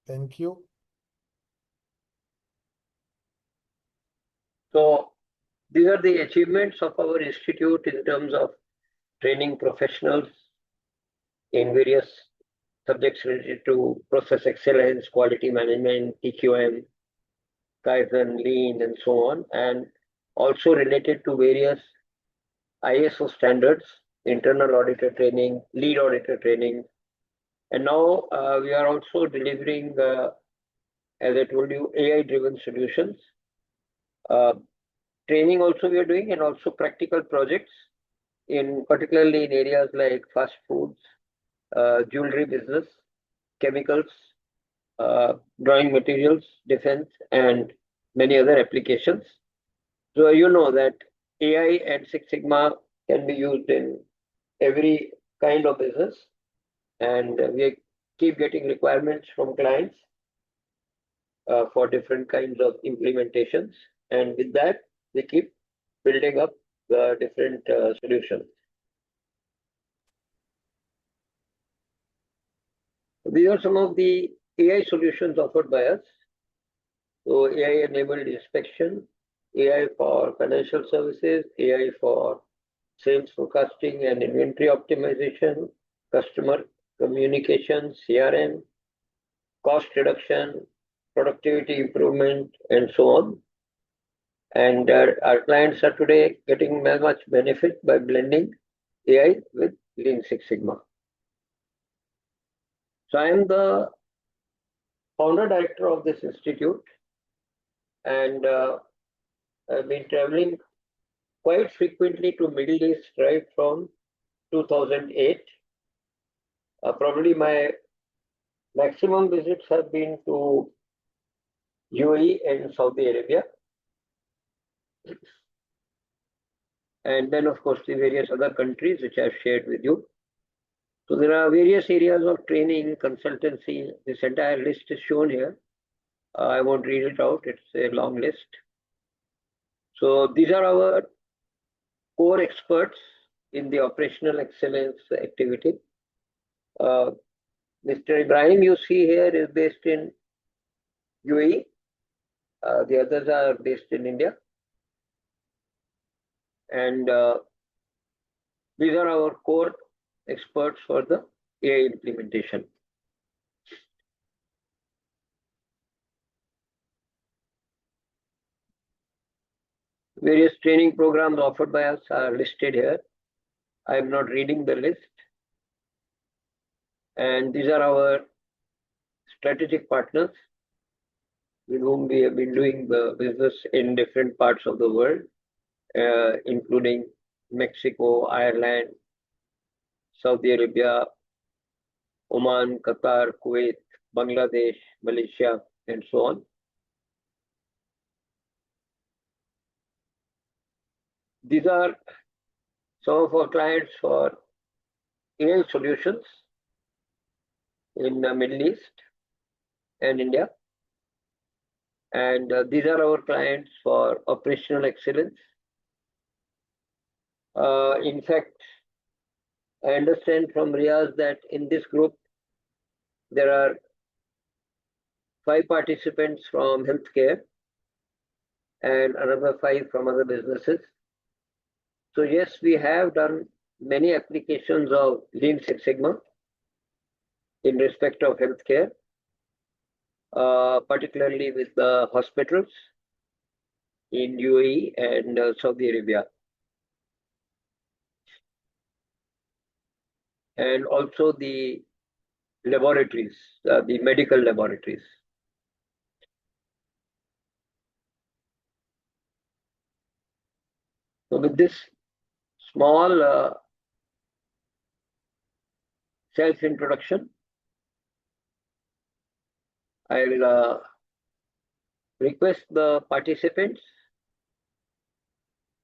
Thank you. So these are the achievements of our institute in terms of training professionals in various subjects related to process excellence, quality management, TQM, Kaizen, Lean, and so on, and also related to various ISO standards, internal auditor training, lead auditor training, and now we are also delivering, as I told you, AI-driven solutions. Uh, Training also we are doing, and also practical projects in particularly in areas like fast foods, jewelry business, chemicals, drawing materials, defense, and many other applications. So you know that AI and Six Sigma can be used in every kind of business, and we keep getting requirements from clients for different kinds of implementations. And with that, we keep building up the different solutions. These are some of the AI solutions offered by us. So AI-enabled inspection, AI for financial services, AI for sales forecasting and inventory optimization, customer communication, CRM, cost reduction, productivity improvement, and so on. And our clients are today getting very much benefit by blending AI with Lean Six Sigma. So I am the founder director of this institute, and I've been traveling quite frequently to Middle East right from 2008. Probably my maximum visits have been to UAE and Saudi Arabia. And then, of course, the various other countries which I've shared with you. So there are various areas of training, consultancy. This entire list is shown here. I won't read it out. It's a long list. So these are our core experts in the operational excellence activity. Mr. Ibrahim, you see here, is based in UAE. The others are based in India. And these are our core experts for the AI implementation. Various training programs offered by us are listed here. I am not reading the list. And these are our strategic partners with whom we have been doing the business in different parts of the world, including Mexico, Ireland, Saudi Arabia, Oman, Qatar, Kuwait, Bangladesh, Malaysia, and so on. These are some of our clients for AI solutions in the Middle East and India. And these are our clients for operational excellence. In fact, I understand from Riaz that in this group, there are 5 participants from healthcare and another 5 from other businesses. So yes, we have done many applications of Lean Six Sigma in respect of healthcare, particularly with the hospitals in UAE and Saudi Arabia. And also the laboratories, the medical laboratories. So with this small self-introduction, I will request the participants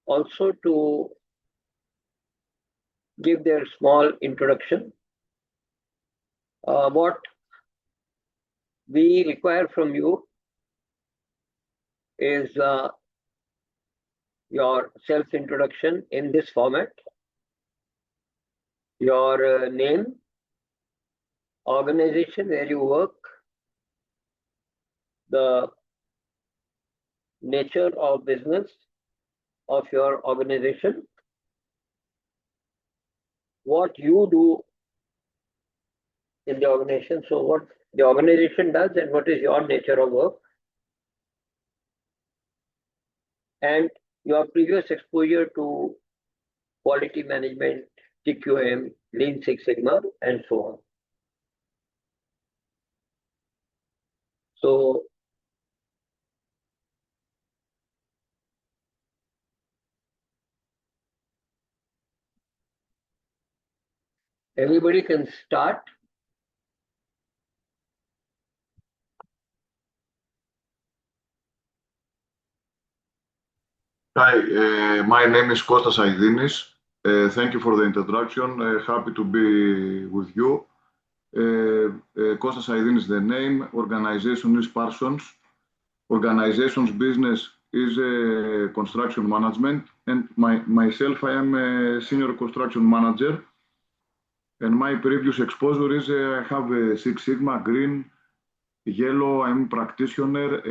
also to give their small introduction. What we require from you is your self-introduction in this format, your name, organization where you work, the nature of business of your organization, what you do in the organization. So what the organization does and what is your nature of work, and your previous exposure to quality management, TQM, Lean Six Sigma, and so on. So everybody can start. Hi, my name is Kostas Aidinis. Thank you for the introduction. Happy to be with you. Kostas Aidinis is the name. Organization is Parsons. Organization's business is construction management, and myself, I am a senior construction manager. And my previous exposure is I have a Six Sigma, Green, Yellow. I'm practitioner,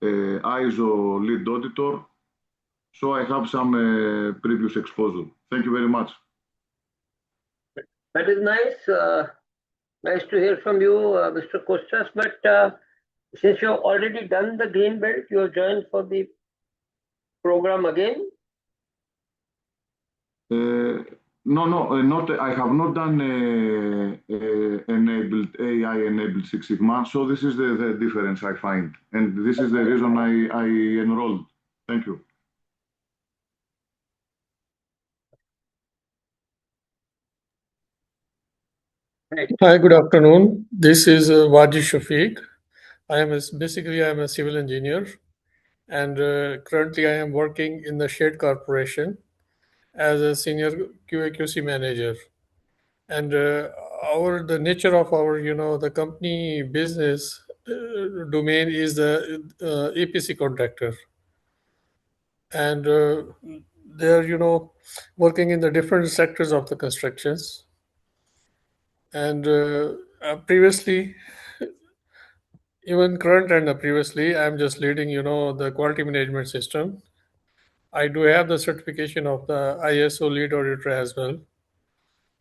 ISO lead auditor. So I have some previous exposure. Thank you very much. That is nice. Nice to hear from you, Mr. Kostas. But since you have already done the green belt, you have joined for the program again? No, not. I have not done enabled AI enabled Six Sigma. So this is the difference I find, and this is the reason I enrolled. Thank you. Right. Hi, good afternoon. This is Waji Shafiq. Basically I'm a civil engineer, and currently I am working in the Shade Corporation as a senior QA/QC manager. And the nature of our the company business domain is the EPC contractor, and they're working in the different sectors of the constructions. And previously, even current and previously, I'm just leading the quality management system. I do have the certification of the ISO lead auditor as well.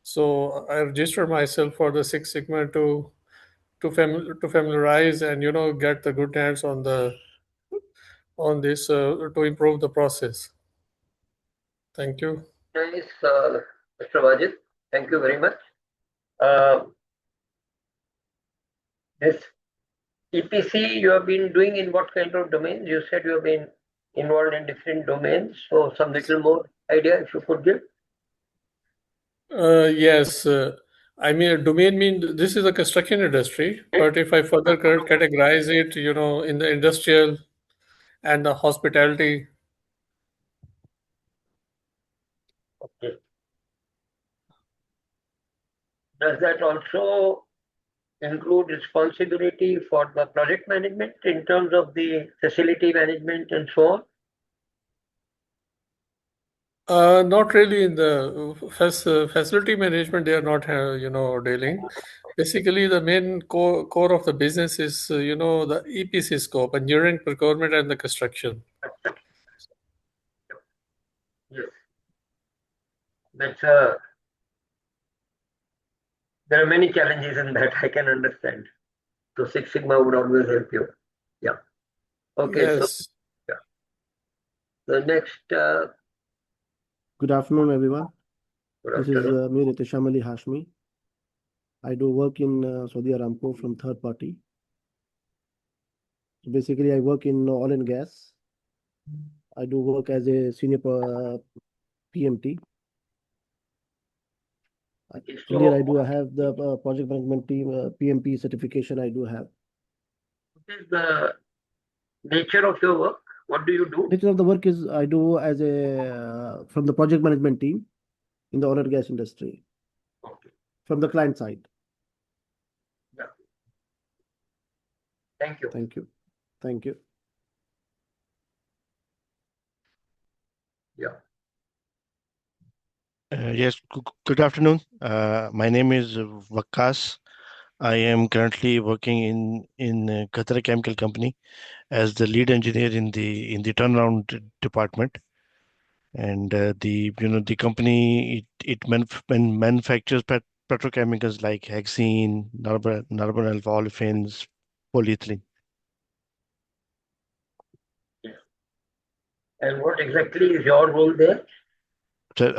So I registered myself for the Six Sigma to familiarize and get the good hands on this to improve the process. Thank you. Nice, Mr. Wajid. Thank you very much. This EPC you have been doing in what kind of domains? You said you have been involved in different domains. So some little more idea if you could give. Yes. I mean, domain mean this is a construction industry, but if I further categorize it, in the industrial and the hospitality. Okay. Does that also include responsibility for the project management in terms of the facility management and so on? Not really in the facility management. They are not, dealing. Basically, the main core of the business is, the EPC scope, engineering, procurement, and the construction. Yes. That's there are many challenges in that. I can understand. So Six Sigma would always help you. Yeah. Okay. Yes. So yeah. The next. Good afternoon, everyone. Good This is afternoon. me, Ritisham Ali Hashmi. I do work in Saudi Aramco from third party. So basically, I work in oil and gas. I do work as a senior PMT. Earlier, I do have the project management team PMP certification. I do have. What is the nature of your work? What do you do? Nature of the work is I do as a from the project management team in the oil and gas industry. Okay. From the client side. Yeah. Thank you. Thank you. Thank you. Yeah. Yes, good afternoon. My name is Vakas. I am currently working in Qatar Chemical Company as the lead engineer in the turnaround department. And the company manufactures petrochemicals like hexene, norbornol, olefins, polyethylene. And what exactly is your role there? So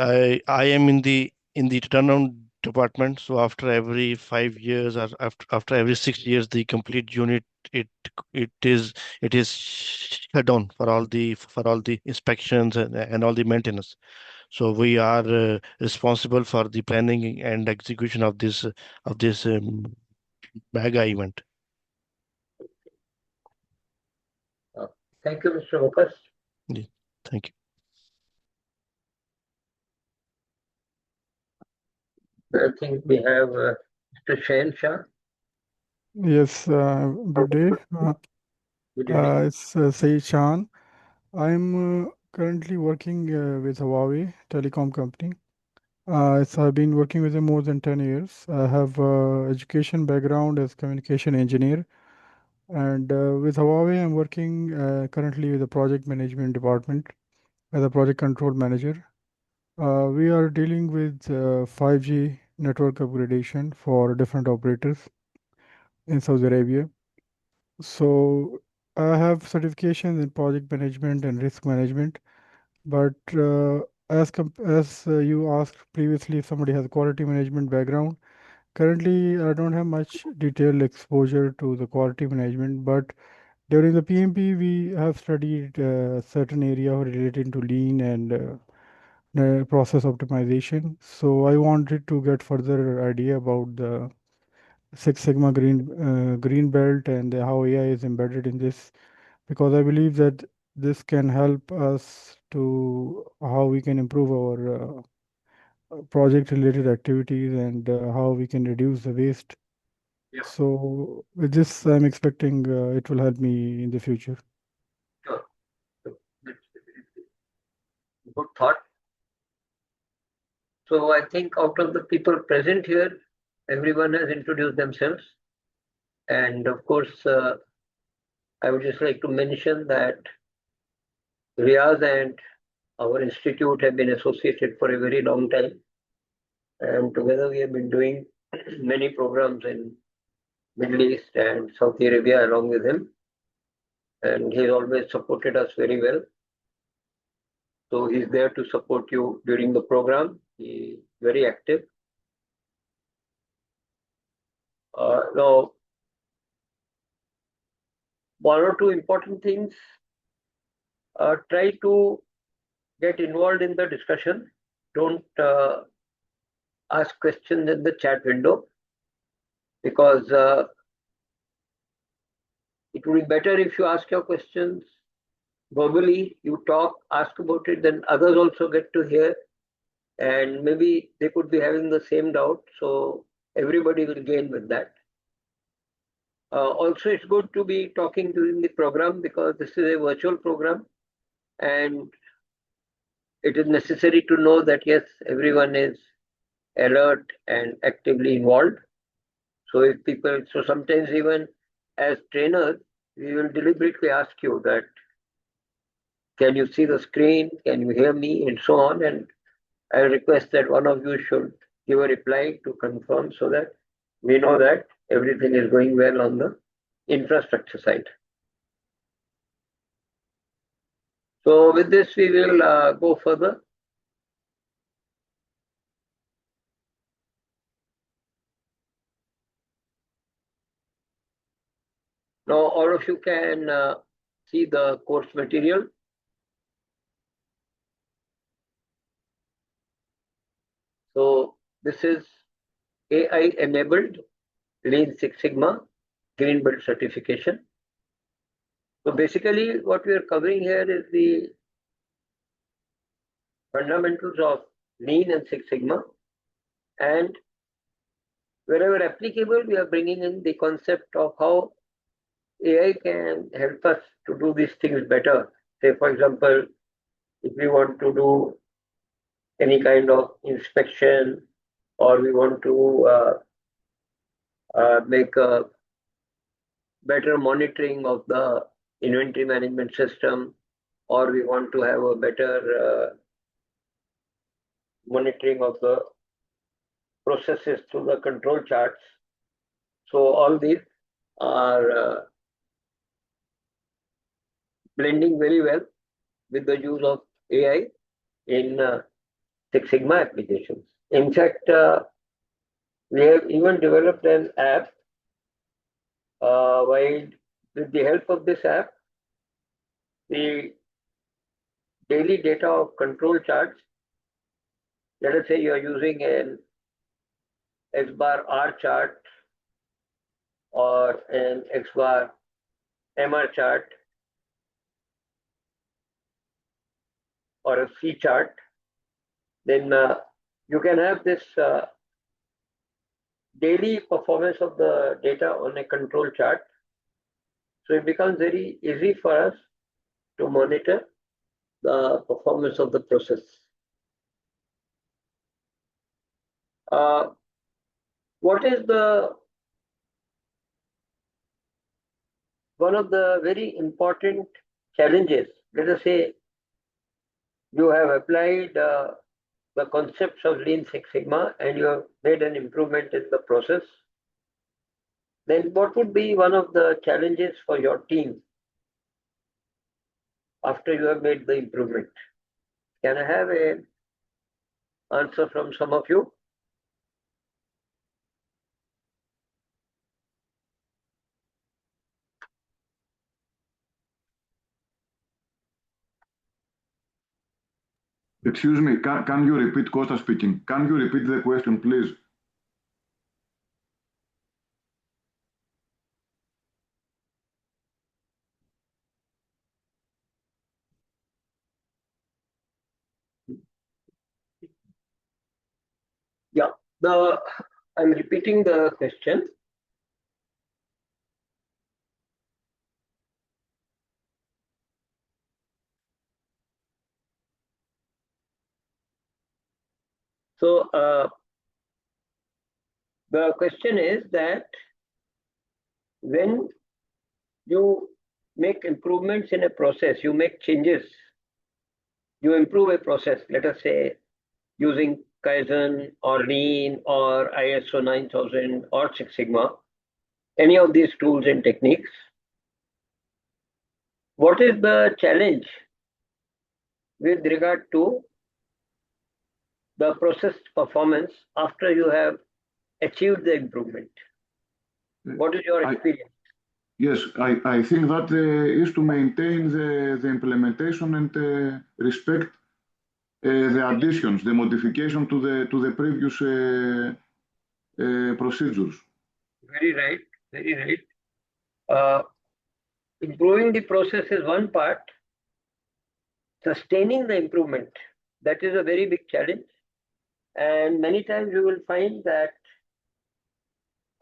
I am in the turnaround department. So after every 5 years or after every 6 years, the complete unit it it is it is shut down for all the inspections and all the maintenance. So we are responsible for the planning and execution of this mega event. Thank you, Mr. Mukas. Yeah, thank you. I think we have Mr. Shayan Shah. Yes, good day. Good evening. It's Saeed Shan. I'm currently working with Huawei Telecom Company. I've been working with them more than 10 years. I have education background as communication engineer. And with Huawei, I'm working currently with the project management department as a project control manager. We are dealing with 5G network upgradation for different operators in Saudi Arabia. So I have certifications in project management and risk management, but as you asked previously, if somebody has a quality management background. Currently, I don't have much detailed exposure to the quality management, but during the PMP, we have studied certain area related to lean and process optimization. So I wanted to get further idea about the Six Sigma green belt and how AI is embedded in this, because I believe that this can help us to how we can improve our project related activities and how we can reduce the waste. Yeah. So with this, I'm expecting it will help me in the future. Sure. Good thought. So I think out of the people present here, everyone has introduced themselves. And of course, I would just like to mention that Riaz and our institute have been associated for a very long time. And together we have been doing many programs in Middle East and Saudi Arabia along with him. And he's always supported us very well. So he's there to support you during the program. He's very active. Now, one or two important things. Try to get involved in the discussion. Don't ask questions in the chat window, because it would be better if you ask your questions verbally, you talk, ask about it, then others also get to hear, and maybe they could be having the same doubt. So everybody will gain with that. Also, it's good to be talking during the program because this is a virtual program, and it is necessary to know that yes, everyone is alert and actively involved. So sometimes even as trainers, we will deliberately ask you that, can you see the screen? Can you hear me? And so on. And I request that one of you should give a reply to confirm so that we know that everything is going well on the infrastructure side. So with this, we will go further. Now, all of you can see the course material. So this is AI-enabled Lean Six Sigma Green Belt certification. So basically, what we are covering here is the fundamentals of Lean and Six Sigma, and wherever applicable, we are bringing in the concept of how AI can help us to do these things better. Say, for example, if we want to do any kind of inspection, or we want to make a better monitoring of the inventory management system, or we want to have a better monitoring of the processes through the control charts. So all these are blending very well with the use of AI in Six Sigma applications. In fact, we have even developed an app. While with the help of this app, the daily data of control charts, let us say you are using an X bar R chart or an X bar MR chart or a C chart, then you can have this daily performance of the data on a control chart. So it becomes very easy for us to monitor the performance of the process. What is one of the very important challenges? Let us say you have applied the concepts of Lean Six Sigma and you have made an improvement in the process. Then what would be one of the challenges for your team after you have made the improvement? Can I have an answer from some of you? Excuse me, can you repeat, Costa speaking? Can you repeat the question, please? Yeah, I'm repeating the question. So the question is that when you make improvements in a process, you make changes, you improve a process, let us say using Kaizen or Lean or ISO 9000 or Six Sigma, any of these tools and techniques. What is the challenge with regard to the process performance after you have achieved the improvement? What is your experience? Yes, I think that is to maintain the implementation and respect the additions, the modification to the previous procedures. Very right, very right. Improving the process is one part. Sustaining the improvement, that is a very big challenge. And many times you will find that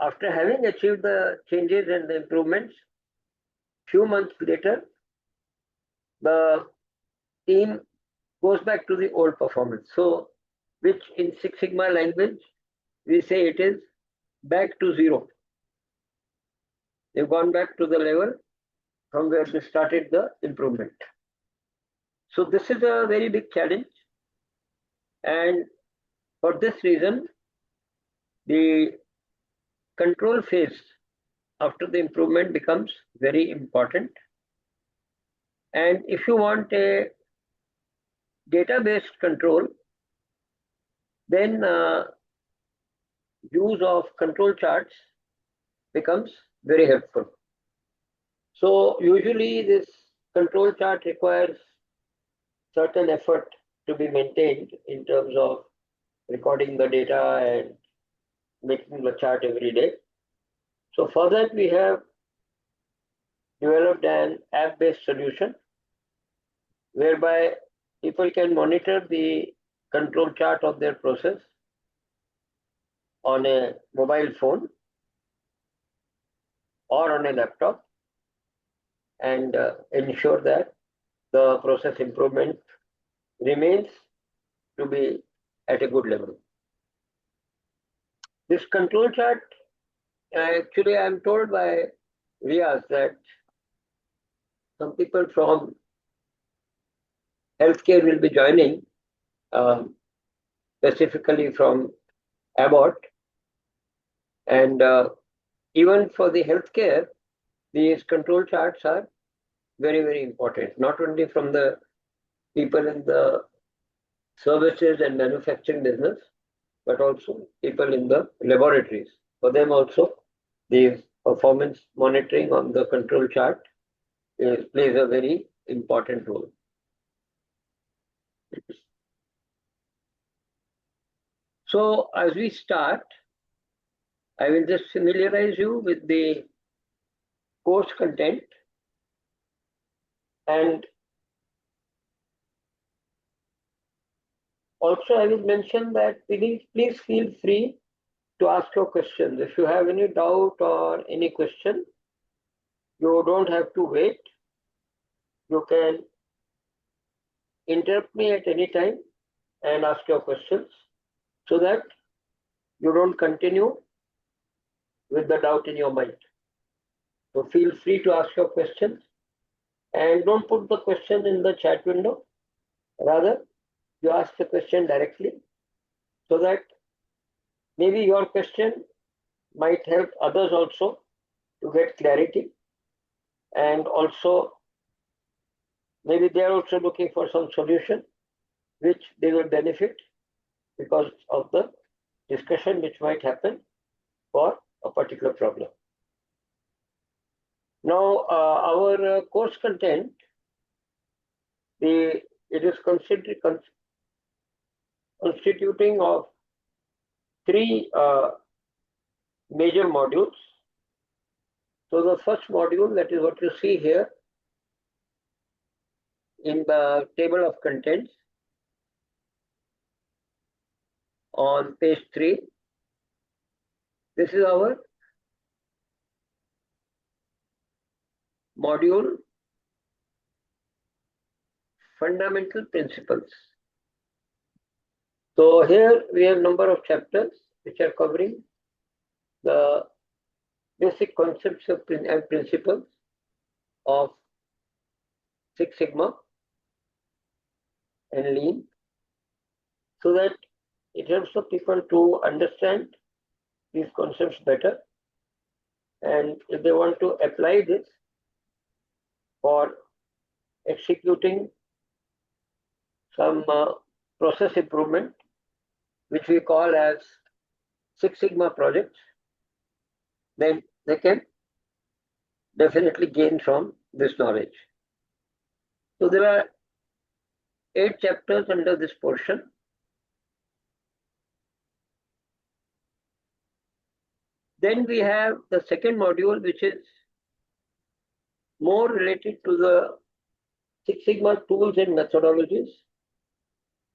after having achieved the changes and the improvements, few months later, the team goes back to the old performance. So, which in Six Sigma language, we say it is back to zero. They've gone back to the level from where they started the improvement. So this is a very big challenge. And for this reason, the control phase after the improvement becomes very important. And if you want a data-based control, then use of control charts becomes very helpful. So usually this control chart requires certain effort to be maintained in terms of recording the data and making the chart every day. So for that, we have developed an app-based solution whereby people can monitor the control chart of their process on a mobile phone or on a laptop and ensure that the process improvement remains to be at a good level. This control chart Actually, I'm told by Riaz that some people from healthcare will be joining, specifically from Abbott. And even for the healthcare, these control charts are very, very important, not only from the people in the services and manufacturing business, but also people in the laboratories. For them also, the performance monitoring on the control chart plays a very important role. So as we start, I will just familiarize you with the course content, and also I will mention that please feel free to ask your questions. If you have any doubt or any question, you don't have to wait. You can interrupt me at any time and ask your questions so that you don't continue with the doubt in your mind. So feel free to ask your questions and don't put the question in the chat window. Rather, you ask the question directly so that maybe your question might help others also to get clarity, and also maybe they are also looking for some solution which they will benefit because of the discussion which might happen for a particular problem. Now, our course content, it is constituting of three major modules. So the first module, that is what you see here in the table of contents on page 3. This is our module, Fundamental Principles. So here we have a number of chapters which are covering the basic concepts and principles of Six Sigma and Lean, so that it helps the people to understand these concepts better, and if they want to apply this for executing some process improvement, which we call as Six Sigma projects, then they can definitely gain from this knowledge. So there are 8 chapters under this portion. Then we have the second module, which is more related to the Six Sigma tools and methodologies.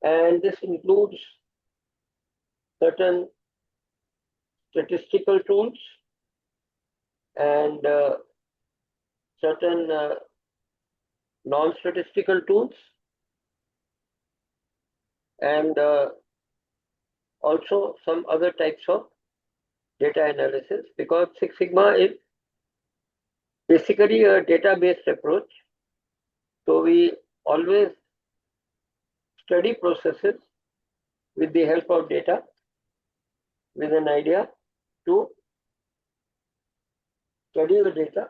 And this includes certain statistical tools and certain non-statistical tools, and also some other types of data analysis, because Six Sigma is basically a data-based approach. So we always study processes with the help of data, with an idea to study the data,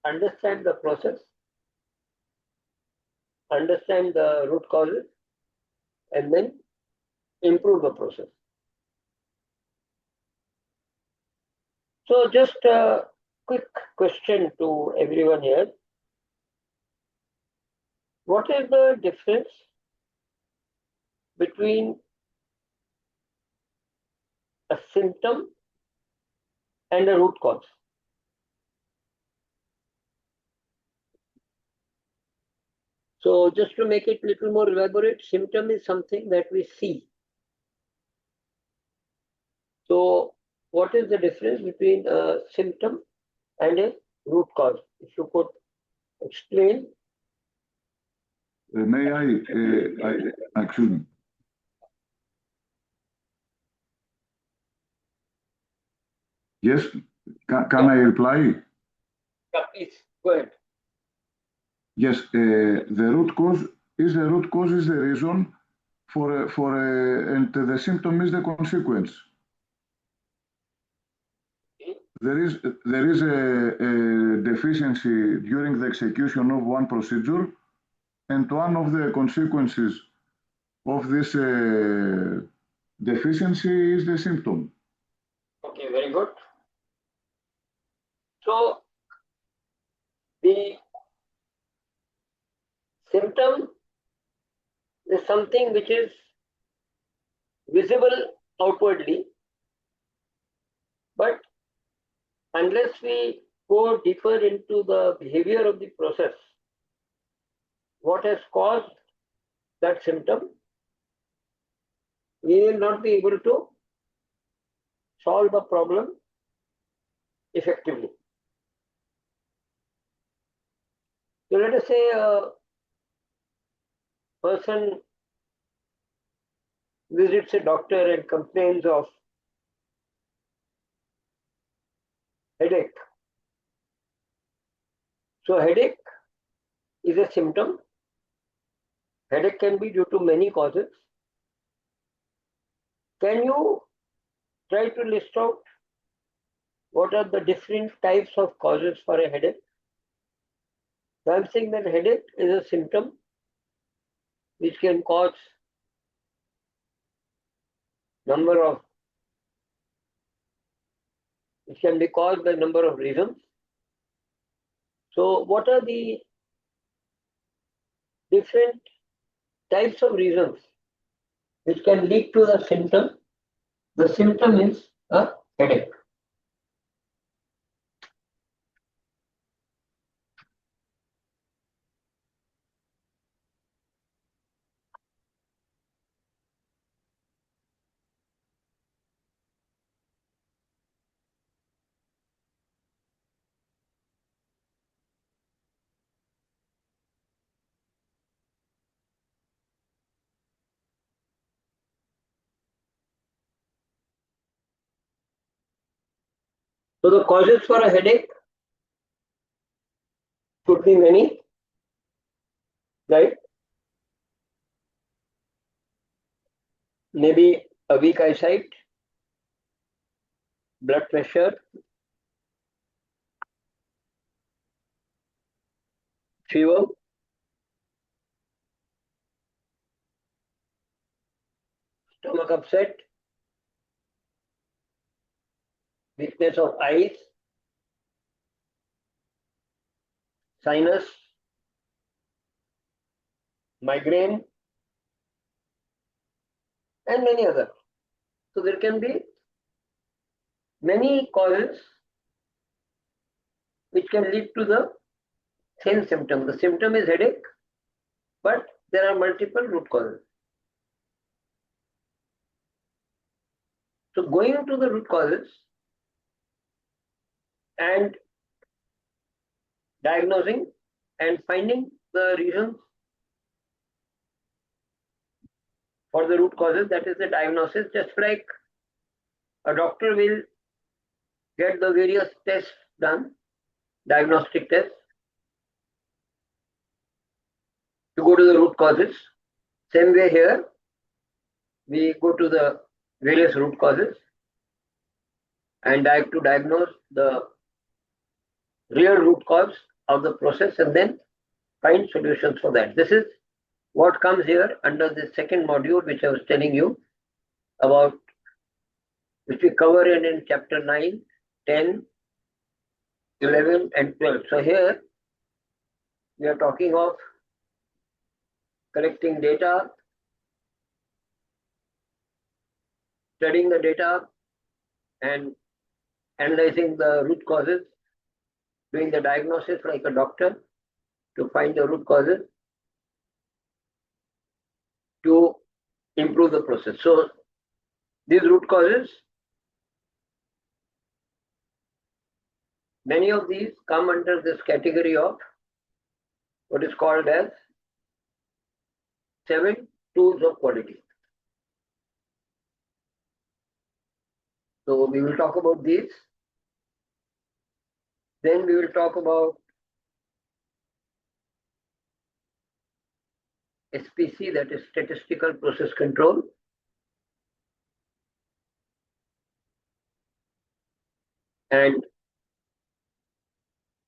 understand the process, understand the root causes, and then improve the process. So just a quick question to everyone here. What is the difference between a symptom and a root cause? So just to make it a little more elaborate, symptom is something that we see. So what is the difference between a symptom and a root cause? If you could explain. May excuse me. Yes, Can I reply? Yeah, please go ahead. Yes, the root cause is the reason and the symptom is the consequence. There is a deficiency during the execution of one procedure, and one of the consequences of this deficiency is the symptom. Okay, very good. So the symptom is something which is visible outwardly, but unless we go deeper into the behavior of the process, what has caused that symptom, we will not be able to solve the problem effectively. So let us say a person visits a doctor and complains of headache. So headache is a symptom. Headache can be due to many causes. Can you try to list out what are the different types of causes for a headache? So I'm saying that headache is a symptom which can cause it can be caused by a number of reasons. So what are the different types of reasons which can lead to the symptom? The symptom is a headache. So the causes for a headache could be many, right? Maybe a weak eyesight, blood pressure, fever, stomach upset, weakness of eyes, sinus, migraine, and many others. So there can be many causes which can lead to the same symptom. The symptom is headache, but there are multiple root causes. So going into the root causes and diagnosing and finding the reasons for the root causes, that is the diagnosis. Just like a doctor will get the various tests done, diagnostic tests, to go to the root causes. Same way here, we go to the various root causes and to diagnose the real root cause of the process and then find solutions for that. This is what comes here under the second module, which I was telling you about, which we cover in chapter 9, 10, 11, and 12. So here we are talking of collecting data, studying the data, and analyzing the root causes, doing the diagnosis like a doctor to find the root causes to improve the process. So these root causes, many of these come under this category of what is called as 7 tools of quality. So we will talk about these Then we will talk about SPC, that is Statistical Process Control. And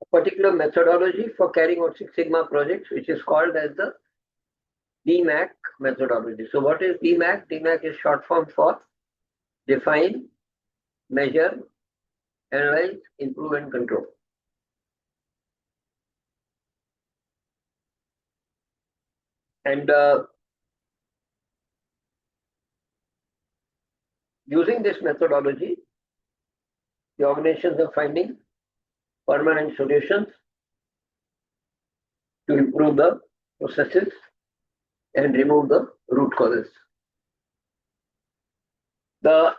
a particular methodology for carrying out Six Sigma projects, which is called as the DMAC methodology. So what is DMAC? DMAC is short form for Define, Measure, Analyze, Improve, and Control. And using this methodology, the organizations are finding permanent solutions to improve the processes and remove the root causes. The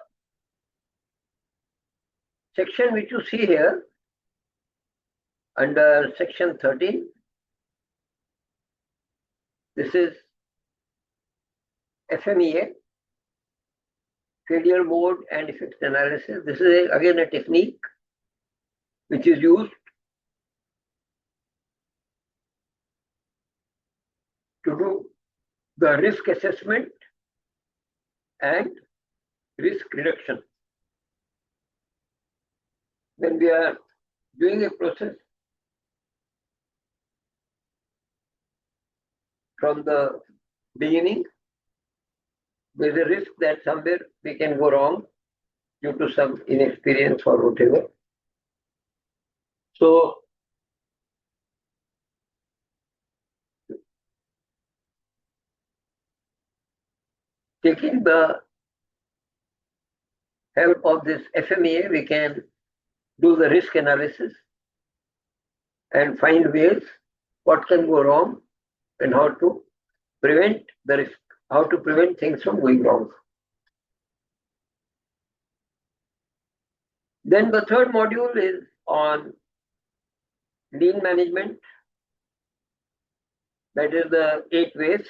section which you see here under section 13, this is FMEA, failure mode and effect analysis. This is again a technique which is used to do the risk assessment and risk reduction. When we are doing a process from the beginning, there's a risk that somewhere we can go wrong due to some inexperience or whatever. So taking the help of this FMEA, we can do the risk analysis and find ways what can go wrong and how to prevent the risk, how to prevent things from going wrong. Then the third module is on lean management. That is the 8 ways,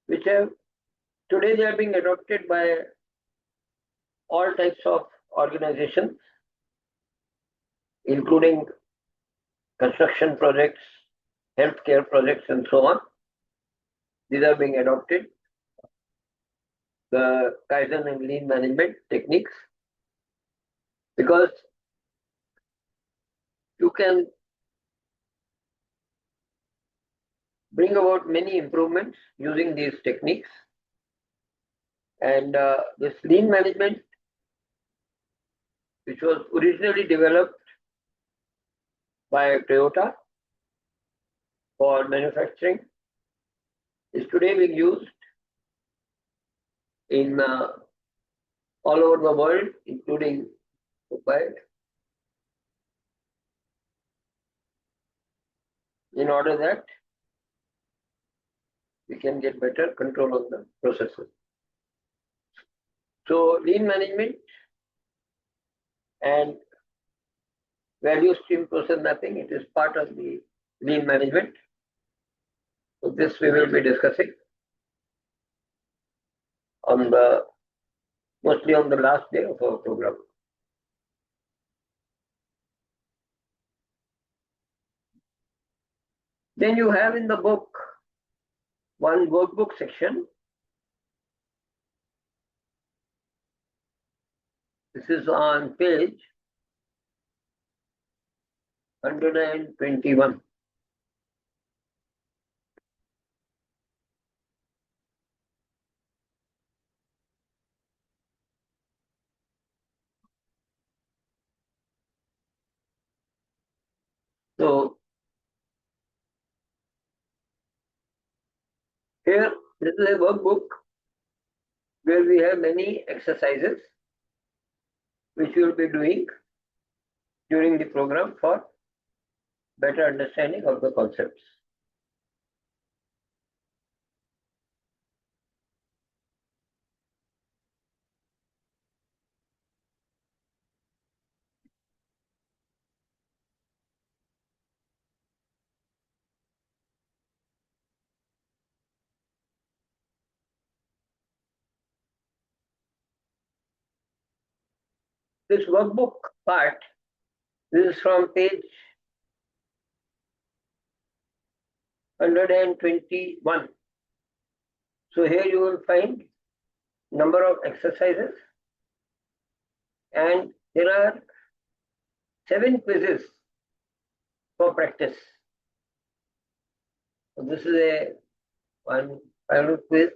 which have today they are being adopted by all types of organizations, including construction projects, healthcare projects, and so on. These are being adopted, the Kaizen and lean management techniques, because you can bring about many improvements using these techniques. And this lean management, which was originally developed by Toyota for manufacturing, is today being used in all over the world, including Mumbai, in order that we can get better control of the processes. So lean management and value stream process mapping, it is part of the lean management. So this we will be discussing on the mostly on the last day of our program. Then you have in the book one workbook section. This is on page 121. So here, this is a workbook where we have many exercises which we will be doing during the program for better understanding of the concepts. This workbook part This is from page 121. So here you will find number of exercises, and there are 7 quizzes for practice. So this is a one pilot quiz.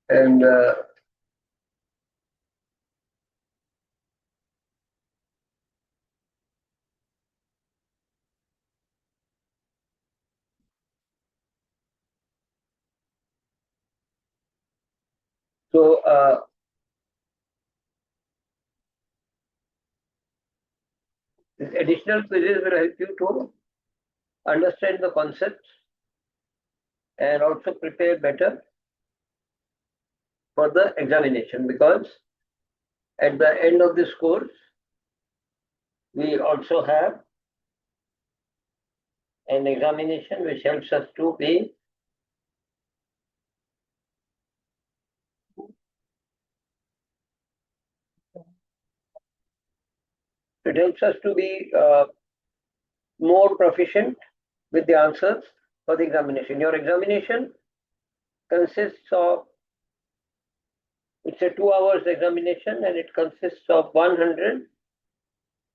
And so these additional quizzes will help you to understand the concepts and also prepare better for the examination, because at the end of this course, we also have an examination which helps us to be more proficient with the answers for the examination. Your examination consists of, it's a 2 hours examination, and it consists of 100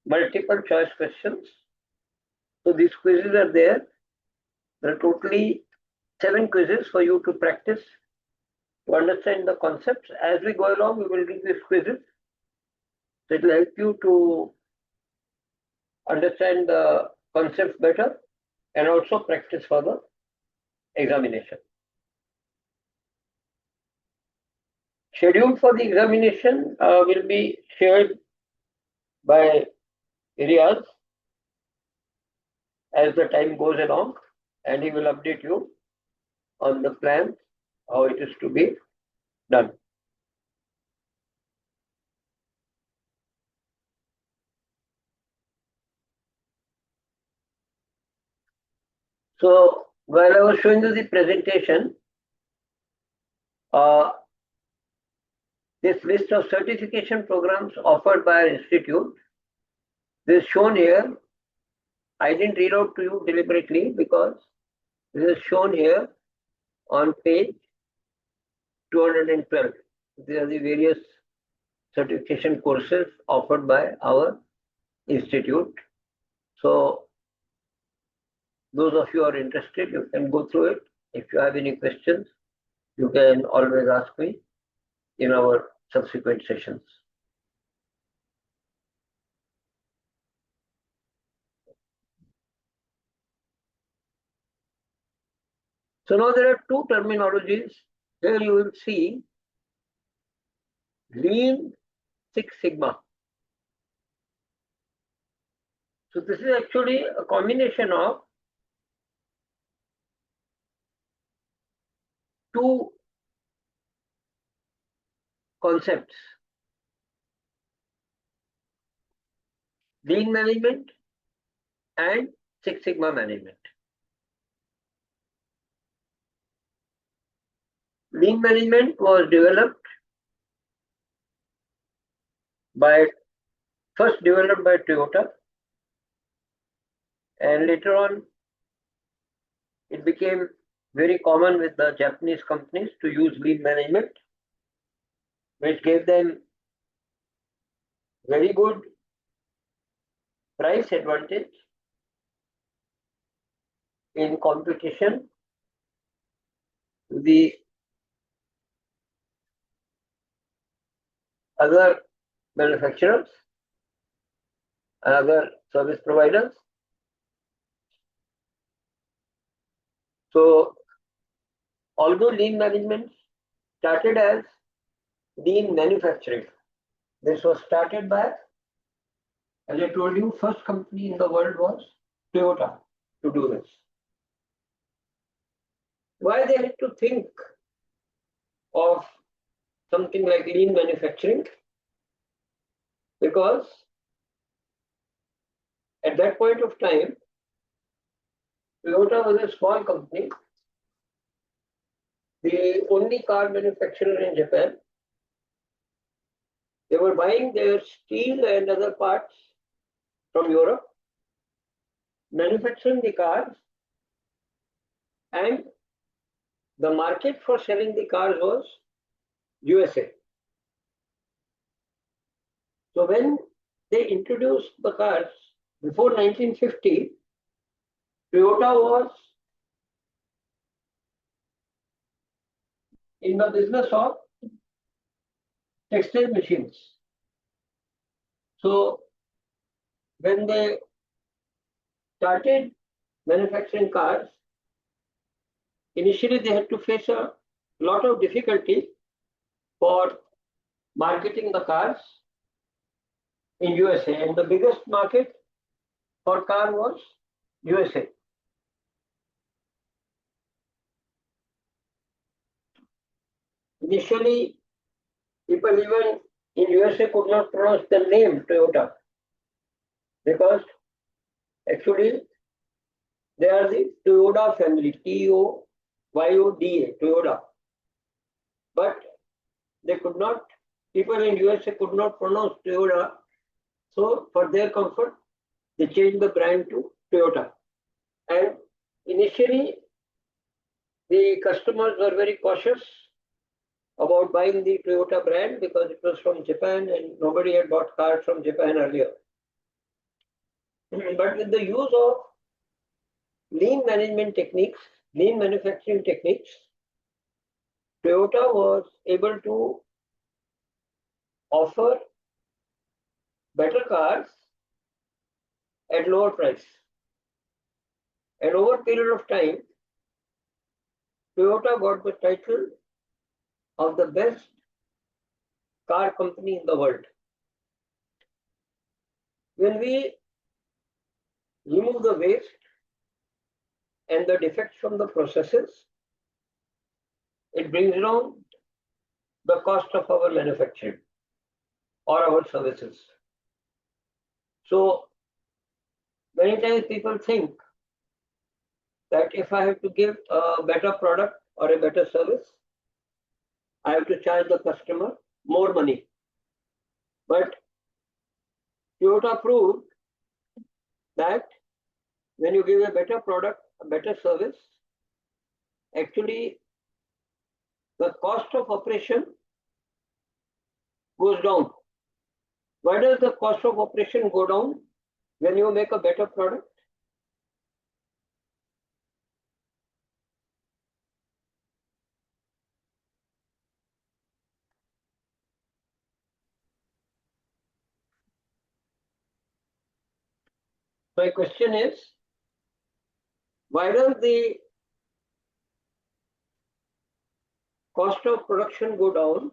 multiple choice questions. So these quizzes are there. There are totally 7 quizzes for you to practice to understand the concepts. As we go along, we will give these quizzes. So it will help you to understand the concepts better and also practice for the examination. Schedule for the examination will be shared by Riaz as the time goes along, and he will update you on the plan, how it is to be done. So while I was showing you the presentation, this list of certification programs offered by our institute, this is shown here. I didn't read out to you deliberately because this is shown here on page 212. These are the various certification courses offered by our institute. So those of you who are interested, you can go through it. If you have any questions, you can always ask me in our subsequent sessions. So now there are 2 terminologies. Here you will see Lean Six Sigma. So this is actually a combination of 2 concepts: Lean management and Six Sigma management. Lean management was developed by Toyota, and later on it became very common with the Japanese companies to use lean management, which gave them very good price advantage in competition to the other manufacturers and other service providers. So although lean management started as lean manufacturing, this was started by, as I told you, first company in the world was Toyota to do this. Why they had to think of something like lean manufacturing? Because at that point of time, Toyota was a small company, the only car manufacturer in Japan, They were buying their steel and other parts from Europe, manufacturing the cars, and the market for selling the cars was USA. So when they introduced the cars before 1950, Toyota was in the business of textile machines. So when they started manufacturing cars, initially they had to face a lot of difficulty for marketing the cars in USA, and the biggest market for car was USA. Initially, people even in USA could not pronounce the name Toyota because actually they are the Toyoda family, Toyoda, Toyoda. But they could not, people in USA could not pronounce Toyota. So for their comfort, they changed the brand to Toyota. And initially, the customers were very cautious about buying the Toyota brand because it was from Japan and nobody had bought cars from Japan earlier. But with the use of lean management techniques, lean manufacturing techniques, Toyota was able to offer better cars at lower price. And over a period of time, Toyota got the title of the best car company in the world. When we remove the waste and the defects from the processes, it brings down the cost of our manufacturing or our services. So many times people think that if I have to give a better product or a better service, I have to charge the customer more money. But Toyota proved that when you give a better product, a better service, actually the cost of operation goes down. Why does the cost of operation go down when you make a better product? My question is, why does the cost of production go down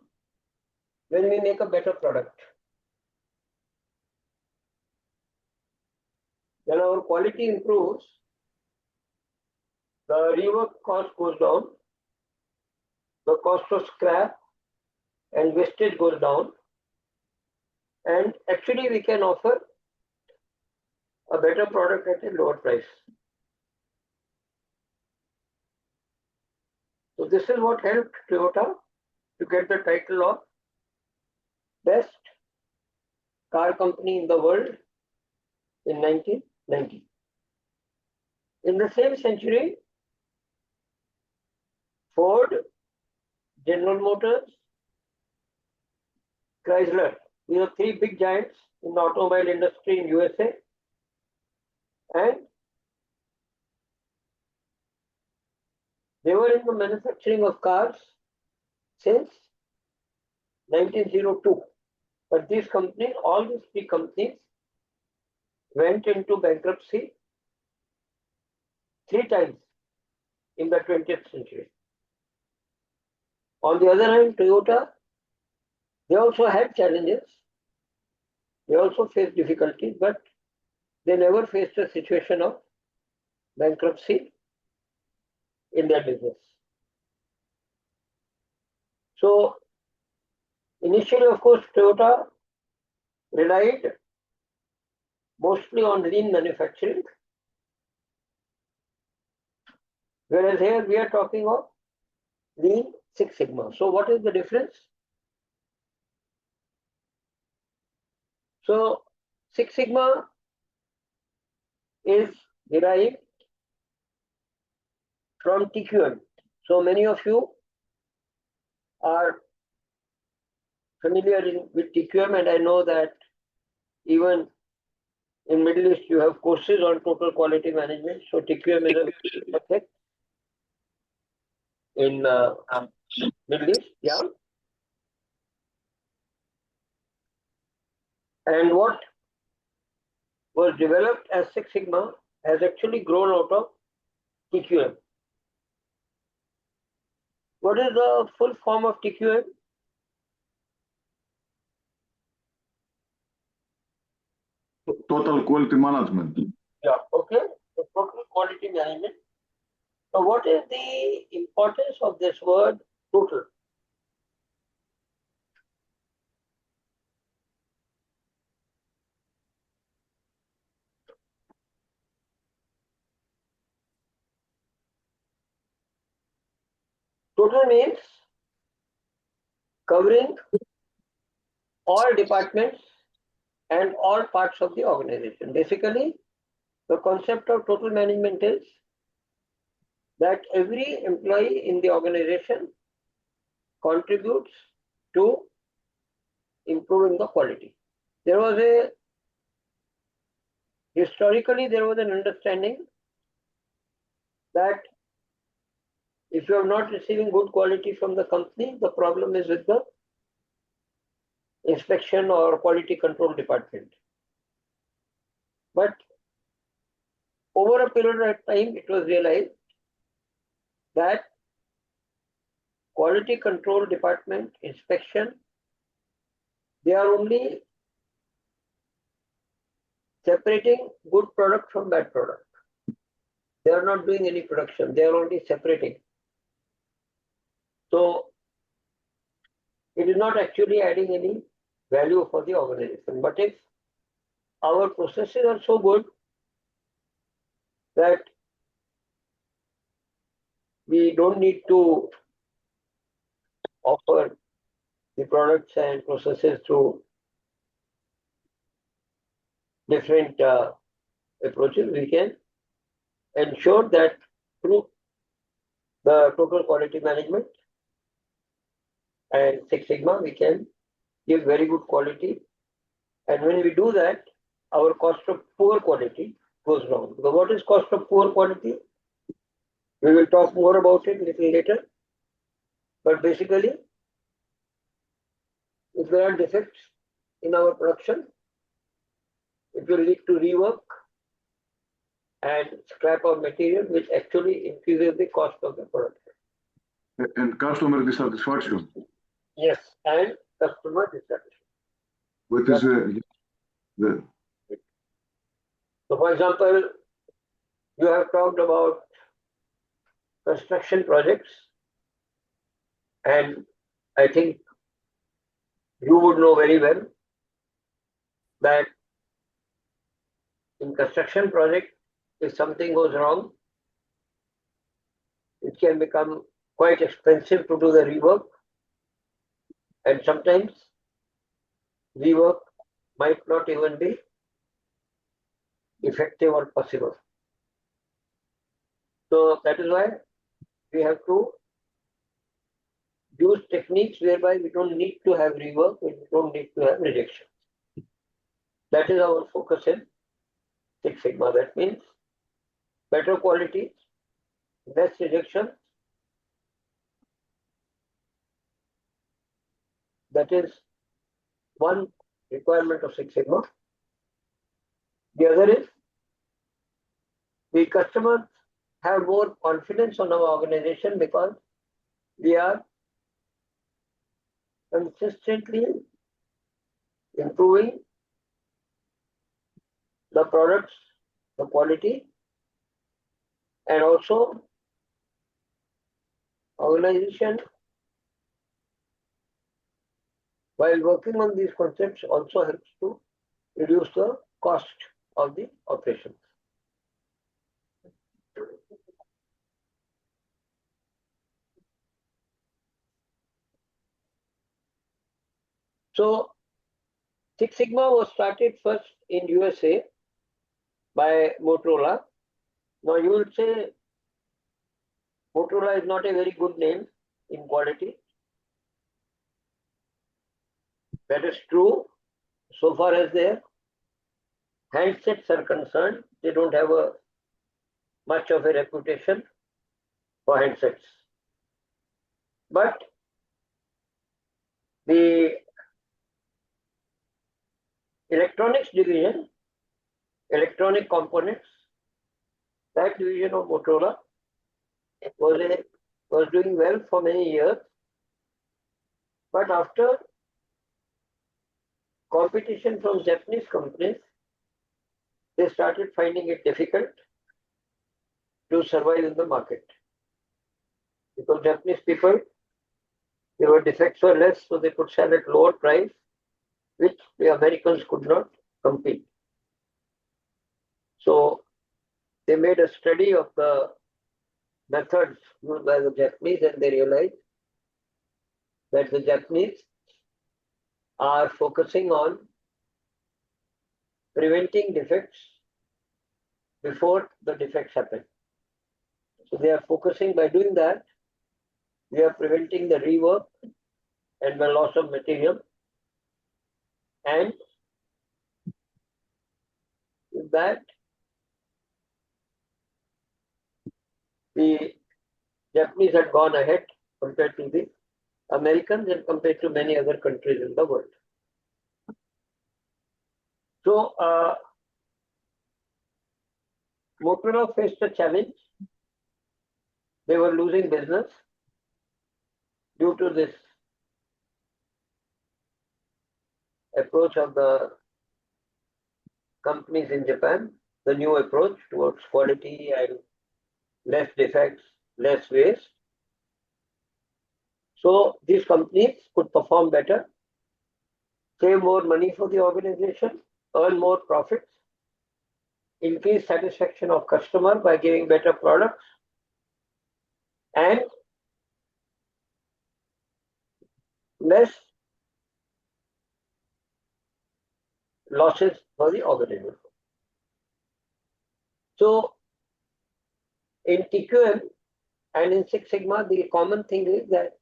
when we make a better product? When our quality improves, the rework cost goes down, the cost of scrap and wastage goes down, and actually we can offer a better product at a lower price. So this is what helped Toyota to get the title of best car company in the world in 1990. In the same century, Ford, General Motors, Chrysler, these are three big giants in the automobile industry in USA, and they were in the manufacturing of cars since 1902. But these companies, all these three companies, went into bankruptcy 3 times in the 20th century. On the other hand, Toyota, they also had challenges. They also faced difficulties, but they never faced a situation of bankruptcy in their business. So initially, of course, Toyota relied mostly on lean manufacturing, whereas here we are talking of Lean Six Sigma. So what is the difference? So Six Sigma is derived from TQM. So many of you are familiar with TQM, and I know that even in Middle East you have courses on total quality management. So TQM is a subject in Middle East, yeah. And what was developed as Six Sigma has actually grown out of TQM. What is the full form of TQM? Total quality management. Yeah, okay. The total quality management. So what is the importance of this word total? Total means covering all departments and all parts of the organization. Basically, the concept of total management is that every employee in the organization contributes to improving the quality. Historically, there was an understanding that if you are not receiving good quality from the company, the problem is with the inspection or quality control department. But over a period of time, it was realized that quality control department inspection, they are only separating good product from bad product. They are not doing any production. They are only separating. So it is not actually adding any value for the organization. But if our processes are so good that we don't need to offer the products and processes through different approaches, we can ensure that through the total quality management and Six Sigma, we can give very good quality. And when we do that, our cost of poor quality goes down. So what is cost of poor quality? We will talk more about it a little later. But basically, if there are defects in our production, it will lead to rework and scrap of material, which actually increases the cost of the product. And customer dissatisfaction. Yes, and customer dissatisfaction. What is the So, for example, you have talked about construction projects, and I think you would know very well that in construction project, if something goes wrong, it can become quite expensive to do the rework, and sometimes rework might not even be effective or possible. So that is why we have to use techniques whereby we don't need to have rework, we don't need to have rejection. That is our focus in Six Sigma. That means better quality, less rejection. That is one requirement of Six Sigma. The other is the customers have more confidence on our organization because we are consistently improving the products, the quality, and also organization, while working on these concepts, also helps to reduce the cost of the operations. So Six Sigma was started first in USA by Motorola. Now you will say Motorola is not a very good name in quality. That is true. So far as their handsets are concerned, they don't have much of a reputation for handsets. But the electronics division, electronic components, that division of Motorola was doing well for many years. But after competition from Japanese companies, they started finding it difficult to survive in the market. Because Japanese people, their defects were less, so they could sell at lower price, which the Americans could not compete. So they made a study of the methods used by the Japanese, and they realized that the Japanese are focusing on preventing defects before the defects happen. So they are focusing, by doing that, they are preventing the rework and the loss of material. And with that, the Japanese had gone ahead compared to the Americans and compared to many other countries in the world. So Motorola faced a challenge. They were losing business due to this approach of the companies in Japan, the new approach towards quality and less defects, less waste. So these companies could perform better, save more money for the organization, earn more profits, increase satisfaction of customer by giving better products, and less losses for the organization. So in TQM and in Six Sigma, the common thing is that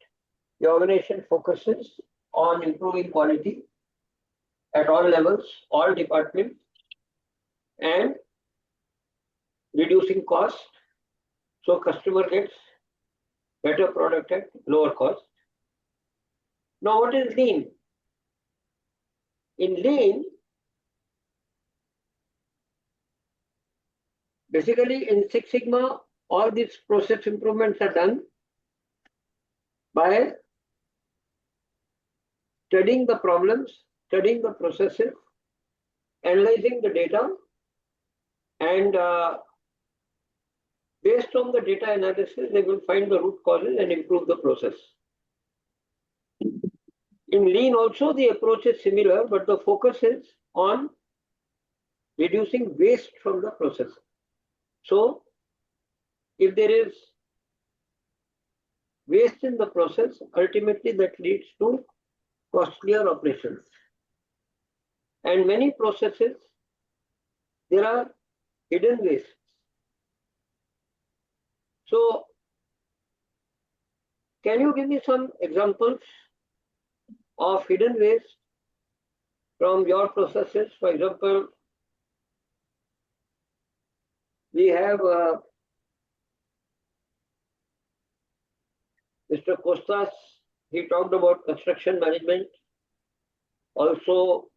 the organization focuses on improving quality at all levels, all departments, and reducing cost, so customer gets better product at lower cost. Now, what is lean? In lean, basically in Six Sigma, all these process improvements are done by studying the problems, studying the processes, analyzing the data, and based on the data analysis, they will find the root causes and improve the process. In lean also, the approach is similar, but the focus is on reducing waste from the process. So if there is waste in the process, ultimately that leads to costlier operations. And many processes, there are hidden wastes. So can you give me some examples of hidden waste from your processes? For example, we have Mr. Kostas, he talked about construction management. Also,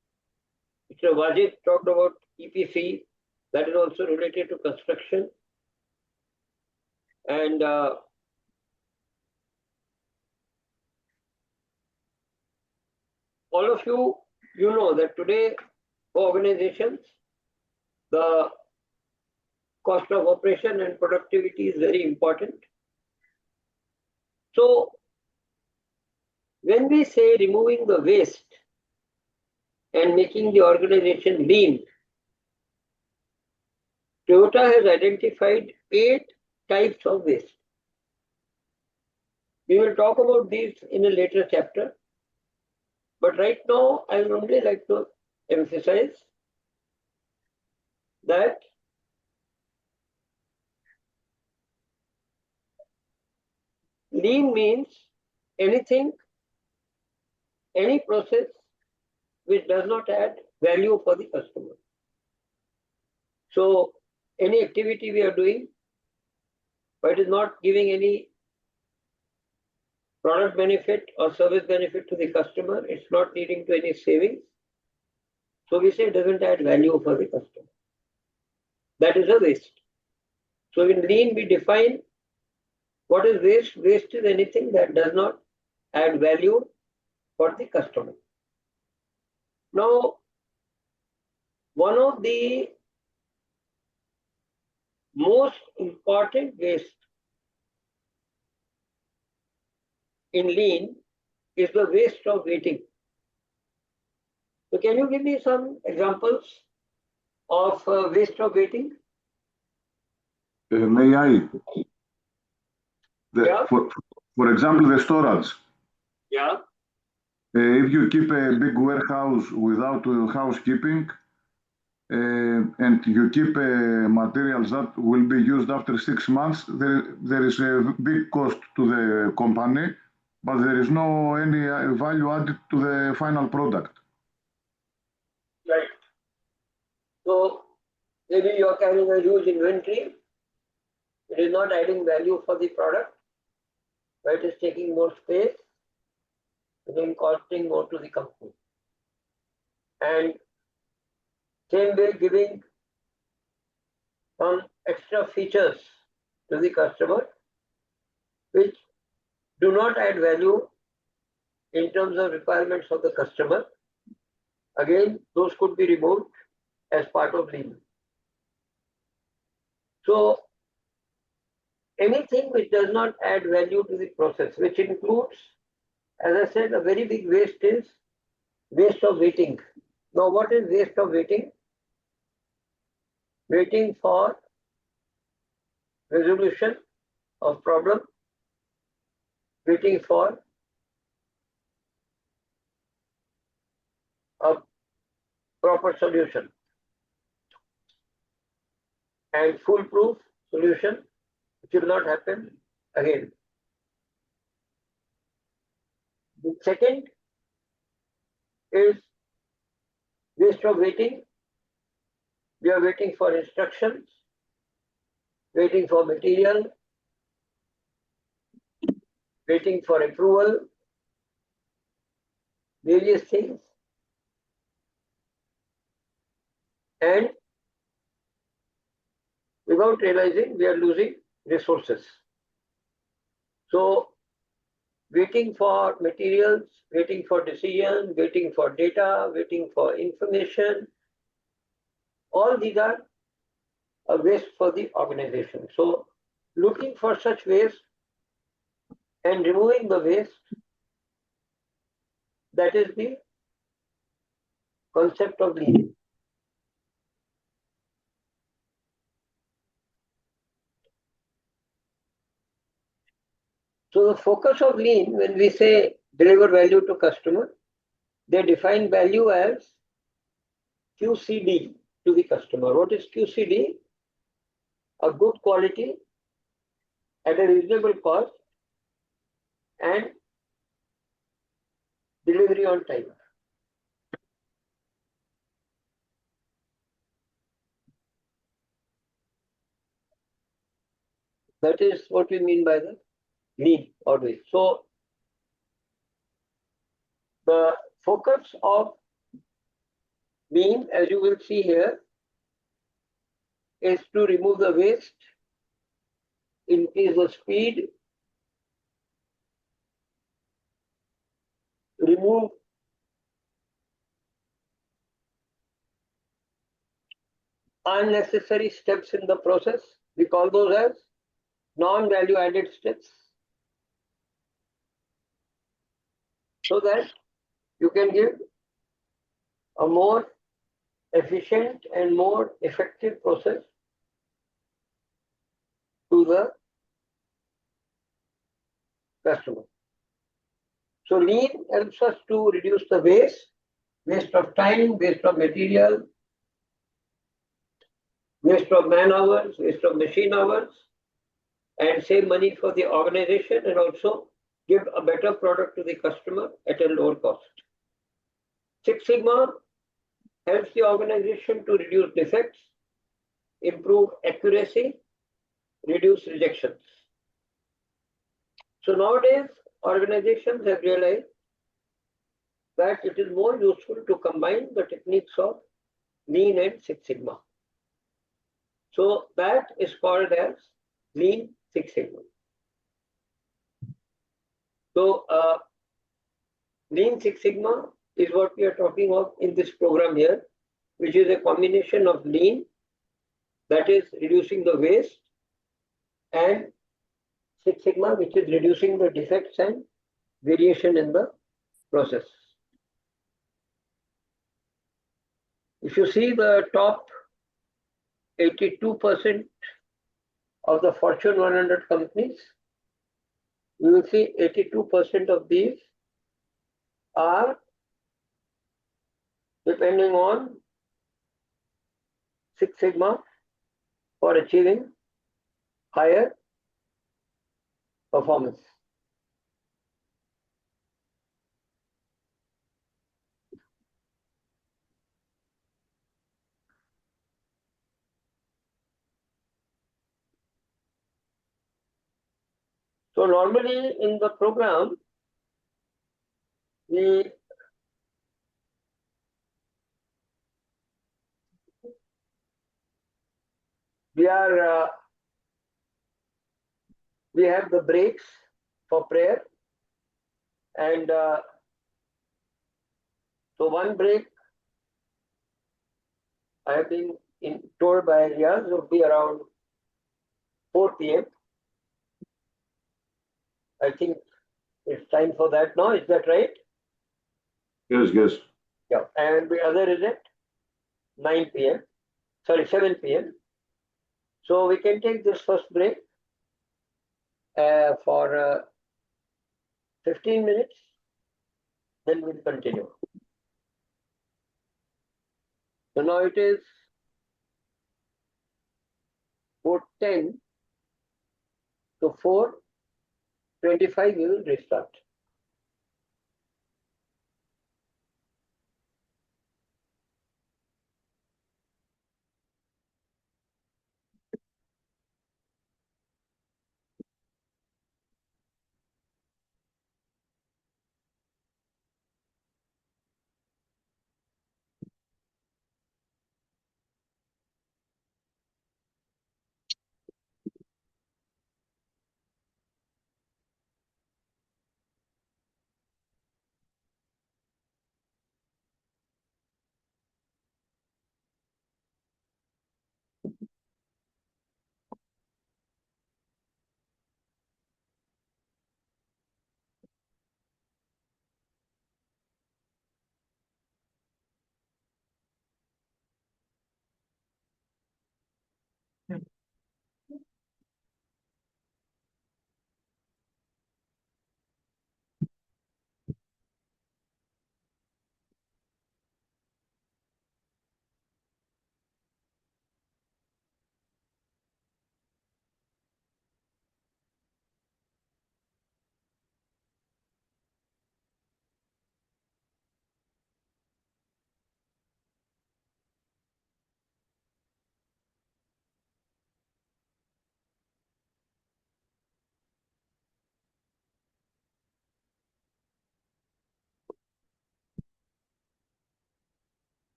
Mr. Wajid talked about EPC, that is also related to construction. And all of you, you know that today for organizations, the cost of operation and productivity is very important. So when we say removing the waste and making the organization lean, Toyota has identified 8 types of waste. We will talk about these in a later chapter. But right now, I would only like to emphasize that lean means anything, any process which does not add value for the customer. So any activity we are doing, but it is not giving any product benefit or service benefit to the customer, it's not leading to any savings. So we say it doesn't add value for the customer. That is a waste. So in lean, we define what is waste. Waste is anything that does not add value for the customer. Now, one of the most important waste in lean is the waste of waiting. So can you give me some examples of waste of waiting? May I? Yeah. For example, the storage. Yeah. If you keep a big warehouse without housekeeping, and you keep materials that will be used after 6 months, there is a big cost to the company, but there is no any value added to the final product. Right. So maybe you are carrying a huge inventory. It is not adding value for the product, but it is taking more space, again costing more to the company. And same way, giving some extra features to the customer which do not add value in terms of requirements of the customer. Again, those could be removed as part of lean. So anything which does not add value to the process, which includes, as I said, a very big waste is waste of waiting. Now, what is waste of waiting? Waiting for resolution of problem, waiting for a proper solution and foolproof solution, which will not happen again. The second is waste of waiting. We are waiting for instructions, waiting for material, waiting for approval, various things, and without realizing we are losing resources. So waiting for materials, waiting for decisions, waiting for data, waiting for information, all these are a waste for the organization. So looking for such waste and removing the waste, that is the concept of lean. So the focus of lean, when we say deliver value to customer, they define value as QCD to the customer. What is QCD? A good quality at a reasonable cost and delivery on time. That is what we mean by the lean always. So the focus of lean, as you will see here, is to remove the waste, increase the speed, remove unnecessary steps in the process. We call those as non-value added steps, so that you can give a more efficient and more effective process to the customer. So lean helps us to reduce the waste waste of time, waste of material, waste of man hours, waste of machine hours, and save money for the organization and also give a better product to the customer at a lower cost. Six Sigma helps the organization to reduce defects, improve accuracy, reduce rejections. So nowadays, organizations have realized that it is more useful to combine the techniques of Lean and Six Sigma. So that is called as Lean Six Sigma. So Lean Six Sigma is what we are talking of in this program here, which is a combination of Lean, that is reducing the waste, and Six Sigma, which is reducing the defects and variation in the process. If you see the top 82% of the Fortune 100 companies, you will see 82% of these are depending on Six Sigma for achieving higher performance. So normally in the program, we have the breaks for prayer, and so one break I have been told by Riaz will be around 4 p.m. I think it's time for that now. Is that right? Yes, yes. Yeah. And the other is at 9 p.m. Sorry, 7 p.m. So we can take this first break for 15 minutes. Then we'll continue. So now it is 4:10 to 4:25. We will restart.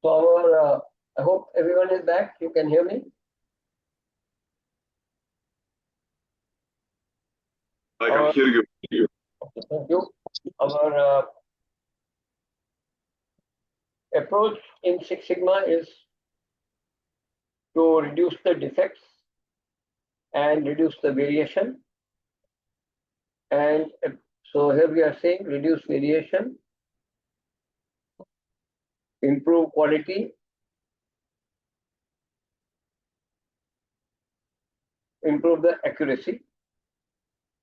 So I hope everyone is back. You can hear me. I can hear you. Thank you. Our approach in Six Sigma is to reduce the defects and reduce the variation. And so here we are saying reduce variation, improve quality, improve the accuracy.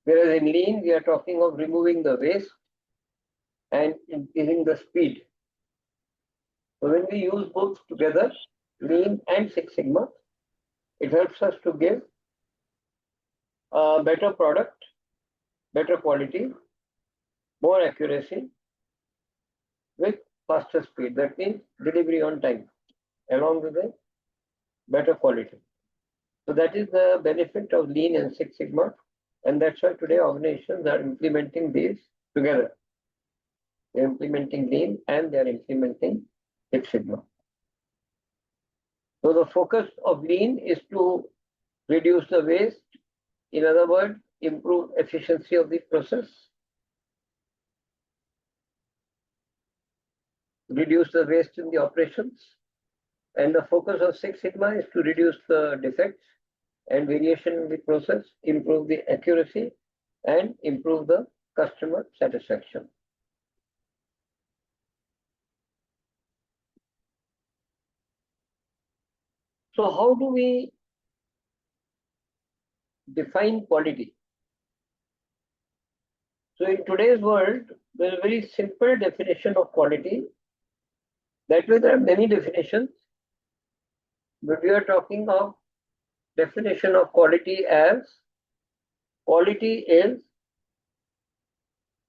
Whereas in lean, we are talking of removing the waste and increasing the speed. So when we use both together, lean and Six Sigma, it helps us to give a better product, better quality, more accuracy with faster speed. That means delivery on time, along with a better quality. So that is the benefit of lean and Six Sigma. And that's why today organizations are implementing these together. They're implementing lean and they're implementing Six Sigma. So the focus of lean is to reduce the waste. In other words, improve efficiency of the process. Reduce the waste in the operations. And the focus of Six Sigma is to reduce the defects and variation in the process, improve the accuracy, and improve the customer satisfaction. So how do we define quality? So in today's world, there's a very simple definition of quality. That way there are many definitions, but we are talking of definition of quality as quality is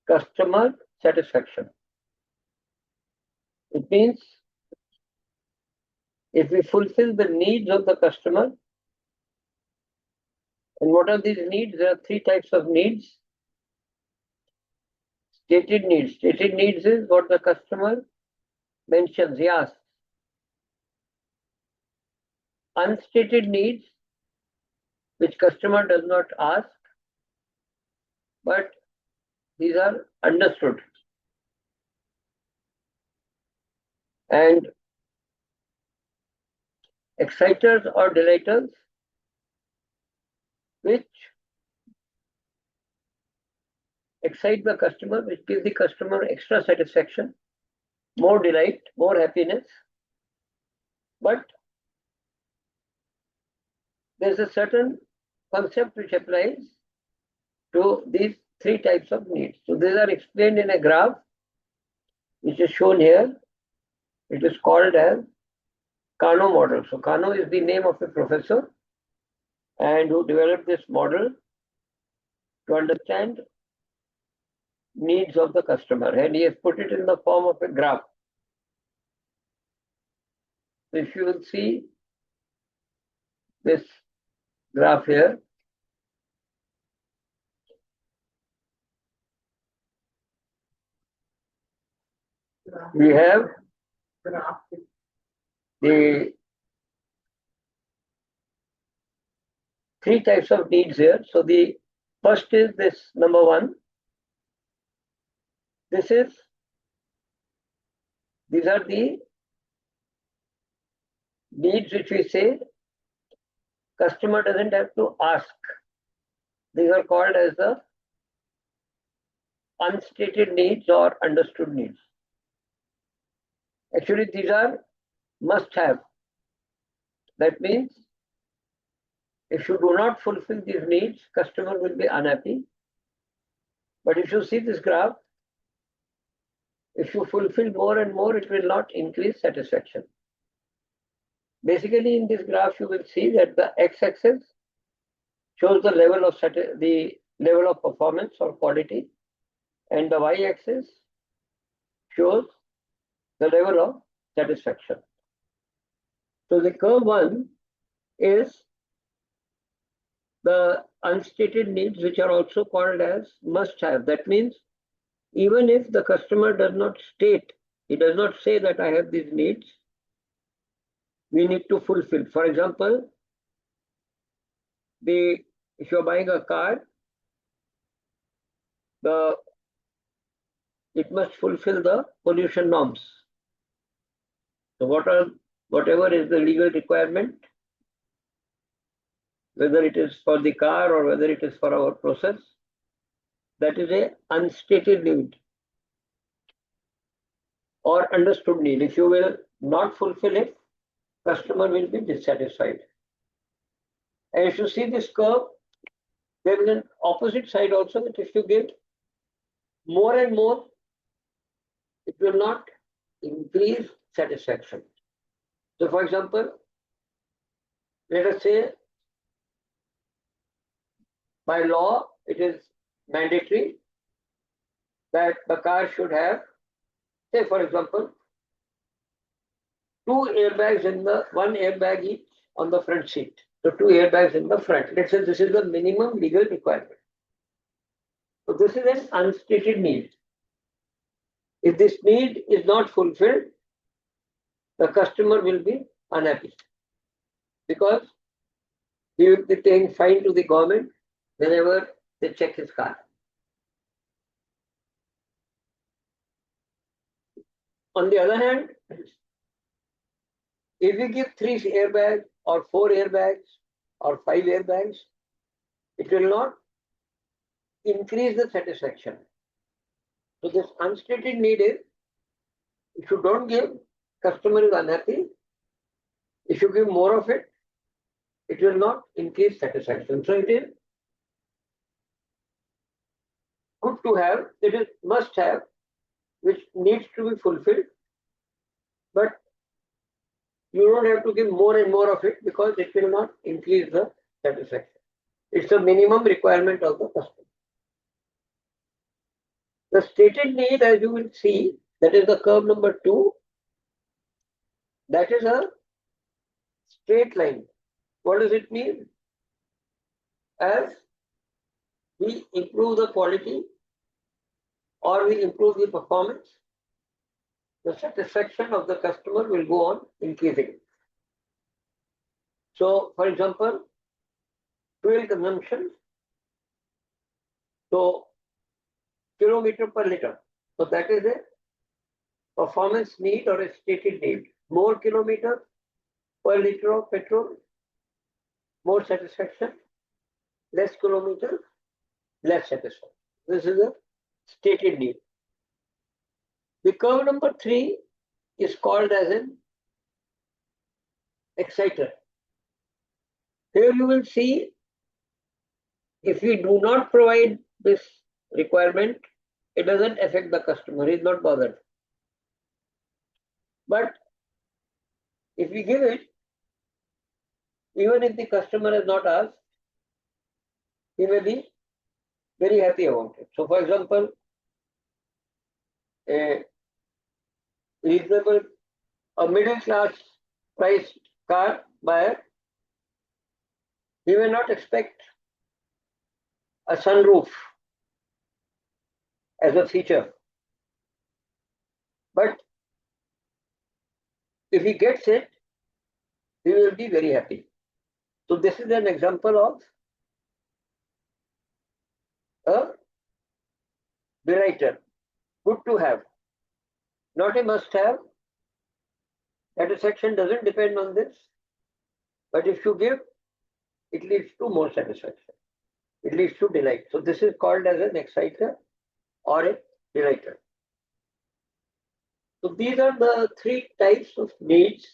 customer satisfaction. It means if we fulfill the needs of the customer, and what are these needs? There are three types of needs. Stated needs. Stated needs is what the customer mentions, he asks. Unstated needs, which customer does not ask, but these are understood. And exciters or delighters, which excite the customer, which gives the customer extra satisfaction, more delight, more happiness. But there's a certain concept which applies to these three types of needs. So these are explained in a graph, which is shown here. It is called as Kano model. So Kano is the name of a professor and who developed this model to understand needs of the customer, and he has put it in the form of a graph. So if you will see this graph here, we have the three types of needs here. So the first is this number one. These are the needs which we say customer doesn't have to ask. These are called as the unstated needs or understood needs. Actually, these are must-have. That means if you do not fulfill these needs, customer will be unhappy. But if you see this graph, if you fulfill more and more, it will not increase satisfaction. Basically, in this graph, you will see that the x-axis shows the level of performance or quality, and the y-axis shows the level of satisfaction. So the curve one is the unstated needs, which are also called as must-have. That means even if the customer does not state, he does not say that I have these needs, we need to fulfill. For example, if you're buying a car, it must fulfill the pollution norms. So whatever is the legal requirement, whether it is for the car or whether it is for our process, that is a unstated need or understood need. If you will not fulfill it, customer will be dissatisfied. And if you see this curve, there is an opposite side also, that if you give more and more, it will not increase satisfaction. So for example, let us say by law, it is mandatory that the car should have, say for example, 2 airbags one airbag each on the front seat. So 2 airbags in the front. Let's say this is the minimum legal requirement. So this is an unstated need. If this need is not fulfilled, the customer will be unhappy because he will be paying fine to the government whenever they check his car. On the other hand, if we give 3 airbags or 4 airbags or 5 airbags, it will not increase the satisfaction. So this unstated need is, if you don't give, customer is unhappy. If you give more of it, it will not increase satisfaction. So it is good to have, it is must have, which needs to be fulfilled, but you don't have to give more and more of it because it will not increase the satisfaction. It's a minimum requirement of the customer. The stated need, as you will see, that is the curve number 2. That is a straight line. What does it mean? As we improve the quality or we improve the performance, the satisfaction of the customer will go on increasing. So, for example, fuel consumption, so kilometer per liter. So that is a performance need or a stated need. More kilometers per liter of petrol, more satisfaction. Less kilometers, less satisfaction. This is a stated need. The curve number 3 is called as an exciter. Here you will see, if we do not provide this requirement, it doesn't affect the customer, he is not bothered. But if we give it, even if the customer has not asked, he may be very happy about it. So for example, a middle class priced car buyer, he may not expect a sunroof as a feature. But if he gets it, he will be very happy. So this is an example of a delighter, good to have, not a must have. Satisfaction doesn't depend on this, but if you give, it leads to more satisfaction. It leads to delight. So this is called as an exciter or a delighter. So these are the 3 types of needs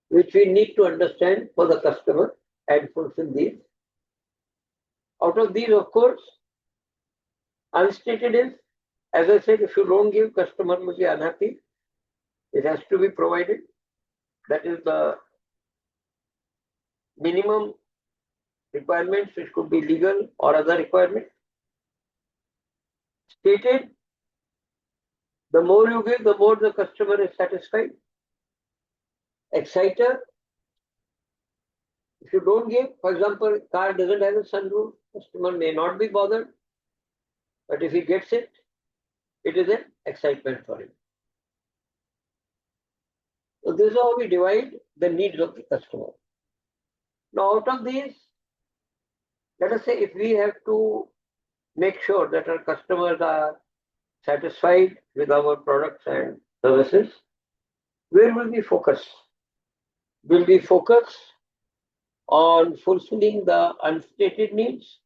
which we need to understand for the customer and fulfill these. Out of these, of course, unstated is, as I said, if you don't give, customer will be unhappy. It has to be provided. That is the minimum requirements, which could be legal or other requirements. Stated, the more you give, the more the customer is satisfied. Exciter, if you don't give, for example, car doesn't have a sunroof, customer may not be bothered, but if he gets it, it is an excitement for him. So this is how we divide the needs of the customer. Now, out of these, let us say if we have to make sure that our customers are satisfied with our products and services, where will we focus? Will we focus on fulfilling the unstated needs?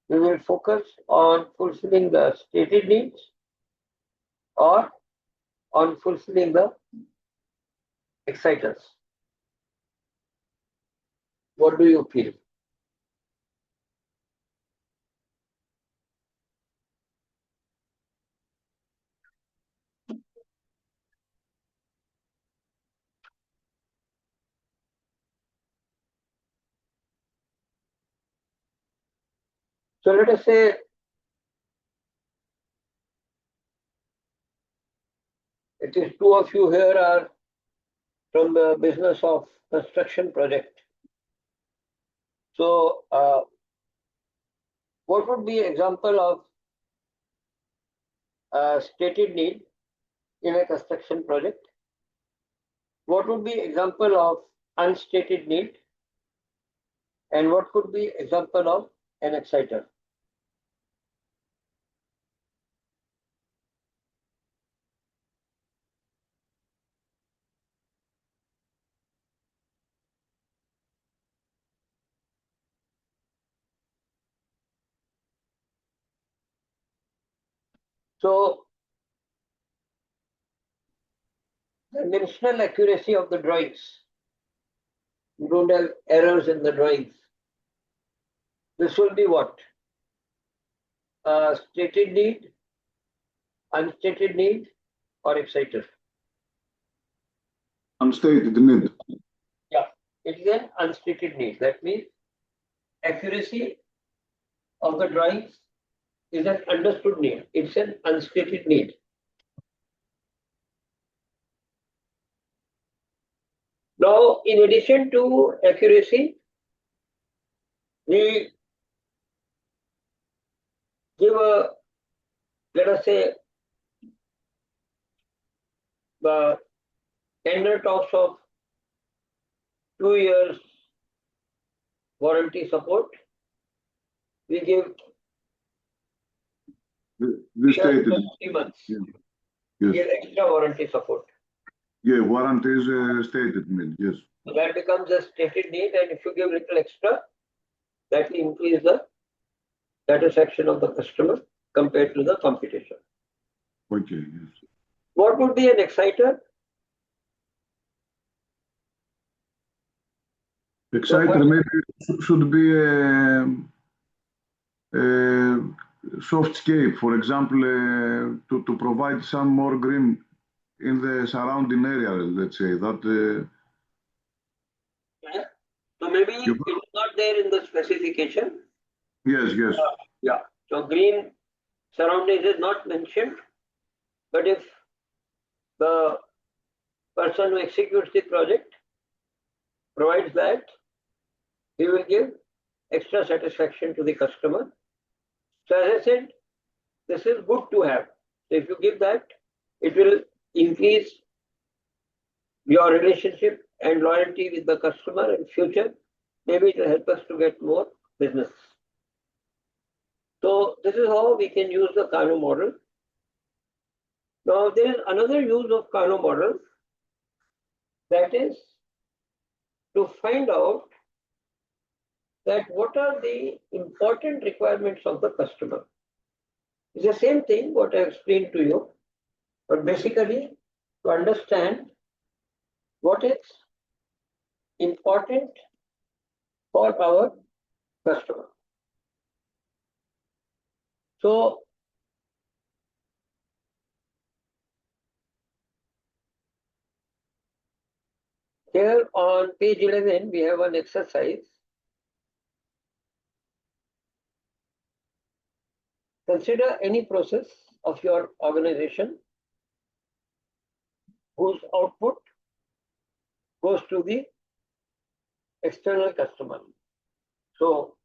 We will focus on fulfilling the stated needs or on fulfilling the exciters. What do you feel? So let us say it is two of you here are from the business of construction project. So what would be example of a stated need in a construction project? What would be example of unstated need? And what could be example of an exciter? So the dimensional accuracy of the drawings. You don't have errors in the drawings. This will be what? Stated need, unstated need, or exciter? Unstated need. Yeah, it is an unstated need. That means accuracy of the drawings is an understood need. It's an unstated need. Now, in addition to accuracy, we give a, let us say, the tender talks of 2 years warranty support. We give The stated. 3 months. Yeah. We Yes. give extra warranty support. Yeah, warranty is a stated need. Yes. So that becomes a stated need, and if you give little extra, that will increase the satisfaction of the customer compared to the competition. Okay. Yes. What would be an exciter? Exciter maybe should be a softscape, for example, to provide some more green in the surrounding area. Let's say that. Yeah. So maybe it is not there in the specification. Yes. Yes. Yeah. So green surroundings is not mentioned, but if the person who executes the project provides that, he will give extra satisfaction to the customer. So as I said, this is good to have. So if you give that, it will increase your relationship and loyalty with the customer in future. Maybe it will help us to get more business. So this is how we can use the Kano model. Now there is another use of Kano model, that is to find out that what are the important requirements of the customer. It's the same thing what I explained to you, but basically to understand what is important for our customer. So here on page 11, we have an exercise. Consider any process of your organization whose output goes to the external customer. So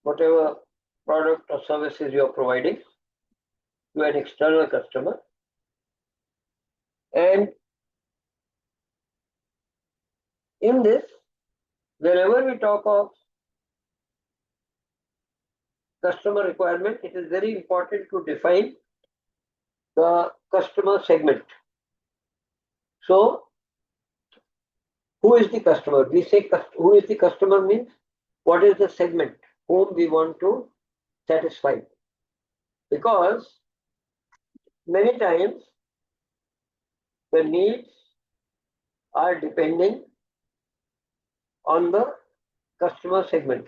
whatever product or services you are providing to an external customer, And in this, whenever we talk of customer requirement, it is very important to define the customer segment. So, who is the customer? We say who is the customer means what is the segment whom we want to satisfy. Because many times the needs are depending on the customer segment.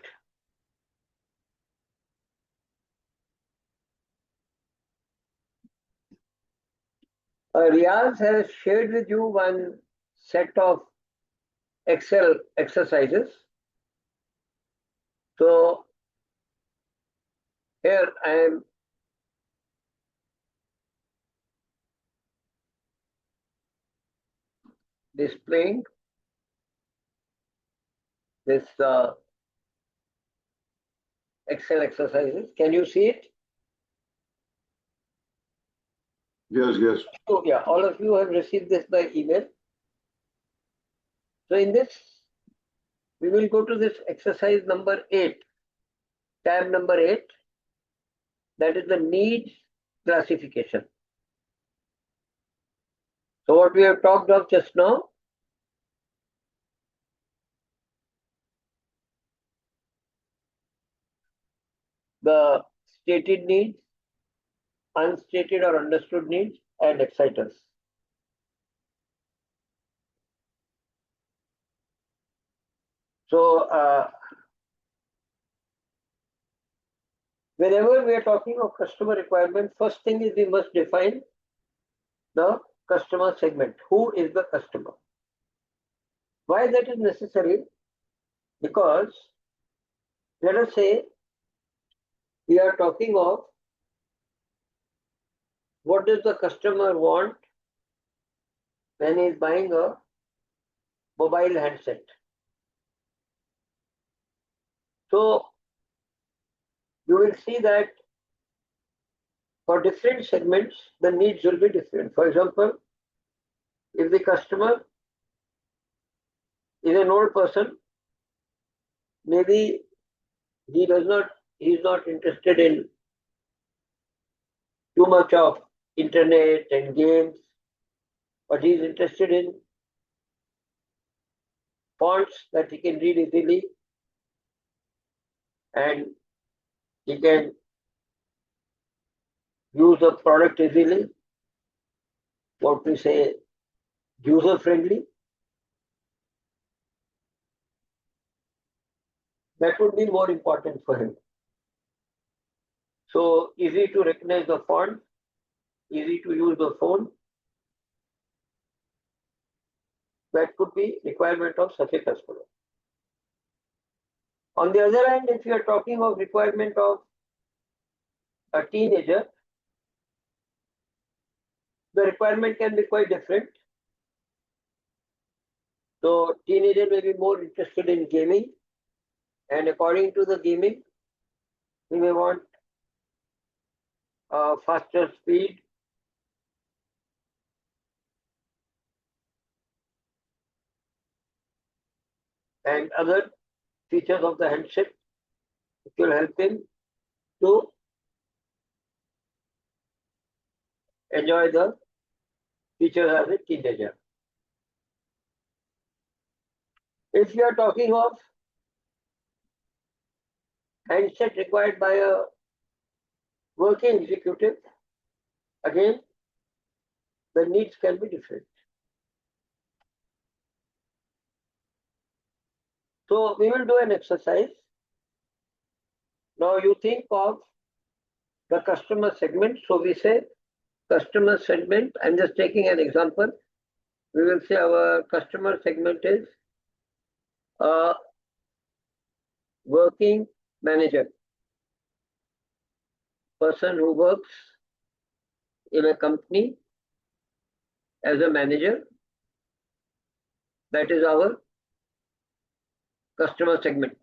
Riaz has shared with you one set of Excel exercises. So here I am displaying this Excel exercises. Can you see it? Yes, yes. So yeah, all of you have received this by email. So in this, we will go to this exercise number 8, tab number 8, that is the needs classification. So what we have talked of just now, the stated needs, unstated or understood needs, and exciters. So whenever we are talking of customer requirement, first thing is we must define the customer segment. Who is the customer? Why that is necessary? Because let us say we are talking of what does the customer want when he is buying a mobile handset. So you will see that for different segments, the needs will be different. For example, if the customer is an old person, maybe he is not interested in too much of internet and games, but he is interested in fonts that he can read easily, and he can use the product easily, what we say, user friendly. That would be more important for him. So easy to recognize the font, easy to use the phone. That could be requirement of such a customer. On the other hand, if you are talking of requirement of a teenager, the requirement can be quite different. So teenager may be more interested in gaming, and according to the gaming, we may want faster speed, and other features of the handset which will help him to enjoy the features as a teenager. If you are talking of handset required by a working executive, again, the needs can be different. So we will do an exercise. Now you think of the customer segment. So we say customer segment. I'm just taking an example. We will say our customer segment is a working manager, person who works in a company as a manager. That is our customer segment.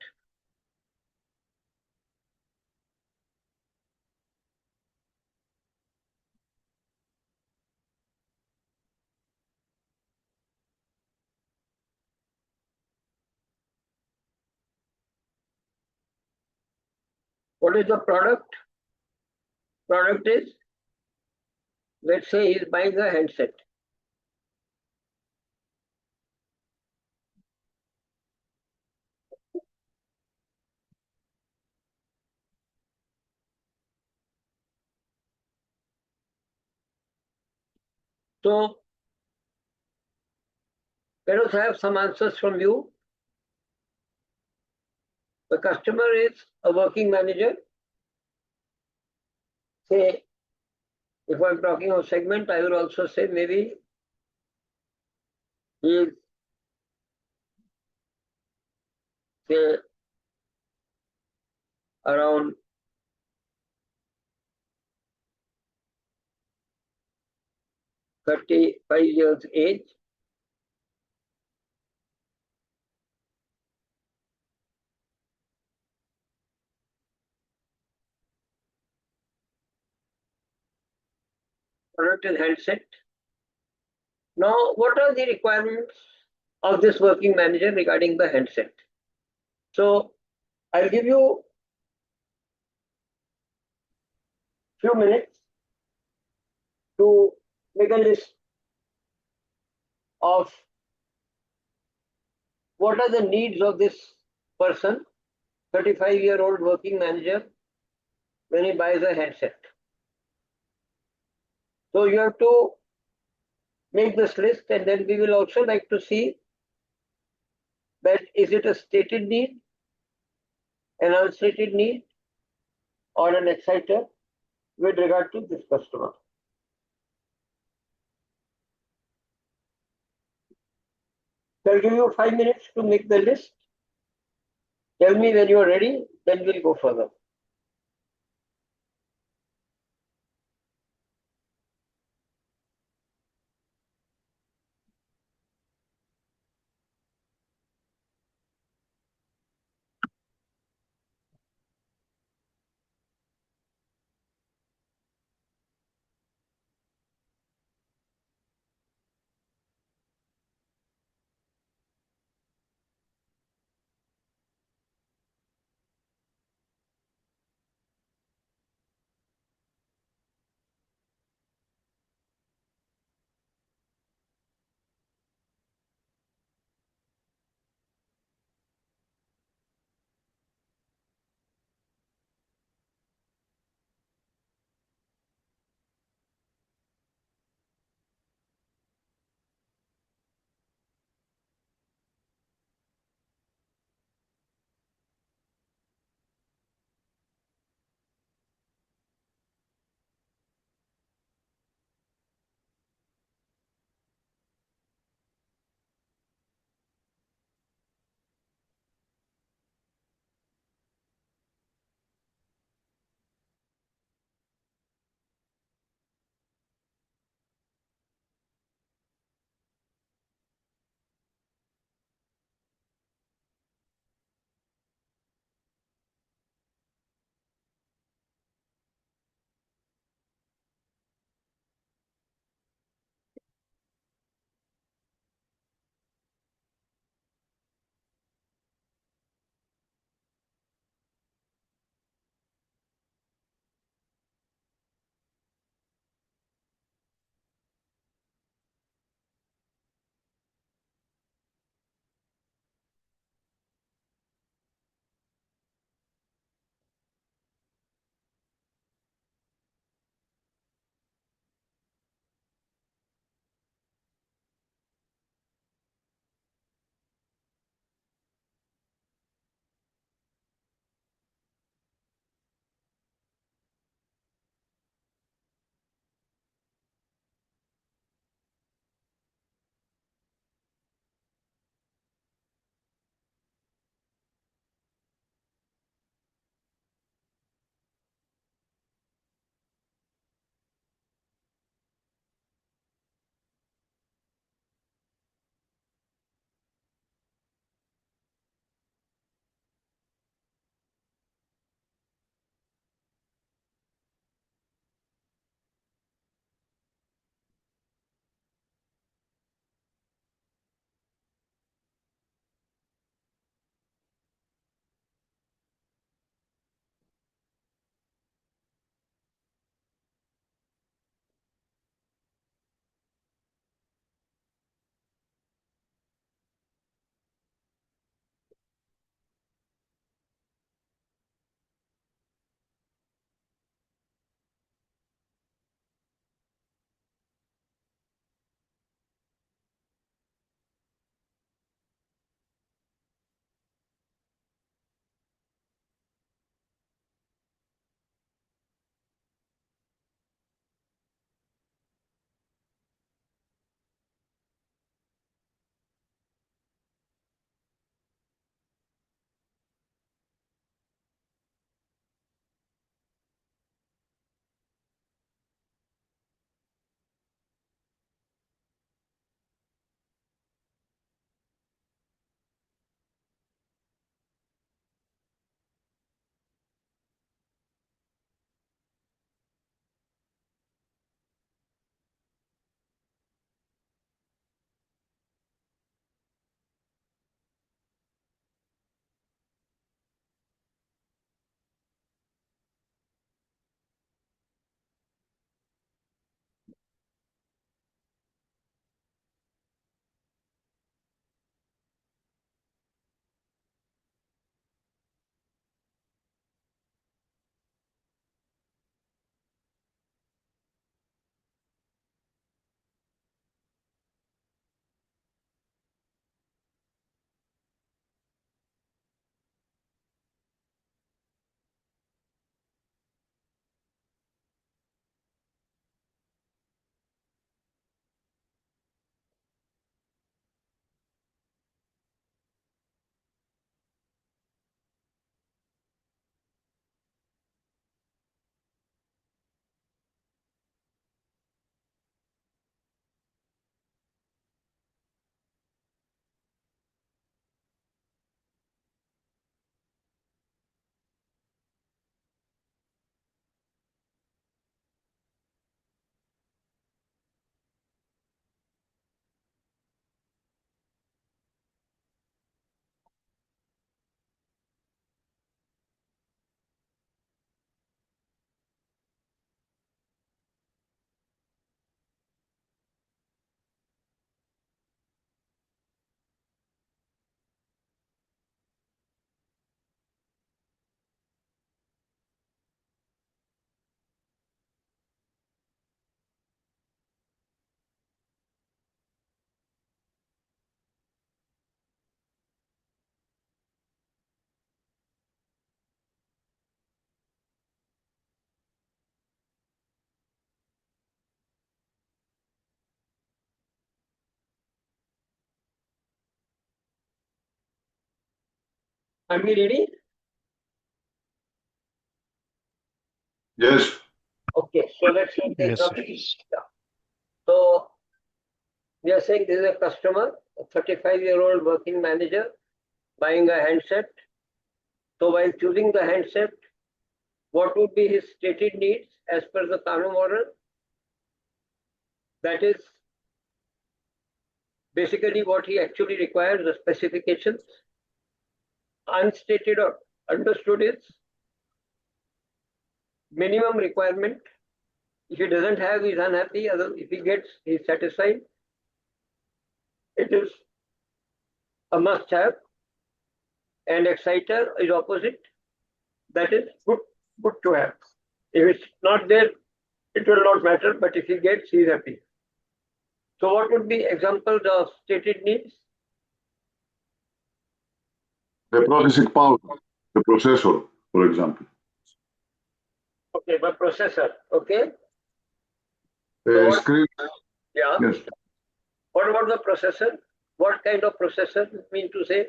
What is the product? Product is, let's say he's buying a handset. So let us have some answers from you. The customer is a working manager. Say, if I'm talking of segment, I will also say maybe he is, say, around 35 years age. Product is handset. Now, what are the requirements of this working manager regarding the handset? So, I'll give you few minutes to make a list of what are the needs of this person, 35-year-old working manager, when he buys a handset. So you have to make this list, and then we will also like to see that is it a stated need, an unstated need, or an exciter with regard to this customer. I'll give you 5 minutes to make the list. Tell me when you are ready, then we'll go further. Are we ready? Yes. Okay, so let's take the Yes, sir. example. Yeah. So we are saying this is a customer, a 35-year-old working manager buying a handset. So while choosing the handset, what would be his stated needs as per the Kano model? That is basically what he actually requires, the specifications. Unstated or understood is minimum requirement. If he doesn't have, he's unhappy. If he gets, he's satisfied. It is a must have. And exciter is opposite. That is good to have. If it's not there, it will not matter. But if he gets, he's happy. So what would be examples of stated needs? The processing power, the processor, for example. Okay, but processor. Okay. So what- Screen. Yeah. Yes. What about the processor? What kind of processor mean to say?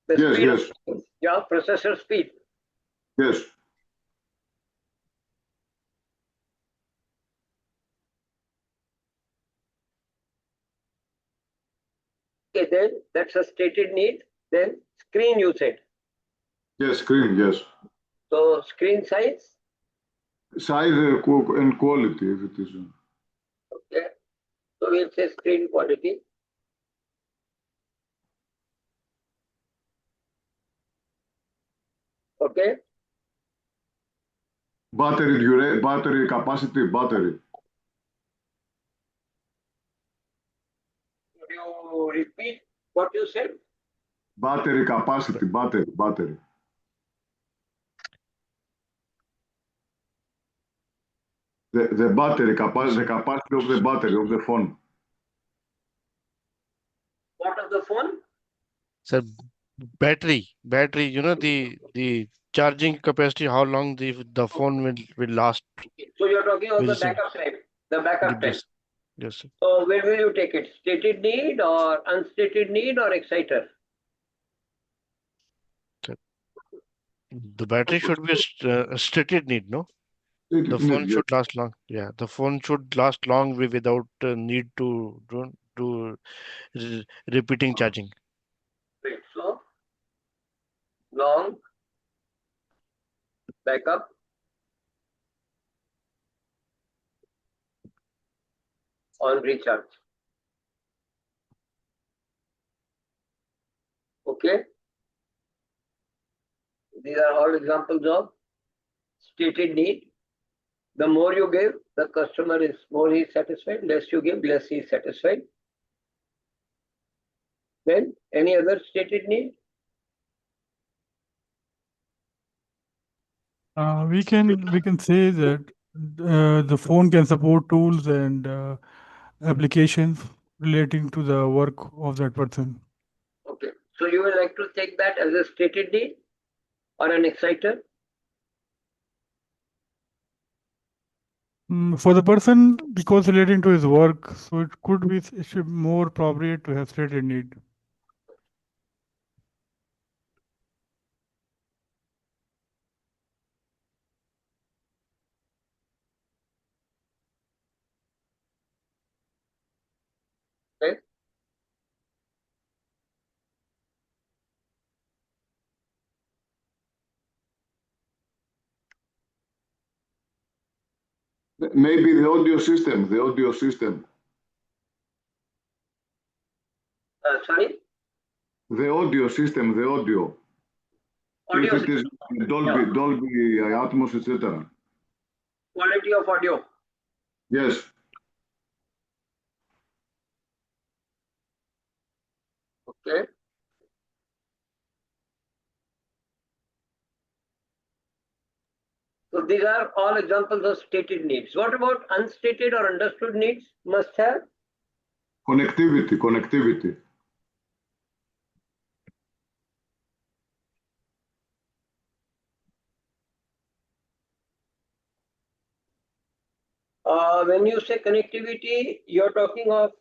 The Yes, speed yes. of, yeah, processor speed. Yes. Okay, then that's a stated need. Then screen you said. Yes, screen, yes. So screen size. Size and quality, if it is. Okay. So we'll say screen quality. Okay. Battery capacity, battery. Could you repeat what you said? Battery capacity, battery. The battery capacity, the capacity of the battery of the phone. What of the phone? Sir, battery, you know, the charging capacity, how long the phone will last. So you're talking about the Will say- backup time. The backup time. Yes, yes, sir. So where will you take it? Stated need or unstated need or exciter? The battery should be a stated need, no? The phone should last long. Yeah, the phone should last long without need to do repeating charging. Wait, so long backup on recharge. Okay. These are all examples of stated need. The more you give, the customer is more he is satisfied. Less you give, less he is satisfied. Then any other stated need? We can say that the phone can support tools and applications relating to the work of that person. Okay. So you would like to take that as a stated need or an exciter? For the person, because relating to his work, so it should be more appropriate to have stated need. Okay. Maybe the audio system, Sorry? The audio system, the audio. Audio If it is Dolby Atmos, etc. quality of audio. Yes. Okay. So these are all examples of stated needs. What about unstated or understood needs? Must have. Connectivity. When you say connectivity, you're talking of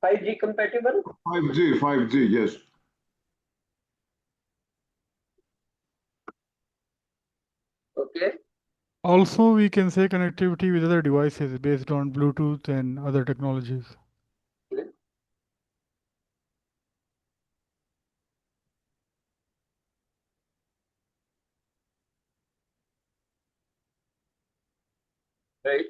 5G compatible? 5G, yes. Okay. Also, we can say connectivity with other devices based on Bluetooth and other technologies. Okay. Right.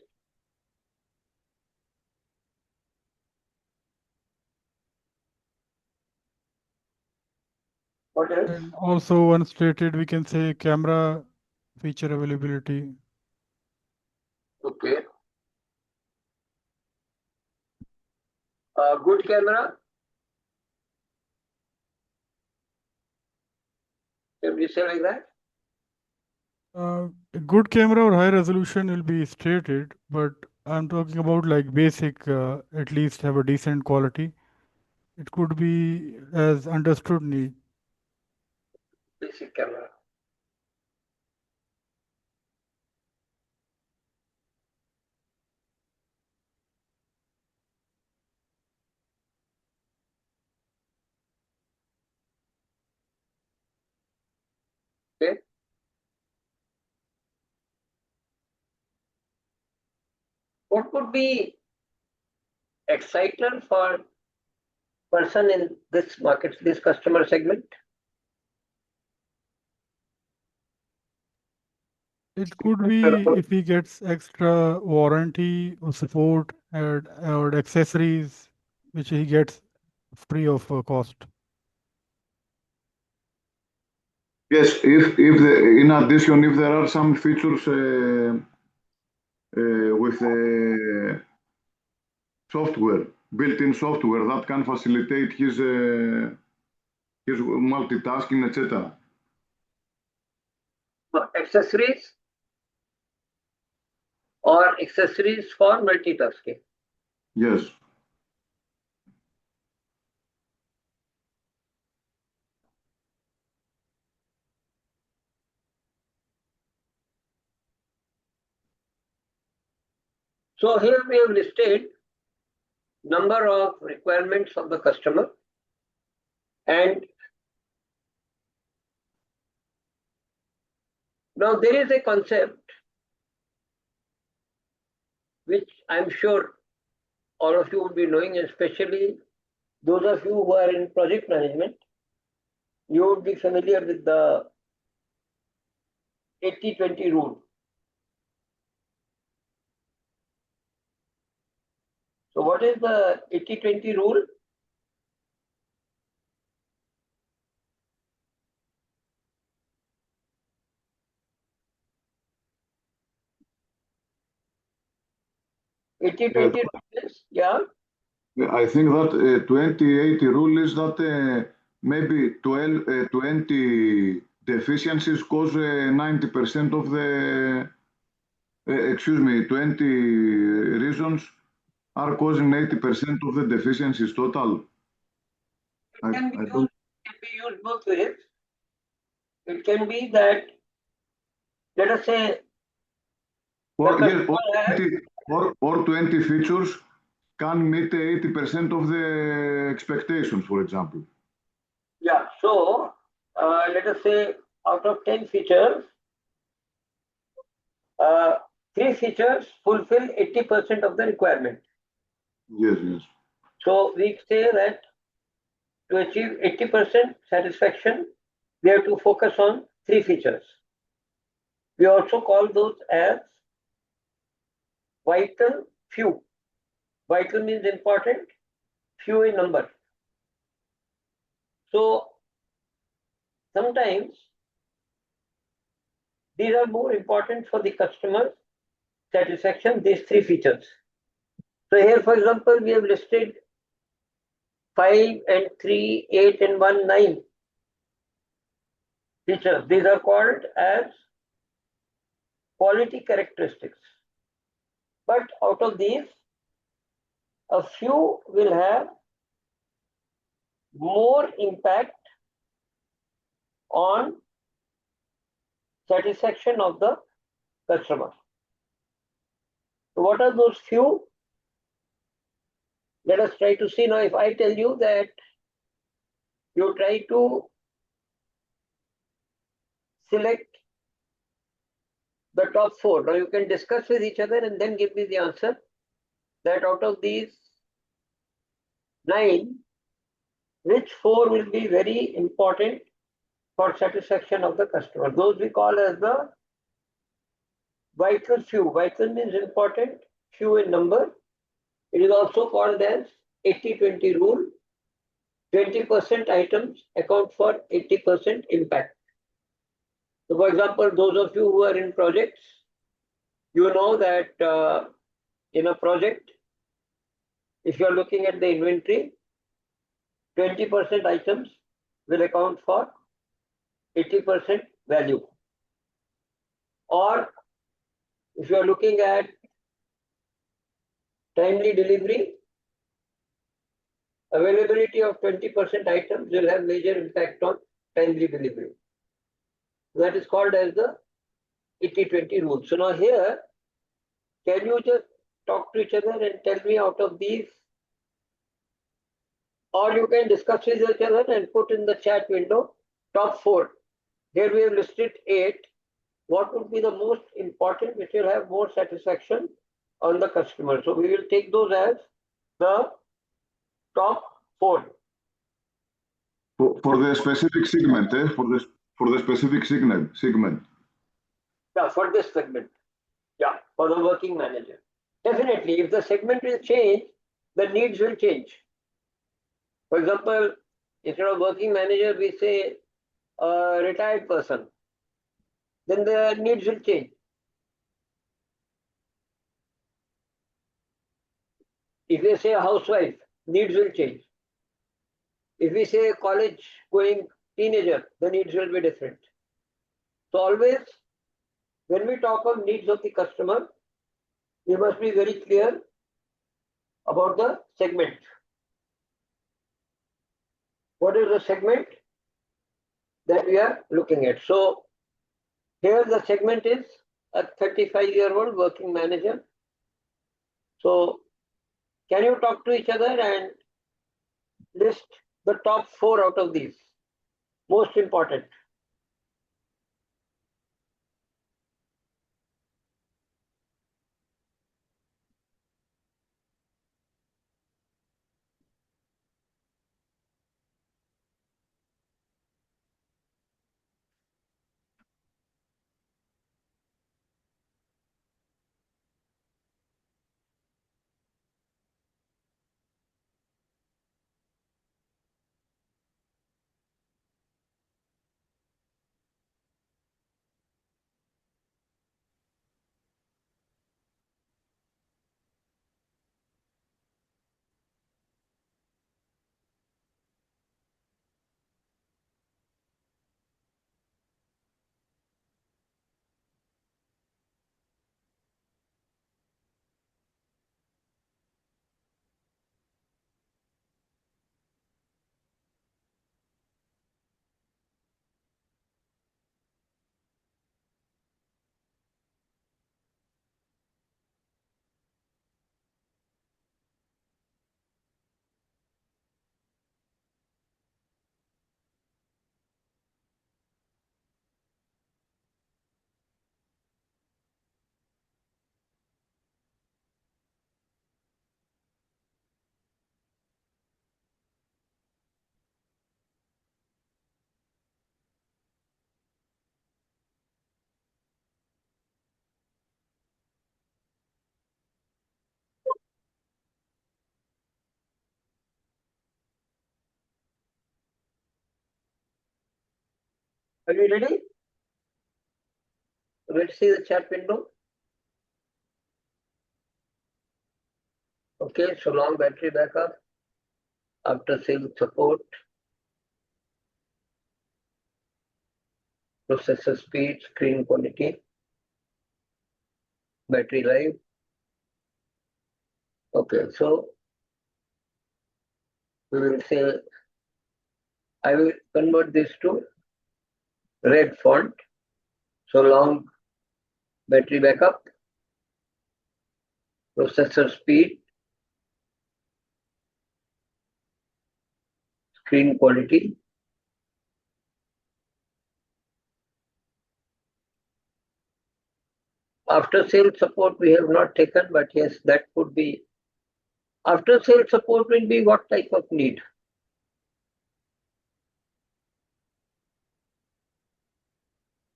What else? And also, once stated, we can say camera feature availability. Okay. Good camera. Can we say like that? A good camera or high resolution will be stated, but I'm talking about like basic, at least have a decent quality. It could be as understood need. Basic camera. Okay. What could be exciter for person in this market, this customer segment? It could be if he gets extra warranty or support or accessories, which he gets free of cost. Yes, if in addition, if there are some features with software, built-in software that can facilitate his multitasking, etc. Accessories or accessories for multitasking. Yes. So here we have listed number of requirements of the customer, and now there is a concept which I'm sure all of you would be knowing, especially those of you who are in project management. You would be familiar with the 80-20 rule. So what is the 80-20 rule? Yes. 80-20 rule is, yeah. I think that 2080 rule is that maybe 20 deficiencies cause 90% of the, excuse me, 20 reasons are causing 80% of the deficiencies total. It can be used both ways. It can be that, let us say, Or, the yes, or 20 features can meet 80% of the expectations, for example. yeah. So let us say out of 10 features, 3 features fulfill 80% of the requirement. Yes, yes. So we say that to achieve 80% satisfaction, we have to focus on 3 features. We also call those as vital few. Vital means important, few in number. So sometimes these are more important for the customer satisfaction, these 3 features. So here, for example, we have listed 5 and 3, 8 and 1, 9 features. These are called as quality characteristics. But out of these, a few will have more impact on satisfaction of the customer. So what are those few? Let us try to see now. If I tell you that you try to select the top four. Now you can discuss with each other and then give me the answer that out of these 9, which 4 will be very important for satisfaction of the customer. Those we call as the vital few. Vital means important, few in number. It is also called as 80-20 rule. 20% items account for 80% impact. So for example, those of you who are in projects, you know that in a project, if you are looking at the inventory, 20% items will account for 80% value. Or if you are looking at timely delivery, availability of 20% items will have major impact on timely delivery. That is called as the 80-20 rule. So now here, can you just talk to each other and tell me out of these, or you can discuss with each other and put in the chat window top 4. Here we have listed 8. What would be the most important, which will have more satisfaction on the customer? So we will take those as the top 4. For the specific segment, for the specific segment. Yeah, for this segment. Yeah, for the working manager. Definitely, if the segment will change, the needs will change. For example, instead of working manager, we say a retired person. Then the needs will change. If we say a housewife, needs will change. If we say a college-going teenager, the needs will be different. So always, when we talk of needs of the customer, we must be very clear about the segment. What is the segment that we are looking at? So here the segment is a 35-year-old working manager. So can you talk to each other and list the top 4 out of these? Most important. Are you ready? Let's see the chat window. Okay, so long battery backup, after sales support, processor speed, screen quality, battery life. Okay, so we will say, I will convert this to red font. So long battery backup, processor speed, screen quality, After sales support we have not taken, but yes, that could be. After sales support will be what type of need?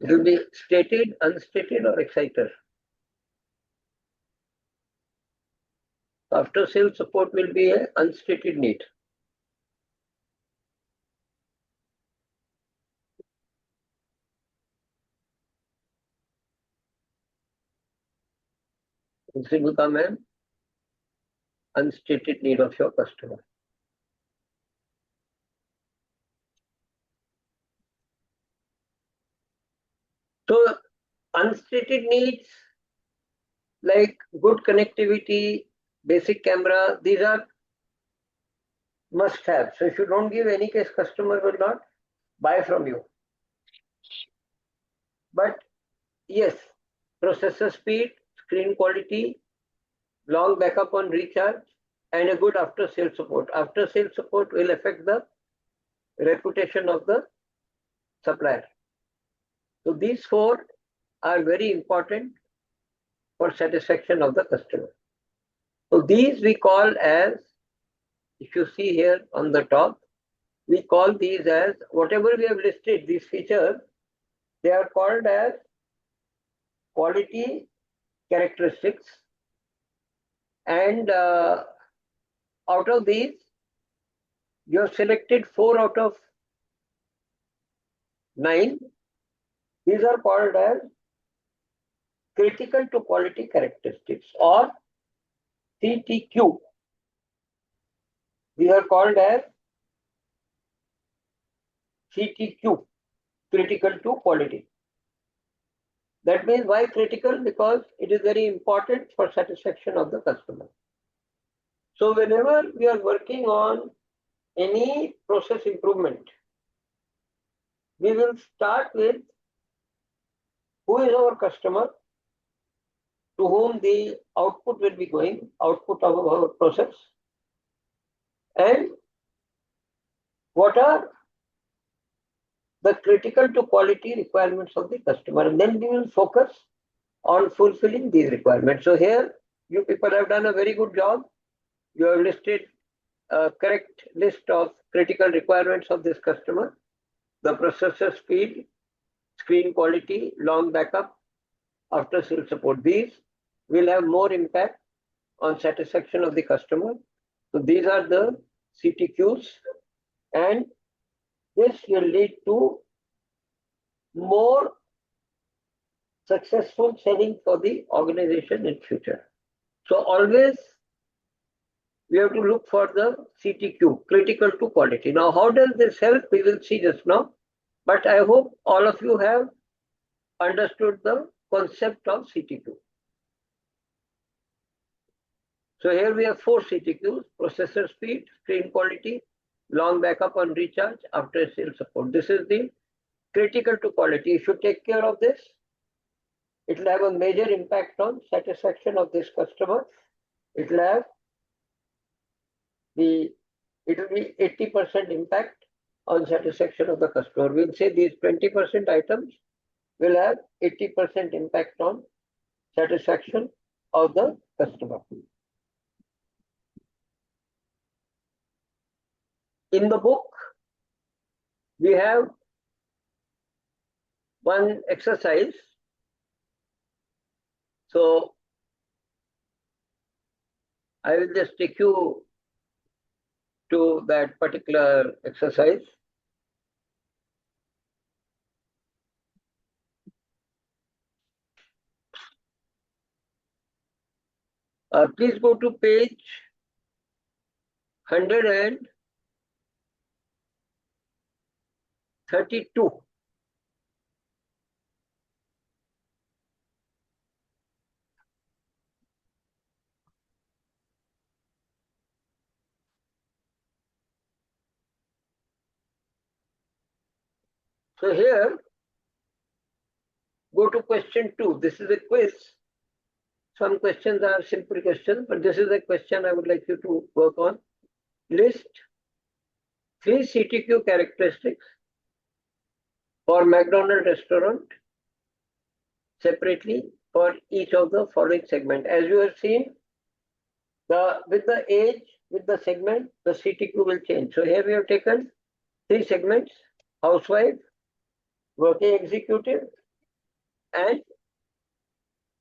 It will be stated, unstated, or exciter. After sales support will be an unstated need. This will become an unstated need of your customer. So unstated needs like good connectivity, basic camera, these are must have. So if you don't give, any case customer will not buy from you. But yes, processor speed, screen quality, long backup on recharge, and a good after sales support. After sales support will affect the reputation of the supplier. So these four are very important for satisfaction of the customer. So these we call as, if you see here on the top, we call these as, whatever we have listed, these features, they are called as quality characteristics. And out of these, you have selected 4 out of 9. These are called as critical to quality characteristics, or CTQ. These are called as CTQ, critical to quality. That means why critical? Because it is very important for satisfaction of the customer. So whenever we are working on any process improvement, we will start with who is our customer, to whom the output will be going, output of our process, and what are the critical to quality requirements of the customer. And then we will focus on fulfilling these requirements. So here, you people have done a very good job. You have listed a correct list of critical requirements of this customer: the processor speed, screen quality, long backup, after sales support. These will have more impact on satisfaction of the customer. So these are the CTQs, and this will lead to more successful selling for the organization in future. So always we have to look for the CTQ, critical to quality. Now, how does this help? We will see just now. But I hope all of you have understood the concept of CTQ. So here we have 4 CTQs: processor speed, screen quality, long backup on recharge, after sales support. This is the critical to quality. If you take care of this, it will have a major impact on satisfaction of this customer. It will be 80% impact on satisfaction of the customer. We'll say these 20% items will have 80% impact on satisfaction of the customer. In the book, we have one exercise. So I will just take you to that particular exercise. Please go to page 132. So here, go to question 2. This is a quiz. Some questions are simple questions, but this is a question I would like you to work on. List 3 CTQ characteristics for McDonald's restaurant separately for each of the following segment. As you have seen, with the age, with the segment, the CTQ will change. So here we have taken 3 segments: housewife, working executive, and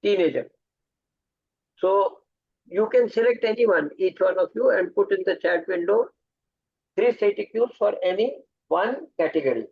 teenager. So you can select anyone, each one of you, and put in the chat window 3 CTQs for any one category.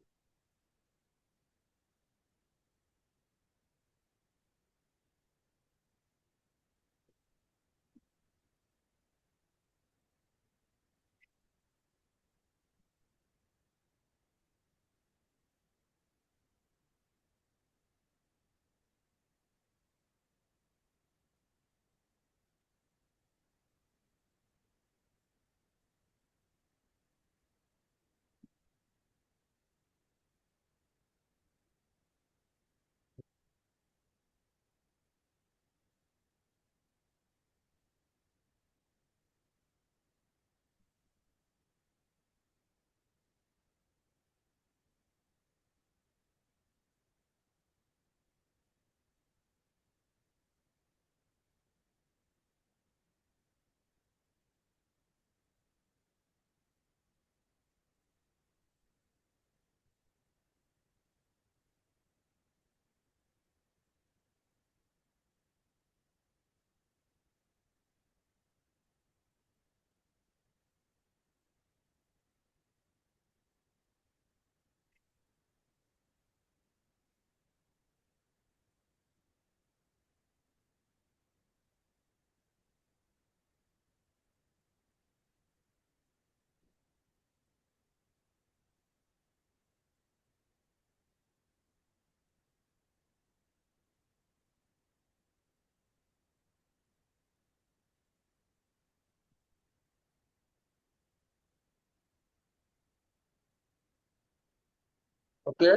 Okay,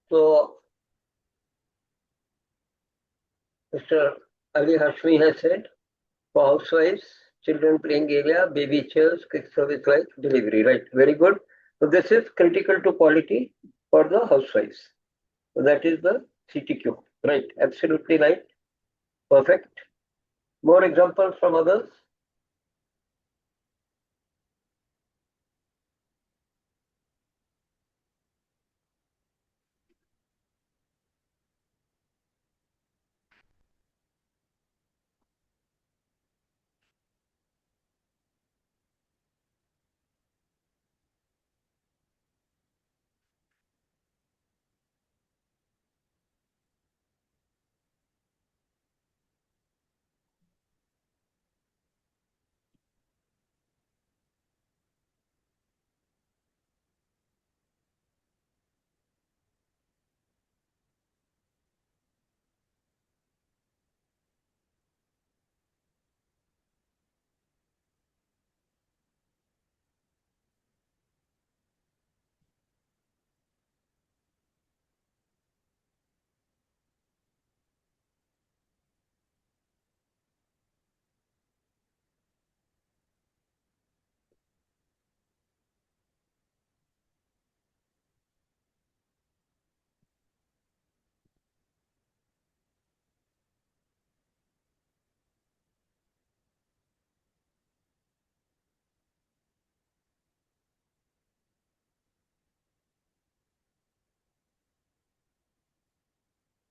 so Mr. Ali Hashmi has said, for housewives, children playing area, baby chairs, quick service like delivery, right? Very good. So this is critical to quality for the housewives. So that is the CTQ, right? Absolutely right. Perfect. More examples from others.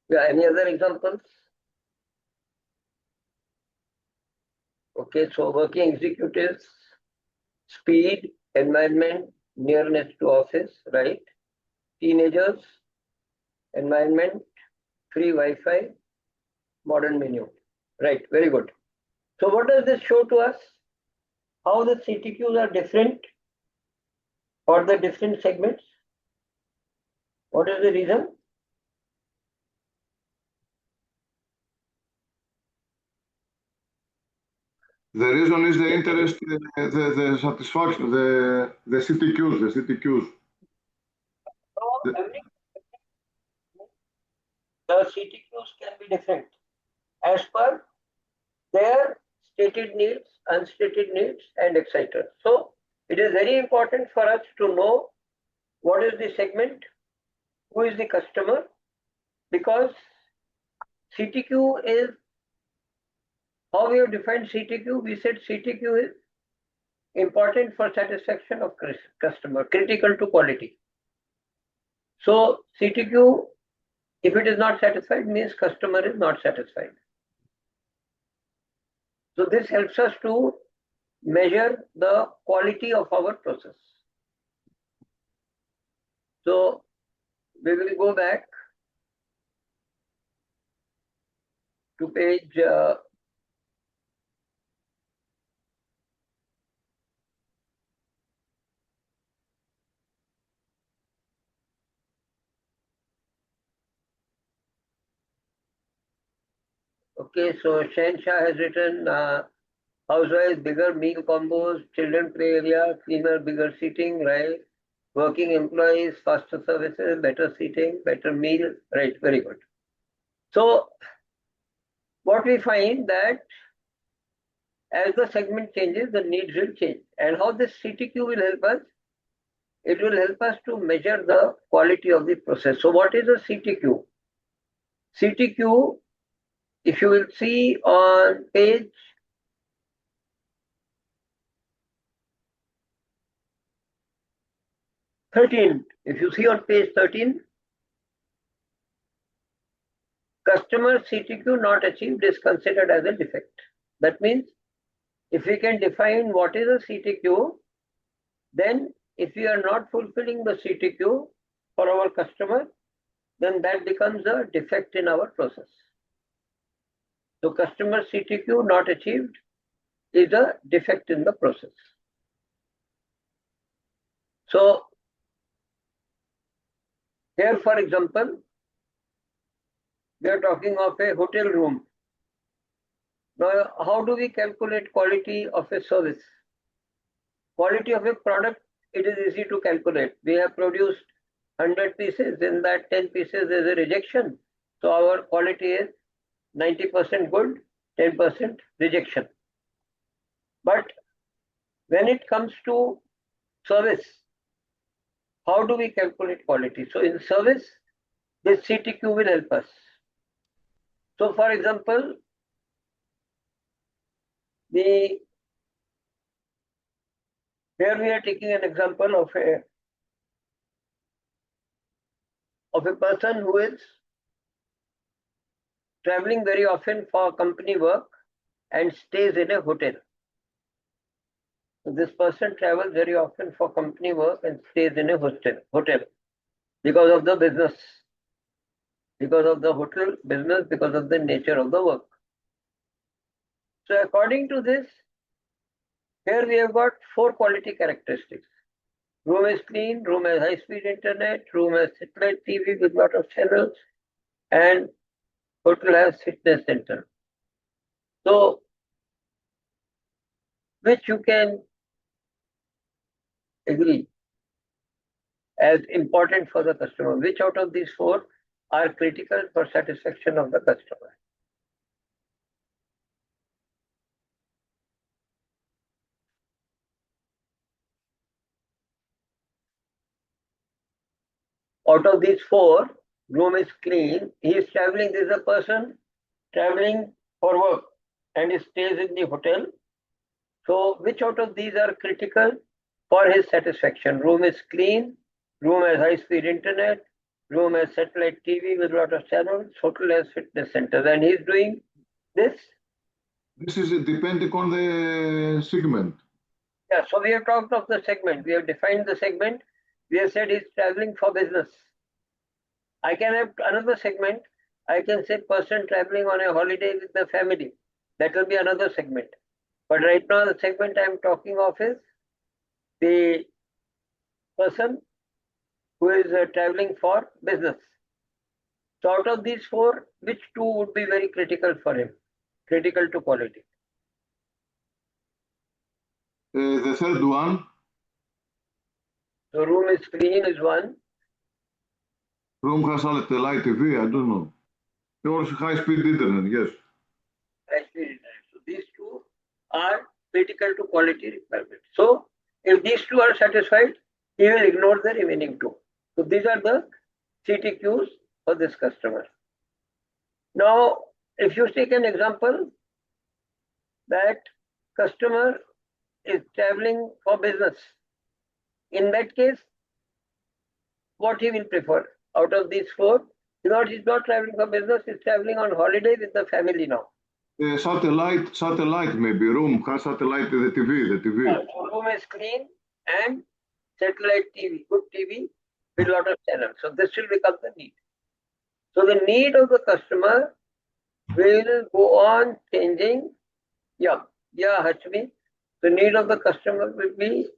Yeah, any other examples? Okay, so working executives, speed, environment, nearness to office, right? Teenagers, environment, free Wi-Fi, modern menu. Right, very good. So what does this show to us? How the CTQs are different for the different segments? What is the reason? The reason is the interest, the satisfaction, the CTQs. So the CTQs can be different as per their stated needs, unstated needs, and etc. So it is very important for us to know what is the segment, who is the customer, because CTQ is, how we have defined CTQ? We said CTQ is important for satisfaction of customer, critical to quality. So CTQ, if it is not satisfied, means customer is not satisfied. So this helps us to measure the quality of our process. So we will go back to page okay, so Shansha has written housewives, bigger meal combos, children play area, cleaner, bigger seating, right? Working employees, faster services, better seating, better meal, right? Very good. So what we find that as the segment changes, the needs will change. And how this CTQ will help us? It will help us to measure the quality of the process. So what is a CTQ? CTQ, if you will see on page 13, if you see on page 13, customer CTQ not achieved is considered as a defect. That means if we can define what is a CTQ, then if we are not fulfilling the CTQ for our customer, then that becomes a defect in our process. So customer CTQ not achieved is a defect in the process. So here, for example, we are talking of a hotel room. Now, how do we calculate quality of a service? Quality of a product, it is easy to calculate. We have produced 100 pieces, in that 10 pieces is a rejection. So our quality is 90% good, 10% rejection. But when it comes to service, how do we calculate quality? So in service, this CTQ will help us. So for example, here we are taking an example of a person who is traveling very often for company work and stays in a hotel. So this person travels very often for company work and stays in a hotel because of the business, because of the hotel business, because of the nature of the work. So according to this, here we have got 4 quality characteristics. Room is clean, room has high-speed internet, room has satellite TV with lot of channels, and hotel has fitness center. So, which you can agree as important for the customer? Which out of these 4 are critical for satisfaction of the customer? Out of these 4, room is clean, he is traveling, this is a person traveling for work and he stays in the hotel. So which out of these are critical for his satisfaction? Room is clean, room has high-speed internet, room has satellite TV with a lot of channels, hotel has fitness centers, and he's doing this. This is depending on the segment. Yeah, so we have talked of the segment. We have defined the segment. We have said he's traveling for business. I can have another segment. I can say person traveling on a holiday with the family. That will be another segment. But right now the segment I am talking of is the person who is traveling for business. So out of these 4, which 2 would be very critical for him? Critical to quality. The third one. So room is clean is 1. Room has satellite TV, I don't know. Also high-speed internet, yes. High-speed internet. So these 2 are critical to quality requirements. So if these 2 are satisfied, he will ignore the remaining 2. So these are the CTQs for this customer. Now, if you take an example that customer is traveling for business, in that case, what he will prefer out of these four? He's not traveling for business, he's traveling on holiday with the family now. Satellite maybe, room has satellite, the TV. So room is clean and satellite TV, good TV with lot of channels. So this will become the need. So the need of the customer will go on changing. Yeah, Hachmi. The need of the customer will be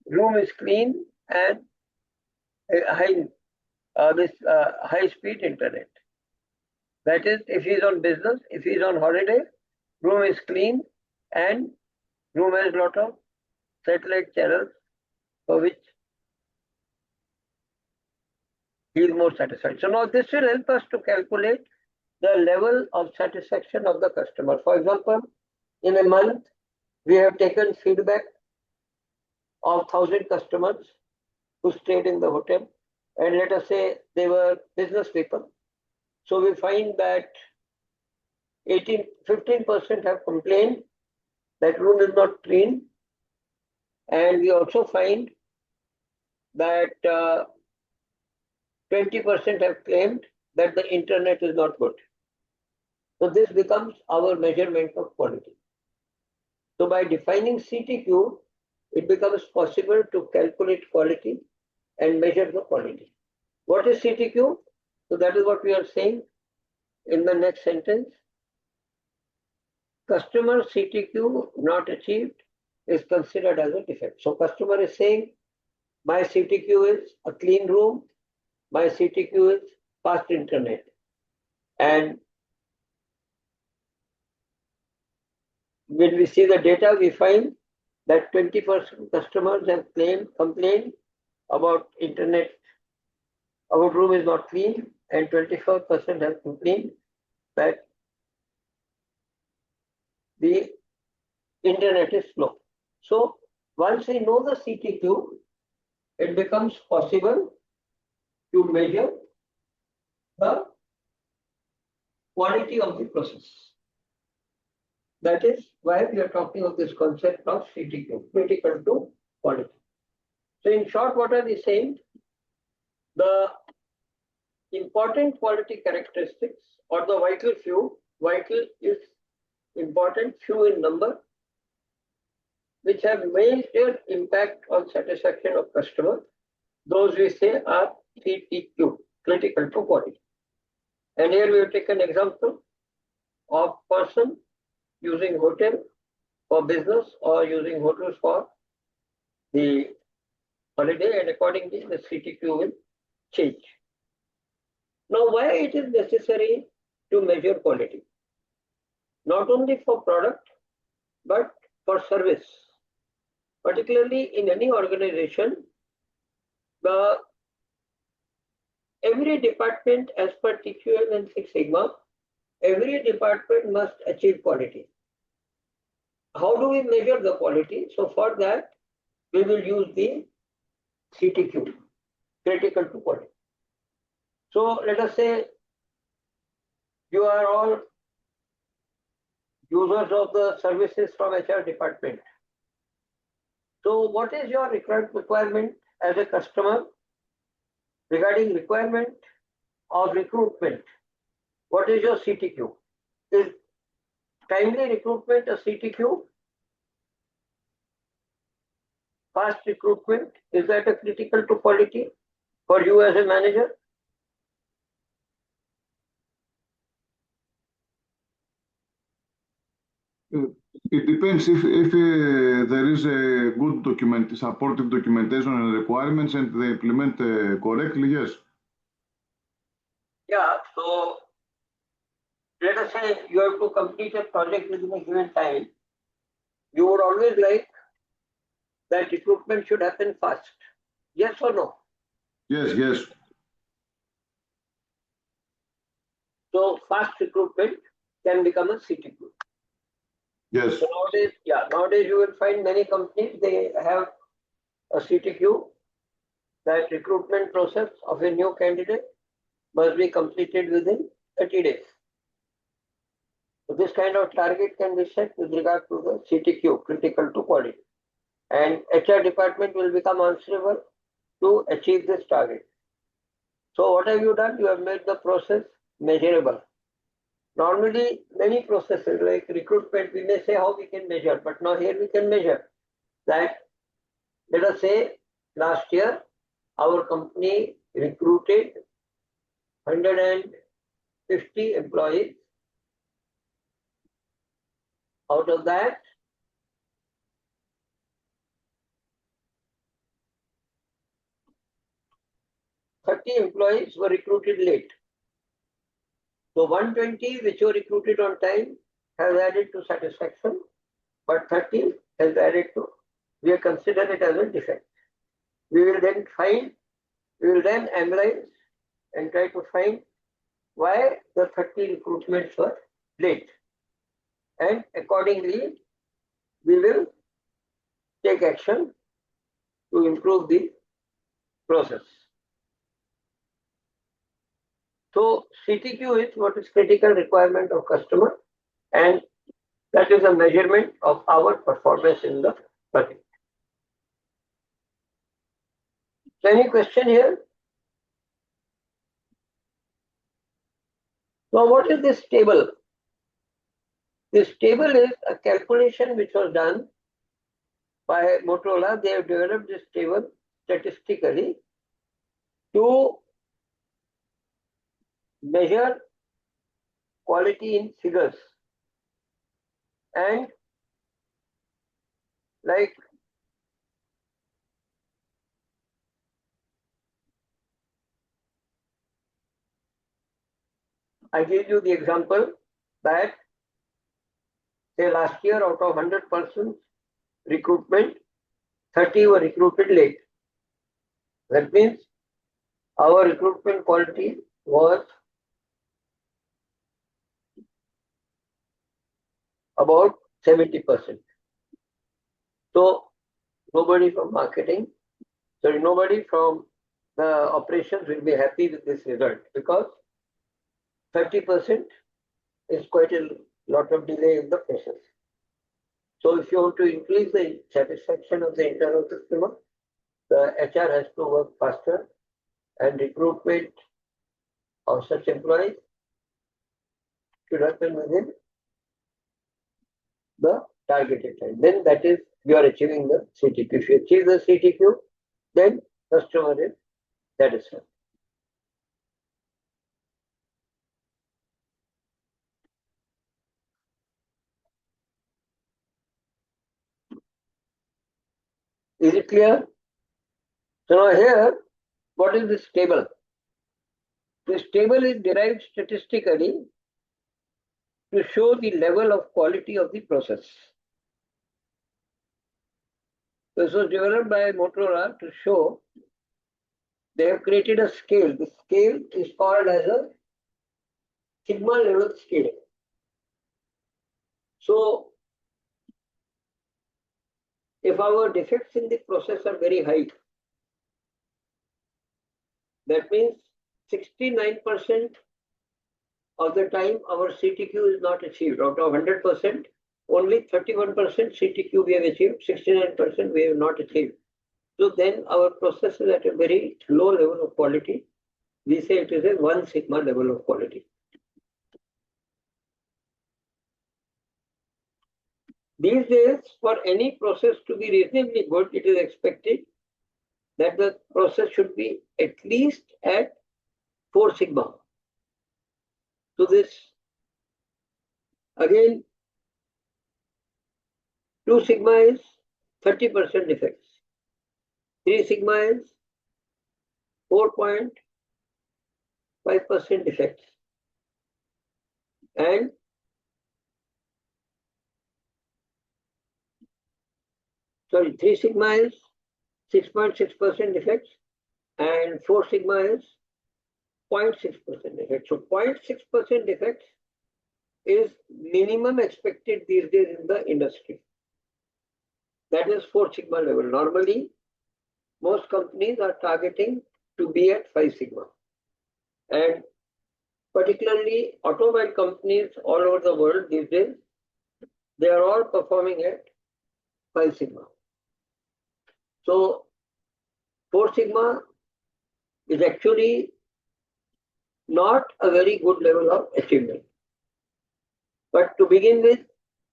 room is clean and high speed internet. That is, if he's on business, if he's on holiday, room is clean and room has lot of satellite channels for which he is more satisfied. So now this will help us to calculate the level of satisfaction of the customer. For example, in a month, we have taken feedback of 1,000 customers who stayed in the hotel. And let us say they were business people. So we find that 15% have complained that room is not clean. And we also find that 20% have claimed that the internet is not good. So this becomes our measurement of quality. So by defining CTQ, it becomes possible to calculate quality and measure the quality. What is CTQ? So that is what we are saying in the next sentence. Customer CTQ not achieved is considered as a defect. So customer is saying, my CTQ is a clean room, my CTQ is fast internet. And when we see the data, we find that 20% customers have complained about internet, our room is not clean, and 24% have complained that the internet is slow. So once we know the CTQ, it becomes possible to measure the quality of the process. That is why we are talking of this concept of CTQ, critical to quality. So in short, what are we saying? The important quality characteristics or the vital few, vital is important, few in number, which have major impact on satisfaction of customer. Those we say are CTQ, critical to quality. And here we have taken an example of person using hotel for business or using hotels for the holiday, and accordingly the CTQ will change. Now, why it is necessary to measure quality? Not only for product, but for service. Particularly in any organization, every department, as per TQM and Six Sigma, every department must achieve quality. How do we measure the quality? So for that, we will use the CTQ, critical to quality. So let us say you are all users of the services from HR department. So what is your requirement as a customer regarding requirement of recruitment? What is your CTQ? Is timely recruitment a CTQ? Fast recruitment, is that a critical to quality for you as a manager? It depends if there is a good supportive documentation and requirements and they implement correctly, yes. Yeah, so let us say you have to complete a project within a given time. You would always like that recruitment should happen fast. Yes or no? Yes. So fast recruitment can become a CTQ. Yes. So nowadays you will find many companies, they have a CTQ, that recruitment process of a new candidate must be completed within 30 days. So this kind of target can be set with regard to the CTQ, critical to quality. And HR department will become answerable to achieve this target. So what have you done? You have made the process measurable. Normally, many processes like recruitment, we may say how we can measure, but now here we can measure that. Let us say last year, our company recruited 150 employees. Out of that, 30 employees were recruited late. So 120 which were recruited on time has added to satisfaction, but 30 has added to, we have considered it as a defect. We will then analyze and try to find why the 30 recruitments were late. And accordingly, we will take action to improve the process. So CTQ is what is critical requirement of customer, and that is a measurement of our performance in the project. So any question here? Now what is this table? This table is a calculation which was done by Motorola. They have developed this table statistically to measure quality in figures. And like I gave you the example that say last year out of 100 persons recruitment, 30 were recruited late. That means our recruitment quality was about 70%. So nobody from marketing, nobody from the operations will be happy with this result, because 30% is quite a lot of delay in the process. So if you want to increase the satisfaction of the internal customer, the HR has to work faster, and recruitment of such employees should happen within the targeted time. Then that is, you are achieving the CTQ. If you achieve the CTQ, then customer is satisfied. Is it clear? So now here, what is this table? This table is derived statistically to show the level of quality of the process. This was developed by Motorola to show. They have created a scale. The scale is called as a sigma level scale. So if our defects in the process are very high, that means 69% of the time our CTQ is not achieved. Out of 100%, only 31% CTQ we have achieved, 69% we have not achieved. So then our process is at a very low level of quality. We say it is a 1 sigma level of quality. These days, for any process to be reasonably good, it is expected that the process should be at least at 4 sigma. So this, again, 2 sigma is 30% defects. 3 sigma is 4.5% defects. And 3 sigma is 6.6% defects, and 4 sigma is 0.6% defects. So 0.6% defects is minimum expected these days in the industry. That is 4 sigma level. Normally, most companies are targeting to be at 5 sigma. And particularly automobile companies all over the world these days, they are all performing at 5 sigma. So 4 sigma is actually not a very good level of achievement. But to begin with,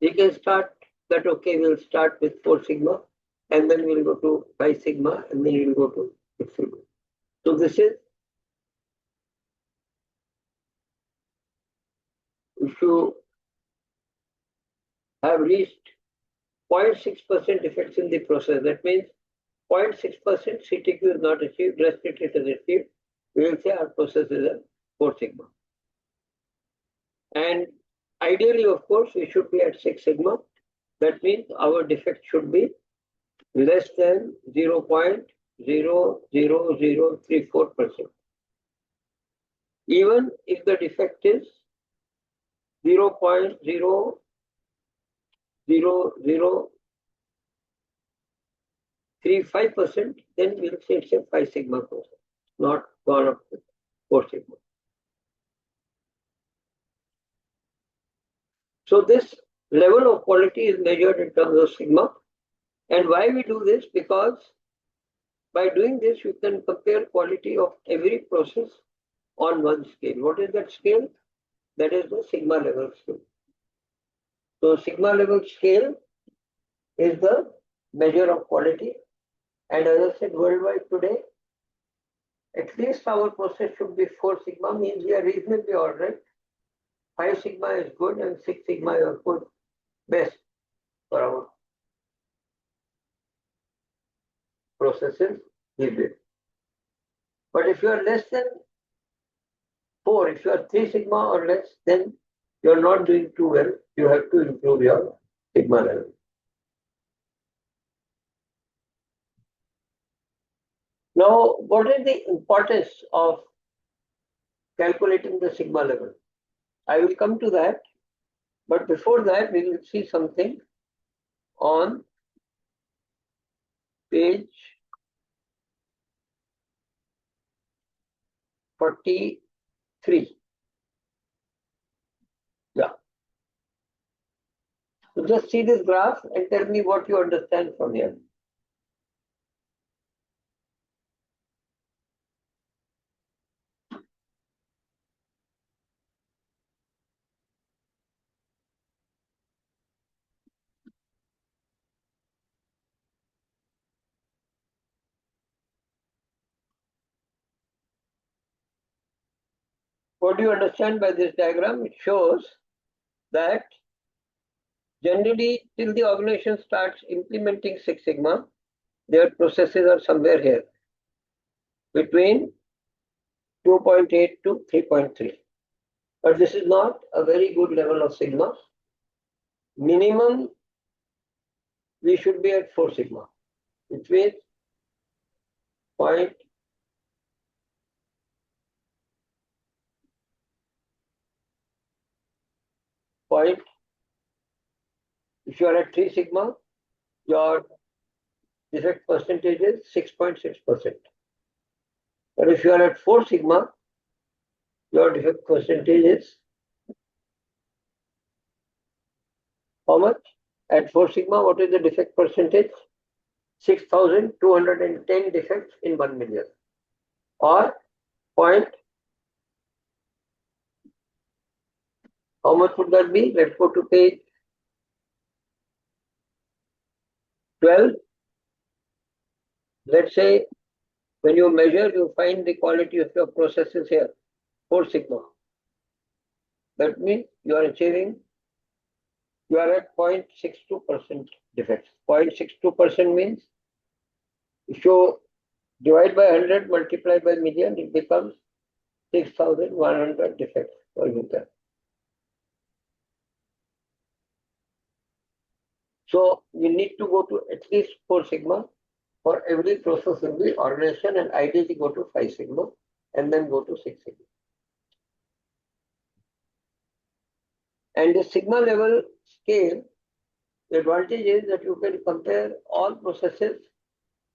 we can start that, okay, we'll start with 4 sigma, and then we'll go to 5 sigma, and then we'll go to 6 sigma. So this is, if you have reached 0.6% defects in the process, that means 0.6% CTQ is not achieved, rest it is achieved, we will say our process is a 4 sigma. And ideally, of course, we should be at 6 sigma. That means our defect should be less than 0.00034%. Even if the defect is 0.00035%, then we'll say it's a 5 sigma process, not gone up to 4 sigma. So this level of quality is measured in terms of sigma. And why we do this? Because by doing this, you can compare quality of every process on one scale. What is that scale? That is the sigma level scale. So sigma level scale is the measure of quality. And as I said, worldwide today, at least our process should be 4 sigma, means we are reasonably all right. 5 sigma is good and 6 sigma is good, best for our processes. But if you are less than 4, if you are 3 sigma or less, then you are not doing too well. You have to improve your sigma level. Now, what is the importance of calculating the sigma level? I will come to that, but before that, we will see something on page 43. Yeah. So just see this graph and tell me what you understand from here. What do you understand by this diagram? It shows that generally till the organization starts implementing 6 sigma, their processes are somewhere here between 2.8 to 3.3. But this is not a very good level of sigma. Minimum, we should be at 4 sigma, which means point if you are at 3 sigma, your defect percentage is 6.6%. But if you are at 4 sigma, your defect percentage is how much? At 4 sigma, what is the defect percentage? 6,210 defects in 1 million, or point. How much would that be? Let's go to page 12. Let's say when you measure, you find the quality of your processes here, 4 sigma. That means you are achieving, you are at 0.62% defects. 0.62% means if you divide by 100, multiply by million, it becomes 6,100 defects per meter. So we need to go to at least 4 sigma for every process in the organization, and ideally go to 5 sigma and then go to 6 sigma. And the sigma level scale, the advantage is that you can compare all processes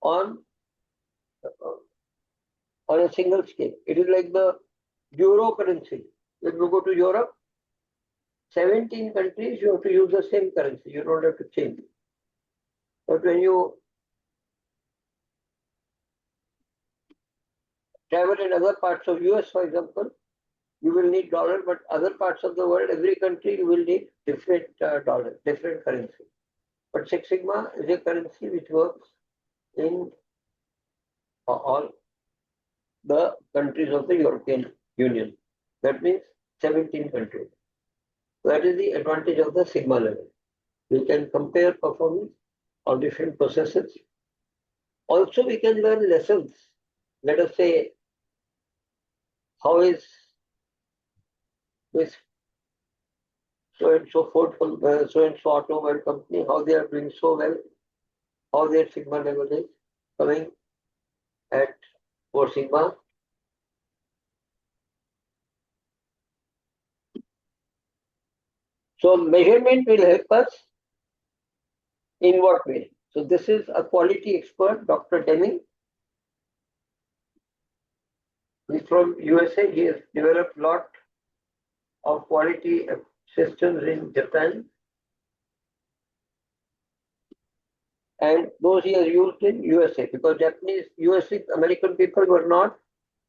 on a single scale. It is like the euro currency. When you go to Europe, 17 countries, you have to use the same currency. You don't have to change it. But when you travel in other parts of US, for example, you will need dollar, but other parts of the world, every country, you will need different dollar, different currency. But Six Sigma is a currency which works in all the countries of the European Union. That means 17 countries. That is the advantage of the Sigma level. We can compare performance of different processes. Also, we can learn lessons. Let us say, how is this so and so Ford, so and so automobile company, how they are doing so well, how their Sigma level is coming at 4 Sigma. So measurement will help us in what way? So this is a quality expert, Dr. Deming. He's from USA. He has developed a lot of quality systems in Japan. And those he has used in USA because USA, American people were not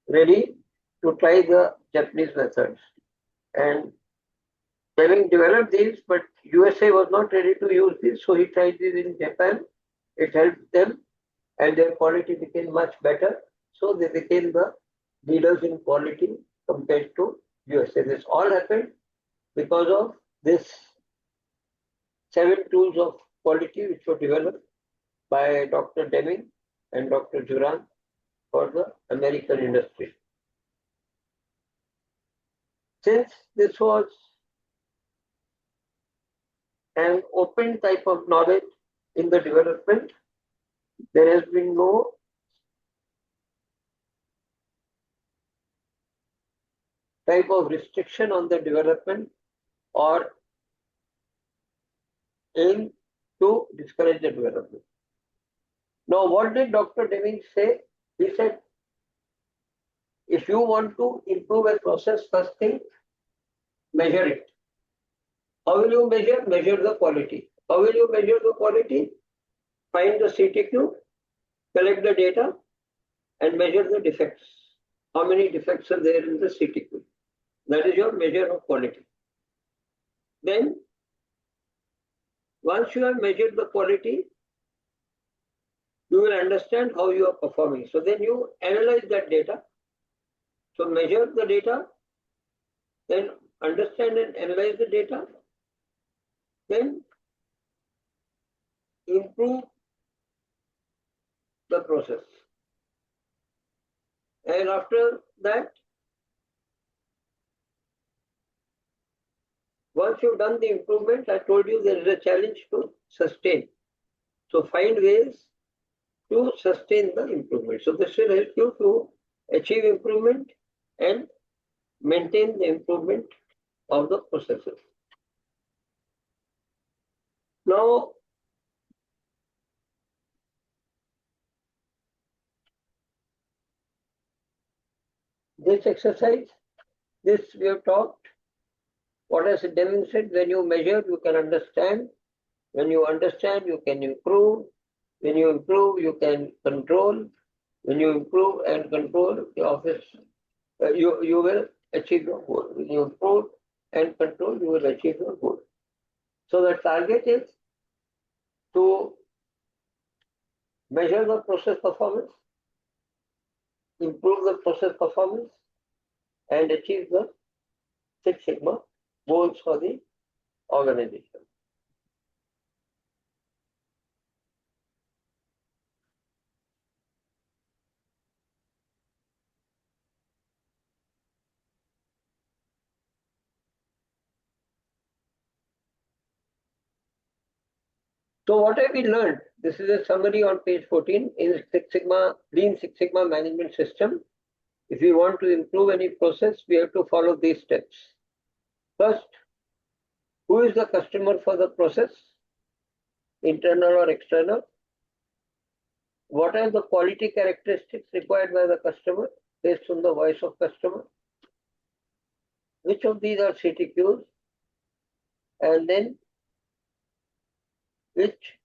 ready to try the Japanese methods. And having developed these, but USA was not ready to use this, so he tried this in Japan. It helped them and their quality became much better. So they became the leaders in quality compared to USA. This all happened because of this 7 tools of quality which were developed by Dr. Deming and Dr. Juran for the American industry. Since this was an open type of knowledge in the development, there has been no type of restriction on the development or aim to discourage the development. Now, what did Dr. Deming say? He said, if you want to improve a process, first thing, measure it. How will you measure? Measure the quality. How will you measure the quality? Find the CTQ, collect the data, and measure the defects. How many defects are there in the CTQ? That is your measure of quality. Then, once you have measured the quality, you will understand how you are performing. So then you analyze that data. So measure the data, then understand and analyze the data, then improve the process. And after that, once you've done the improvement, I told you there is a challenge to sustain. So find ways to sustain the improvement. So this will help you to achieve improvement and maintain the improvement of the processes. Now, this exercise, this we have talked. What has Deming said? When you measure, you can understand. When you understand, you can improve. When you improve, you can control. When you improve and control the office, you will achieve your goal. When you improve and control, you will achieve your goal. So the target is to measure the process performance, improve the process performance, and achieve the Six Sigma goals for the organization. So what have we learned? This is a summary on page 14 in Six Sigma, Lean Six Sigma management system. If we want to improve any process, we have to follow these steps. First, who is the customer for the process? Internal or external? What are the quality characteristics required by the customer based on the voice of customer? which of these are CTQs, and then which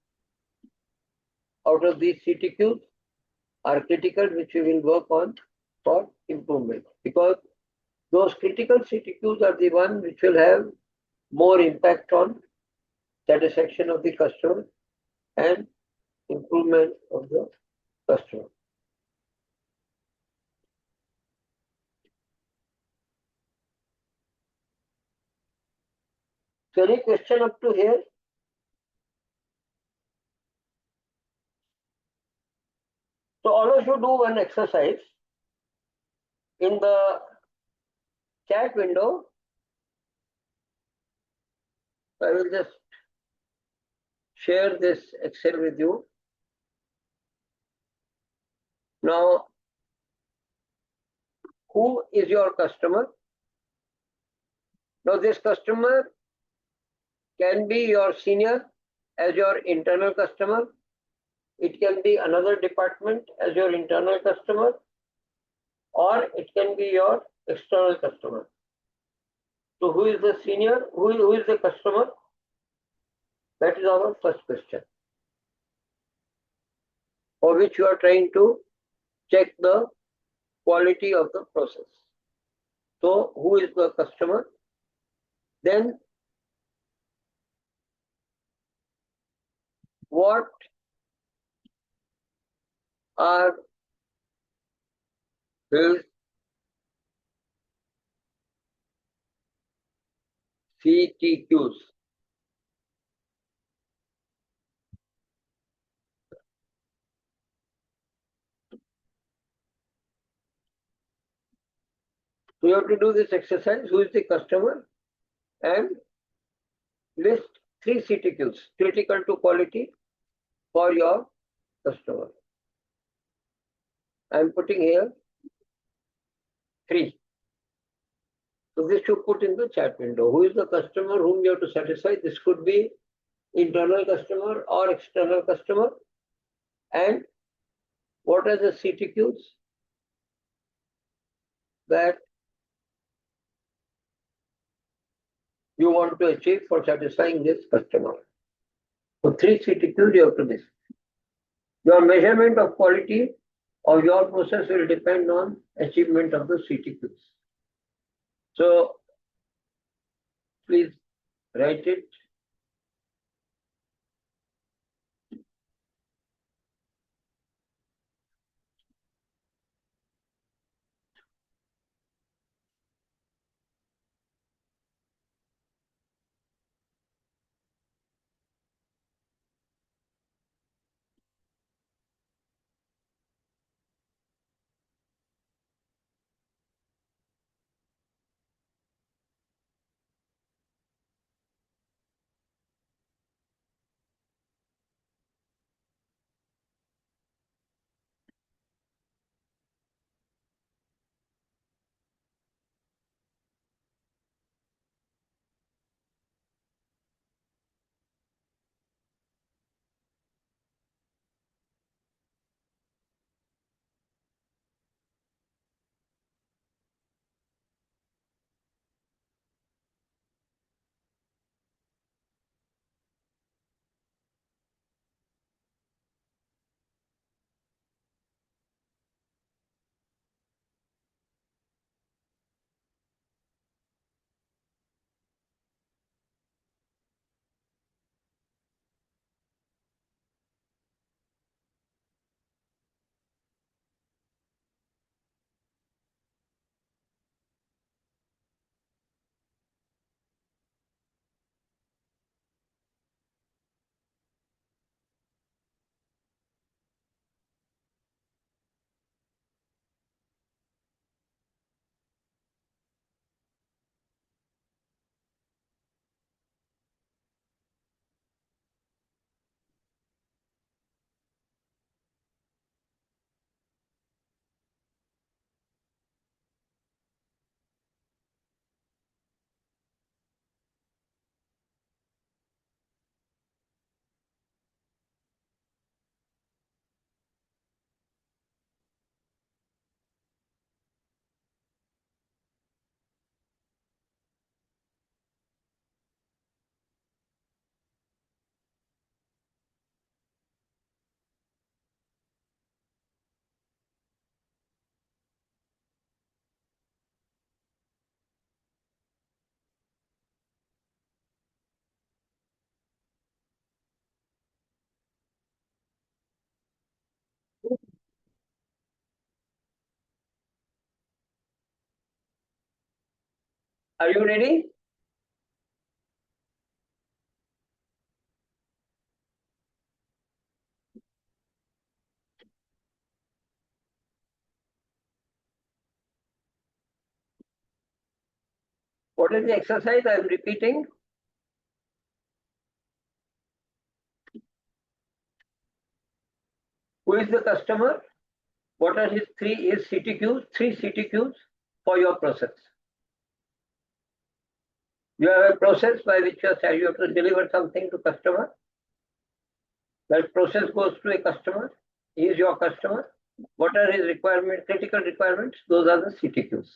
out of these CTQs are critical, which we will work on for improvement. Because those critical CTQs are the ones which will have more impact on satisfaction of the customer and improvement of the customer. So any question up to here? So all of you do one exercise. In the chat window, I will just share this Excel with you. Now, who is your customer? Now, this customer can be your senior as your internal customer. It can be another department as your internal customer, or it can be your external customer. So who is the senior? Who is the customer? That is our first question, for which you are trying to check the quality of the process. So who is the customer? Then what are his CTQs? So you have to do this exercise. Who is the customer? And list 3 CTQs critical to quality for your customer. I am putting here 3. So this you put in the chat window. Who is the customer whom you have to satisfy? This could be internal customer or external customer. And what are the CTQs that you want to achieve for satisfying this customer? So 3 CTQs you have to miss. Your measurement of quality of your process will depend on achievement of the CTQs. So please write it. Are you ready? What is the exercise I am repeating? Who is the customer? What are his three CTQs? Three CTQs for your process. You have a process by which you have to deliver something to customer. That process goes to a customer. He is your customer. What are his requirements, critical requirements? Those are the CTQs.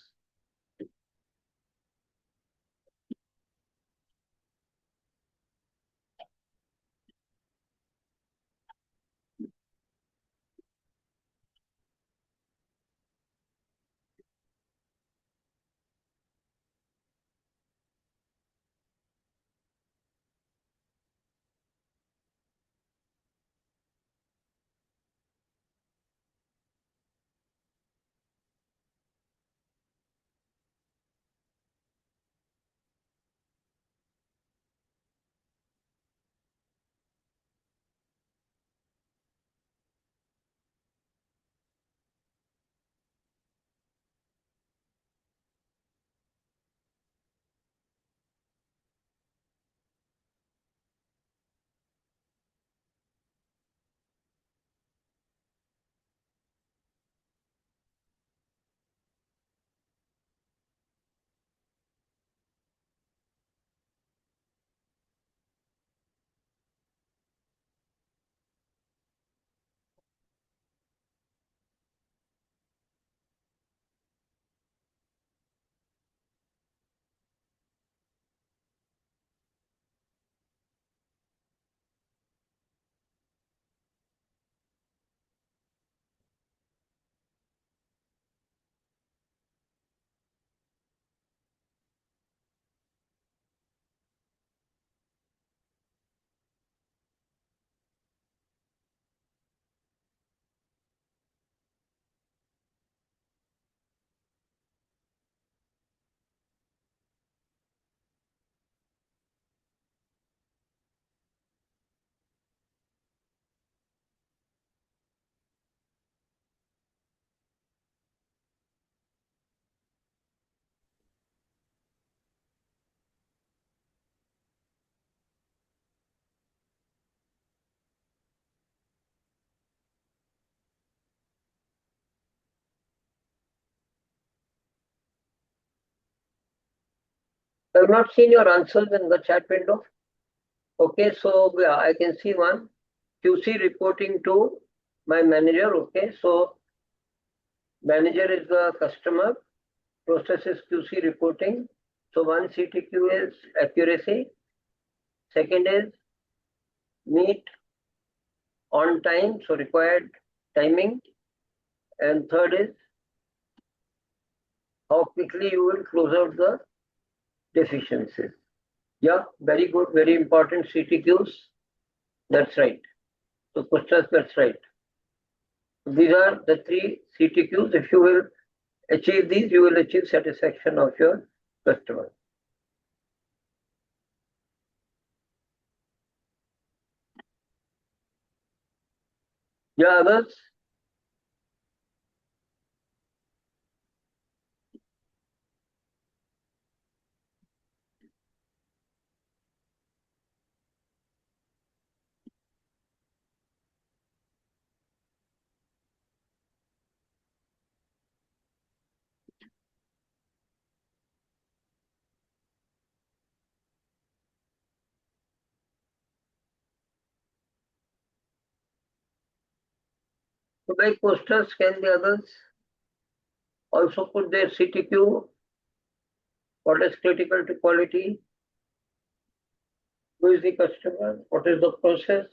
I have not seen your answers in the chat window. Okay, so I can see one. QC reporting to my manager. Okay, so manager is the customer. Process is QC reporting. So one CTQ is accuracy. Second is meet on time, so required timing. And third is how quickly you will close out the deficiencies. Yeah, very good, very important CTQs. That's right. So Kustas, that's right. These are the three CTQs. If you will achieve these, you will achieve satisfaction of your customer. Yeah, others? So like posters, can the others also put their CTQ? What is critical to quality? Who is the customer? What is the process?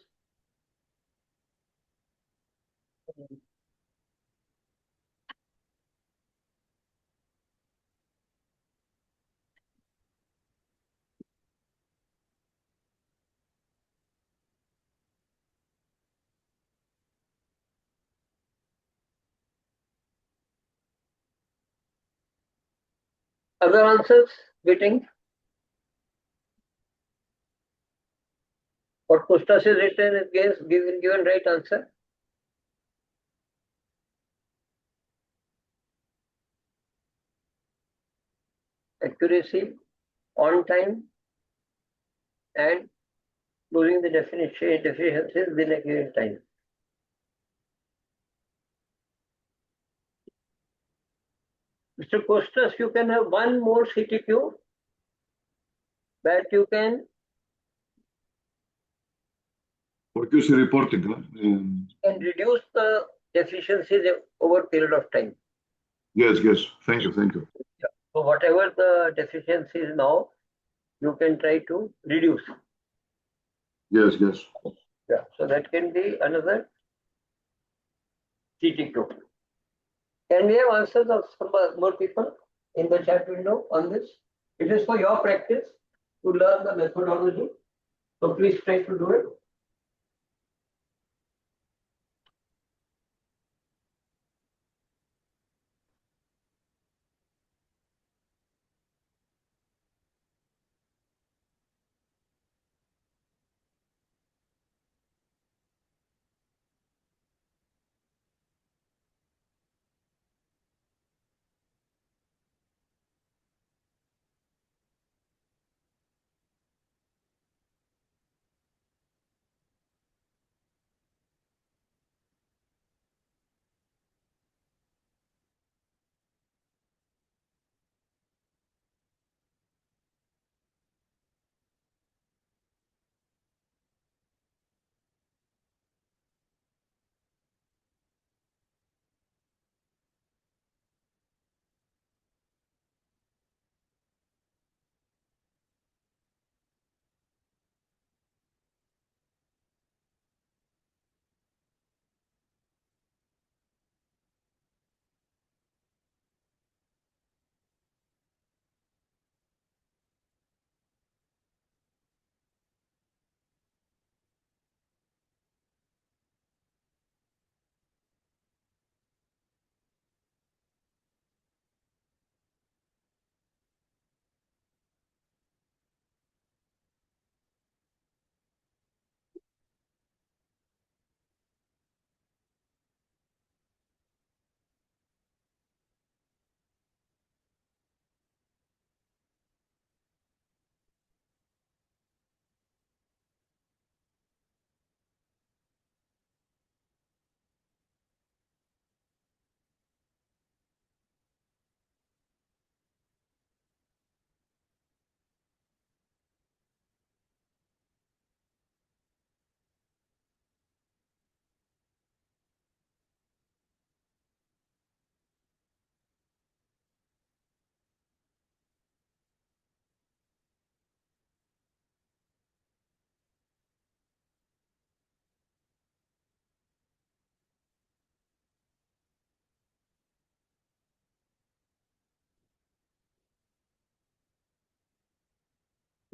Other answers? Getting what Kustas is written is given right answer. Accuracy, on time, and closing the deficiencies within a given time. Mr. Costas, you can have one more CTQ that you can For QC reporting, reduce the deficiencies over a period of time. yes, yes. Thank you, thank you. So whatever the deficiencies now, you can try to reduce. Yes, yes. Yeah. So that can be another CTQ. Can we have answers of some more people in the chat window on this? It is for your practice to learn the methodology. So please try to do it.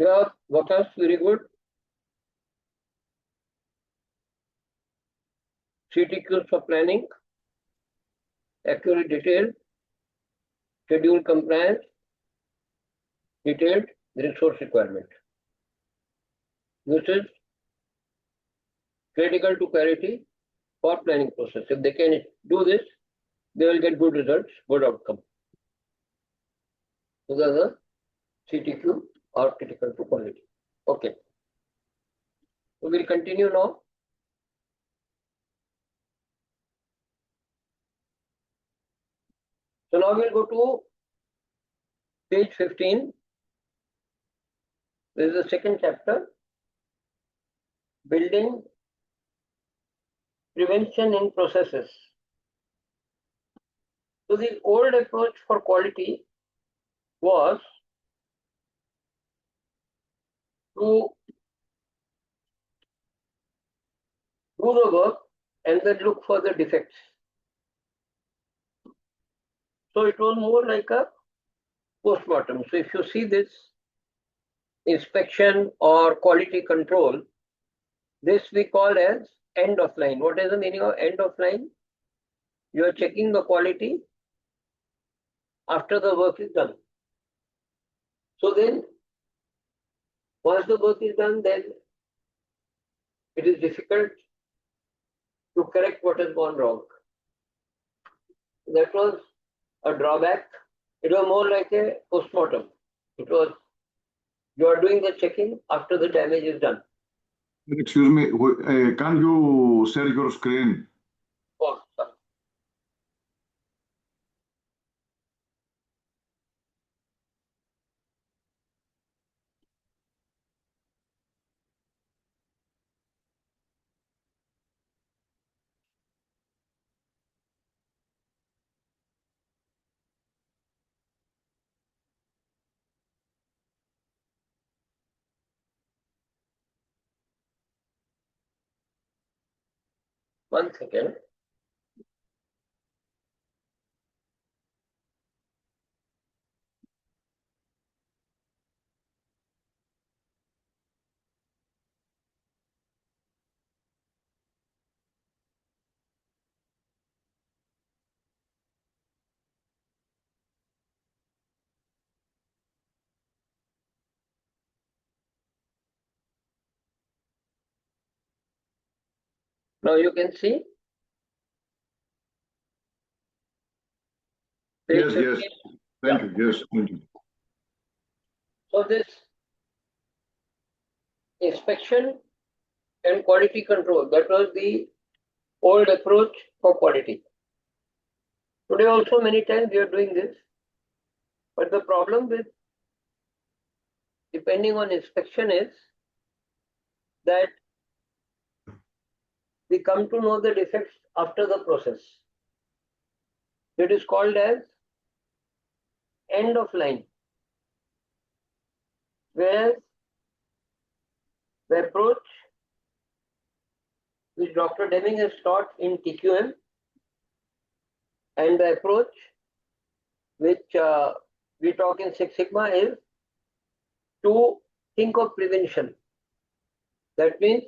Yeah, Vakas, very good. CTQs for planning, accurate detail, schedule compliance, detailed resource requirement. This is critical to clarity for planning process. If they can do this, they will get good results, good outcome. Those are the CTQ are critical to quality. Okay. So we'll continue now. So now we'll go to page 15. This is the second chapter. Building prevention in processes. So the old approach for quality was to do the work and then look for the defects. So it was more like a post-mortem. So if you see this inspection or quality control, this we call as end of line. What is the meaning of end of line? You are checking the quality after the work is done. So then, once the work is done, then it is difficult to correct what has gone wrong. That was a drawback. It was more like a postmortem. It was, you are doing the checking after the damage is done. Excuse me, can you share your screen? Oh, sorry. One second. Now you can see. Yes, yes. Thank you. Yes, thank you. So this inspection and quality control, that was the old approach for quality. Today also many times we are doing this, but the problem with depending on inspection is that we come to know the defects after the process. It is called as end of line, whereas the approach which Dr. Deming has taught in TQM and the approach which we talk in Six Sigma is to think of prevention. That means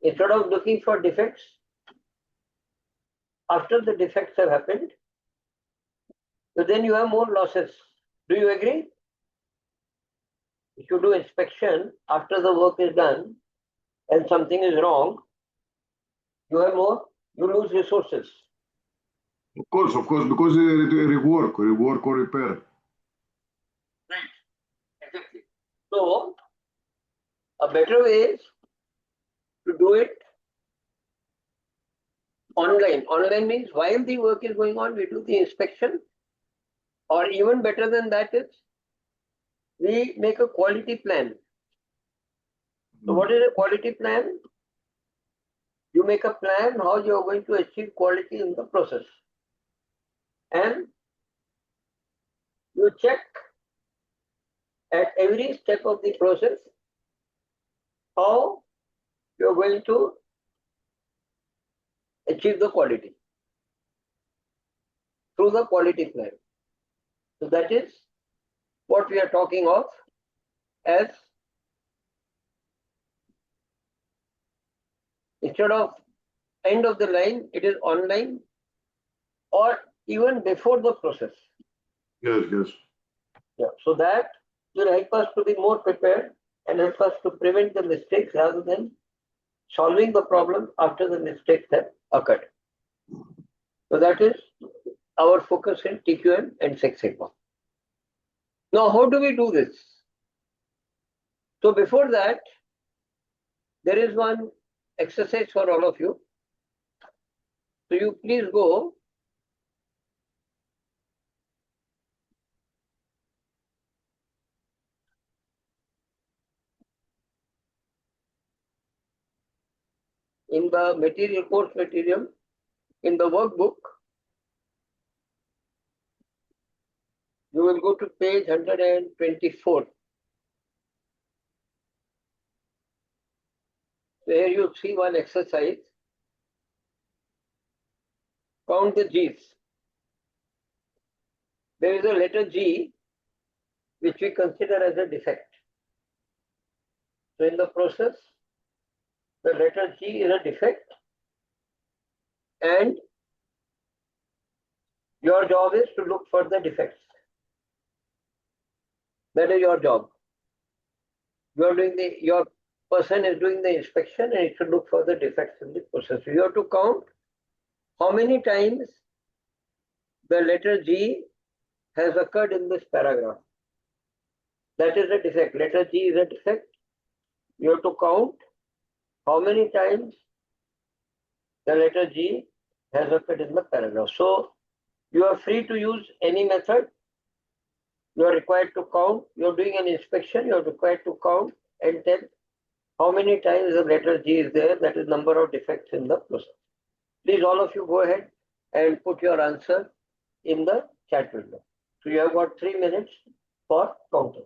instead of looking for defects after the defects have happened, so then you have more losses. Do you agree? If you do inspection after the work is done and something is wrong, you have more, you lose resources. Of course, because rework or repair. Right. Exactly. So, a better way is to do it online. Online means while the work is going on, we do the inspection, or even better than that is, we make a quality plan. So what is a quality plan? You make a plan how you are going to achieve quality in the process. And you check at every step of the process how you are going to achieve the quality through the quality plan. So that is what we are talking of as instead of end of the line, it is online or even before the process. Yes, yes. Yeah. So that will help us to be more prepared and help us to prevent the mistakes rather than solving the problem after the mistakes have occurred. So that is our focus in TQM and Six Sigma. Now, how do we do this? So before that, there is one exercise for all of you. So you please go in the material, course material, in the workbook, you will go to page 124. So here you see one exercise. Count the G's. There is a letter G which we consider as a defect. So in the process, the letter G is a defect, and your job is to look for the defects. That is your job. Your person is doing the inspection and it should look for the defects in the process. You have to count how many times the letter G has occurred in this paragraph. That is a defect. Letter G is a defect. You have to count how many times the letter G has occurred in the paragraph. So you are free to use any method. You are required to count. You are doing an inspection. You are required to count and tell how many times the letter G is there. That is number of defects in the process. Please, all of you, go ahead and put your answer in the chat window. So you have got 3 minutes for counting.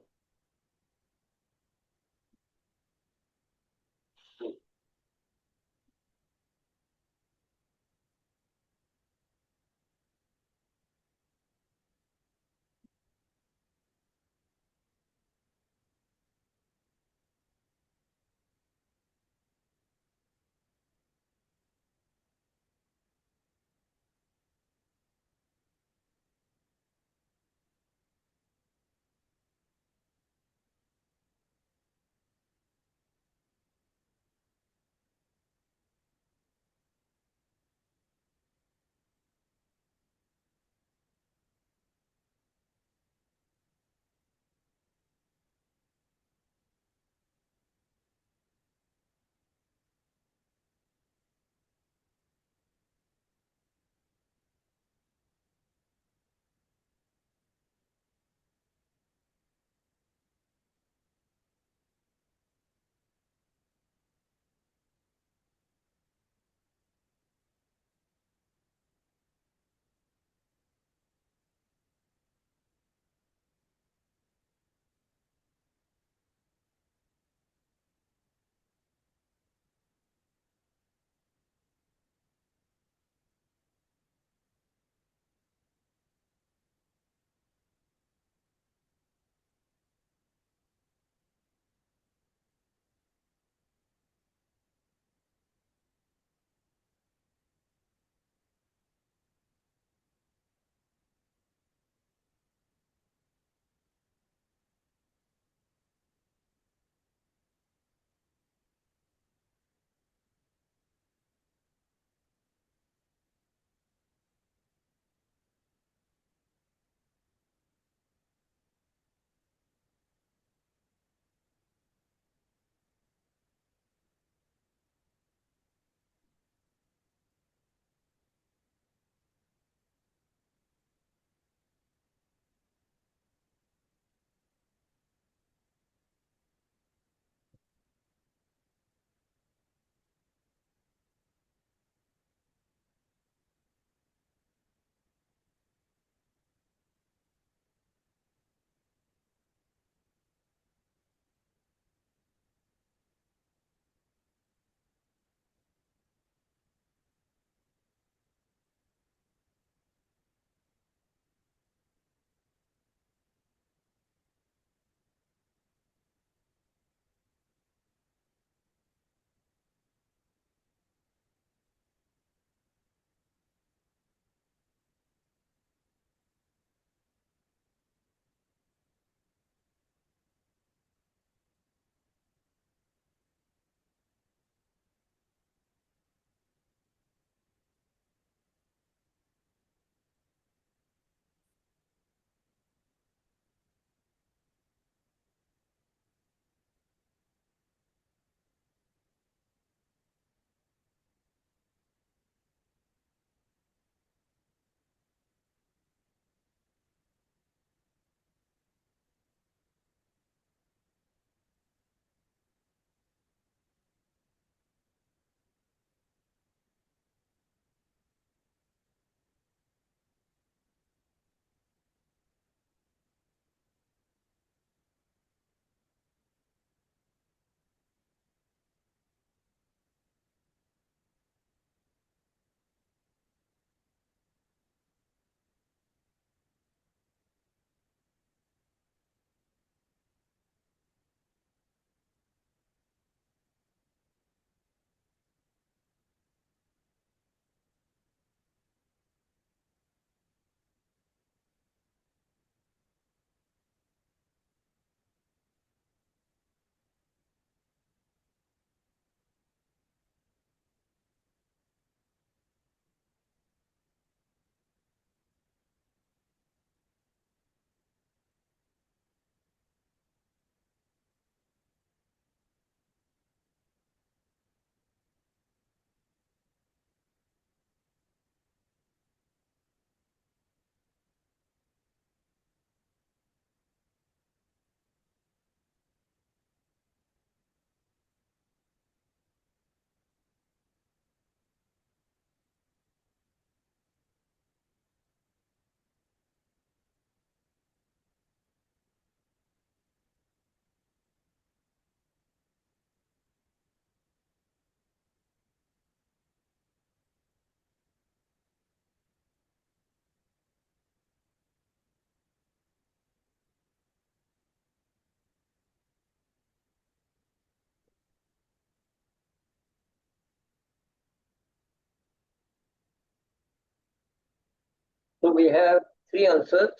So we have three answers: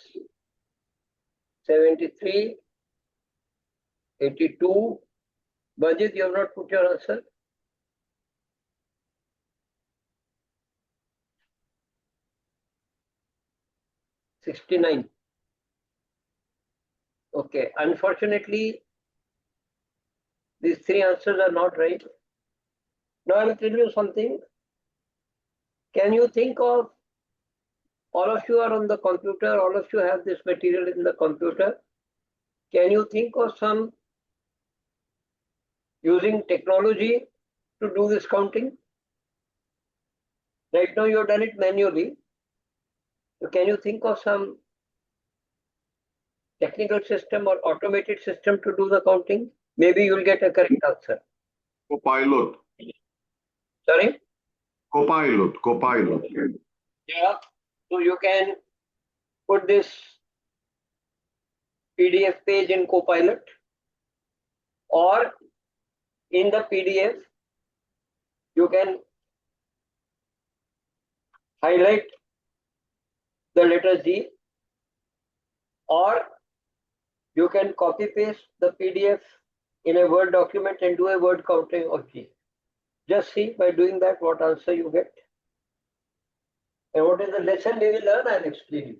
73, 82. Banjit, you have not put your answer? $69. Okay, unfortunately, these three answers are not right. Now I will tell you something. Can you think of, all of you are on the computer, all of you have this material in the computer. Can you think of some using technology to do this counting? Right now you have done it manually. So can you think of some technical system or automated system to do the counting? Maybe you will get a correct answer. Copilot. Sorry? Copilot. Yeah. So you can put this PDF page in Copilot, or in the PDF, you can highlight the letter G, or you can copy paste the PDF in a Word document and do a word counting of G. Just see by doing that what answer you get. And what is the lesson we will learn, I will explain you.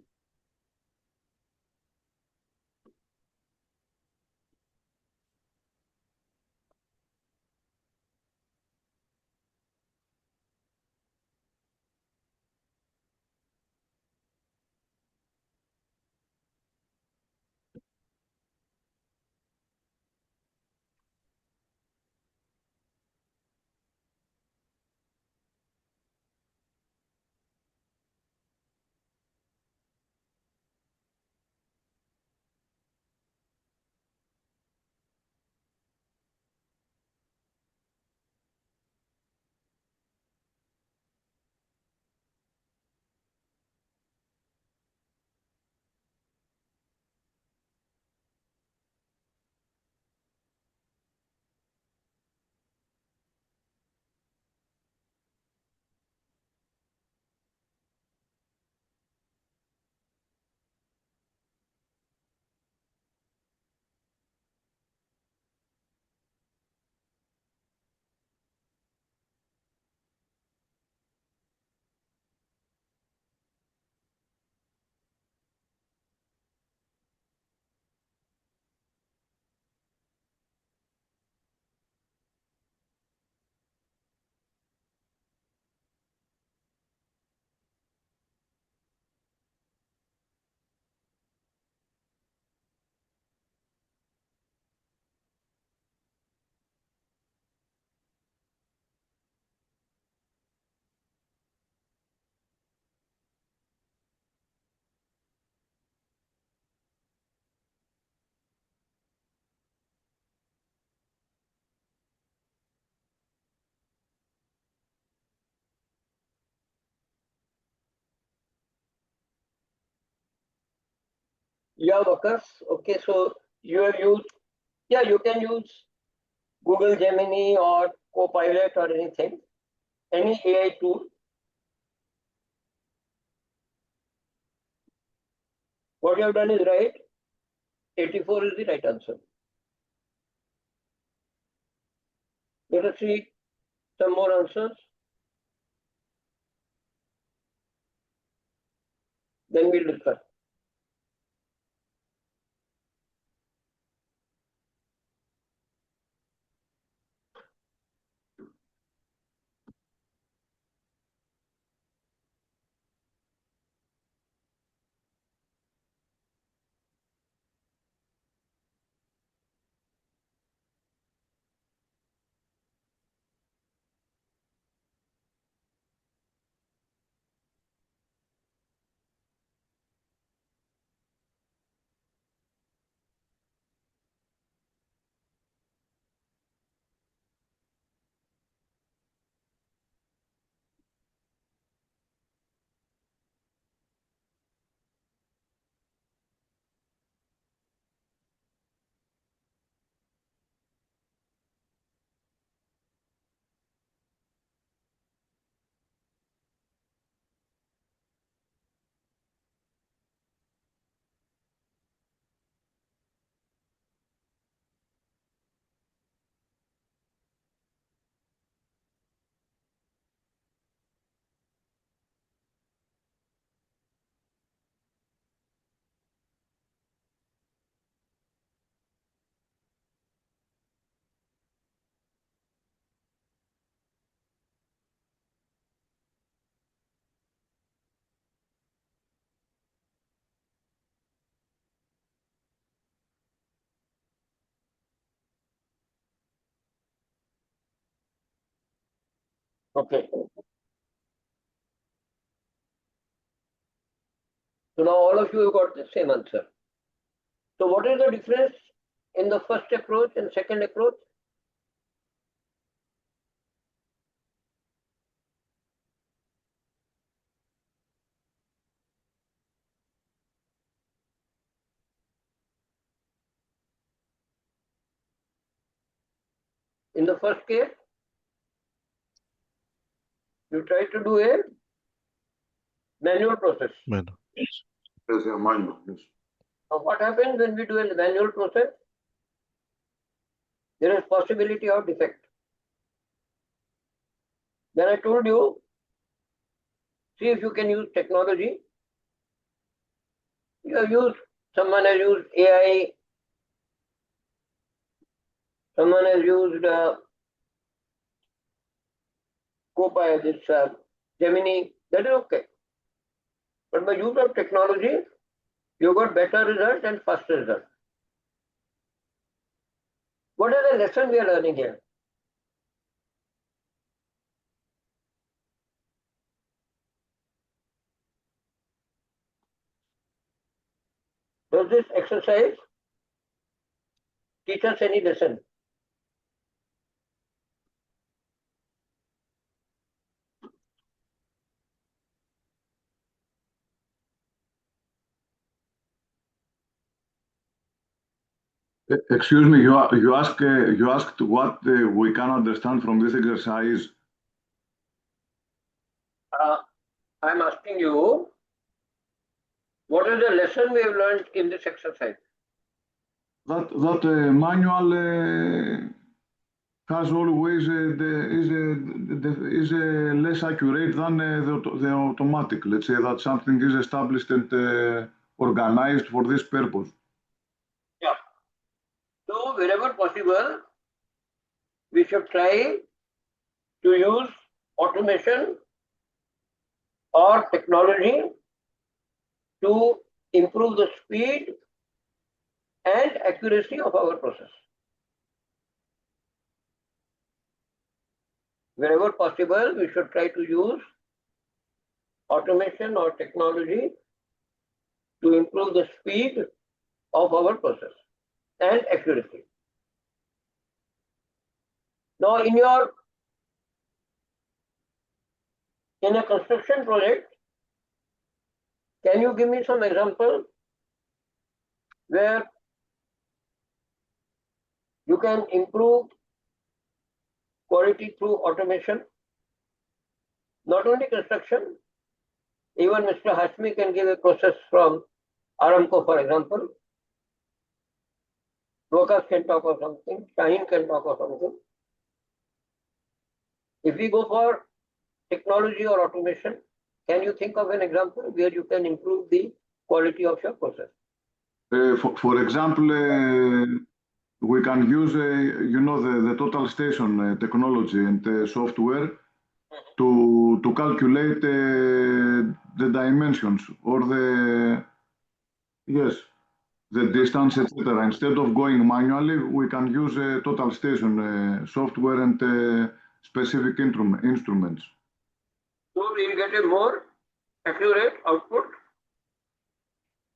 Yeah, workers. Okay, so you have used, yeah, you can use Google Gemini or Copilot or anything, any AI tool. What you have done is right. 84 is the right answer. Let us see some more answers. Then we'll discuss. Okay. So now all of you have got the same answer. So what is the difference in the first approach and second approach? In the first case, you try to do a manual process. Manual. Yes, yeah, manual. Yes. Now what happens when we do a manual process? There is possibility of defect. Then I told you, see if you can use technology. You have used, someone has used AI, someone has used Copilot, this Gemini, that is okay. But by use of technology, you got better result and faster result. What is the lesson we are learning here? Does this exercise teach us any lesson? Excuse me, you asked what we can understand from this exercise. I'm asking you, what is the lesson we have learned in this exercise? That manual has always is less accurate than the automatic. Let's say that something is established and organized for this purpose. Yeah. So wherever possible, we should try to use automation or technology to improve the speed and accuracy of our process. Wherever possible, we should try to use automation or technology to improve the speed of our process and accuracy. Now, in a construction project, can you give me some example where you can improve quality through automation? Not only construction, even Mr. Hashmi can give a process from Aramco, for example. Rokas can talk of something, Shaheen can talk of something. If we go for technology or automation, can you think of an example where you can improve the quality of your process? For example, we can use the total station technology and software to calculate the dimensions or the distance, etc. Instead of going manually, we can use total station software and specific instruments. So we'll get a more accurate output.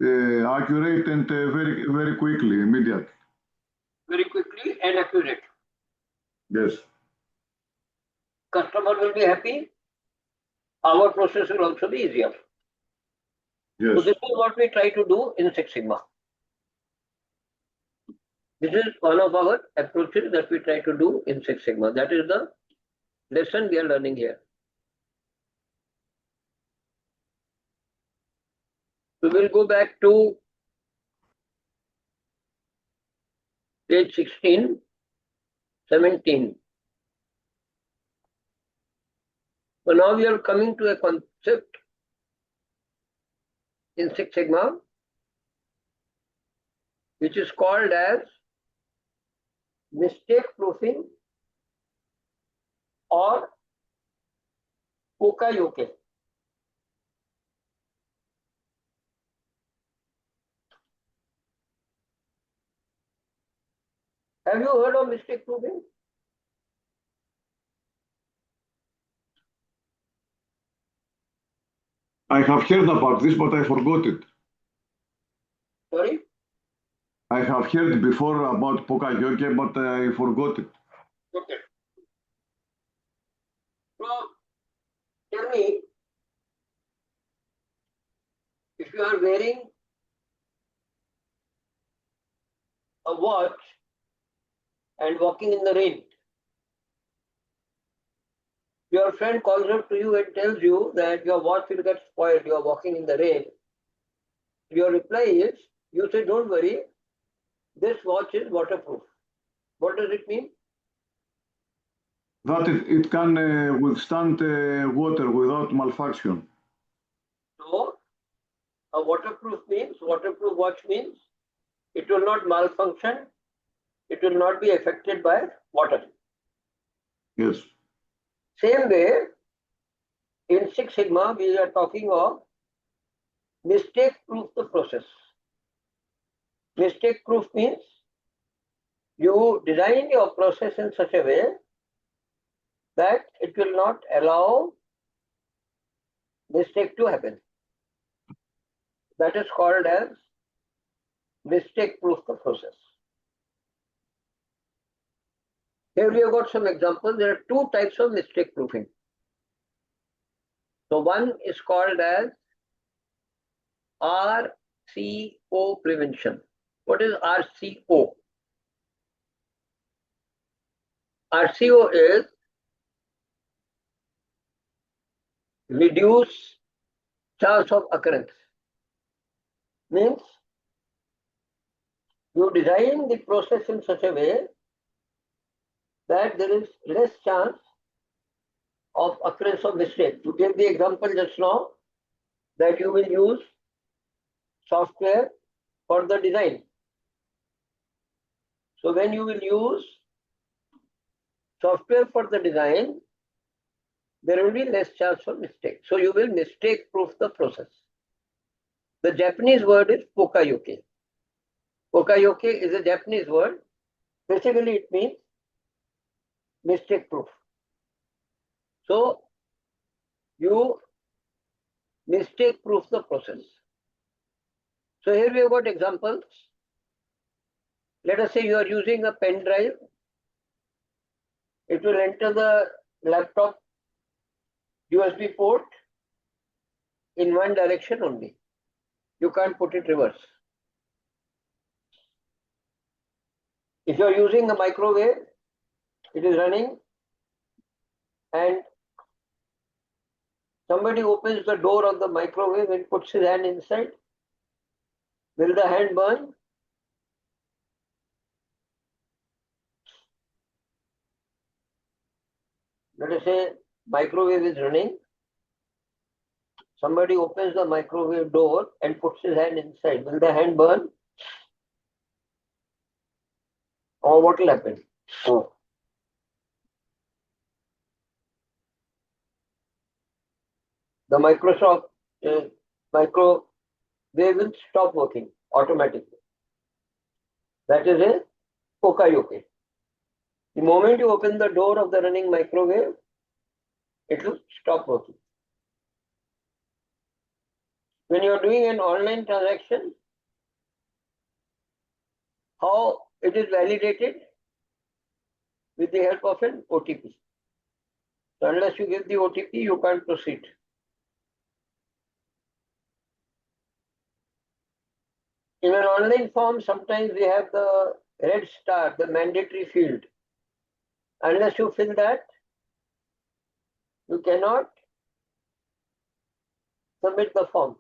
Accurate and very, very quickly, immediate. Very quickly and accurate. Yes. Customer will be happy. Our process will also be easier. Yes. So this is what we try to do in Six Sigma. This is one of our approaches that we try to do in Six Sigma. That is the lesson we are learning here. We will go back to page 16, 17. So now we are coming to a concept in Six Sigma, which is called as mistake proofing or Poka-yoke. Have you heard of mistake proofing? I have heard about this, but I forgot it. Sorry? I have heard before about Pokayoke, but I forgot it. Okay. So tell me, if you are wearing a watch and walking in the rain, your friend calls up to you and tells you that your watch will get spoiled, you are walking in the rain. Your reply is, you say, don't worry, this watch is waterproof. What does it mean? That it can withstand water without malfunction. So, a waterproof watch means it will not malfunction, it will not be affected by water. Yes. Same way, in Six Sigma, we are talking of mistake-proof the process. Mistake-proof means you design your process in such a way that it will not allow mistake to happen. That is called as mistake-proof the process. Here we have got some examples. There are two types of mistake proofing. So one is called as RCO prevention. What is RCO? RCO is reduce chance of occurrence. Means you design the process in such a way that there is less chance of occurrence of mistake. You gave the example just now that you will use software for the design. So when you will use software for the design, there will be less chance of mistake. So you will mistake proof the process. The Japanese word is Pokayoke. Pokayoke is a Japanese word. Basically, it means mistake proof. So you mistake proof the process. So here we have got examples. Let us say you are using a pen drive. It will enter the laptop USB port in one direction only. You can't put it reverse. If you are using a microwave, it is running and somebody opens the door of the microwave and puts his hand inside. Will the hand burn? Let us say microwave is running. Somebody opens the microwave door and puts his hand inside. Will the hand burn? Or what will happen? Oh. The microwave will stop working automatically. That is a Pokayoke. The moment you open the door of the running microwave, it will stop working. When you are doing an online transaction, how it is validated? With the help of an OTP. So unless you give the OTP, you can't proceed. In an online form, sometimes we have the red star, the mandatory field. Unless you fill that, you cannot submit the form.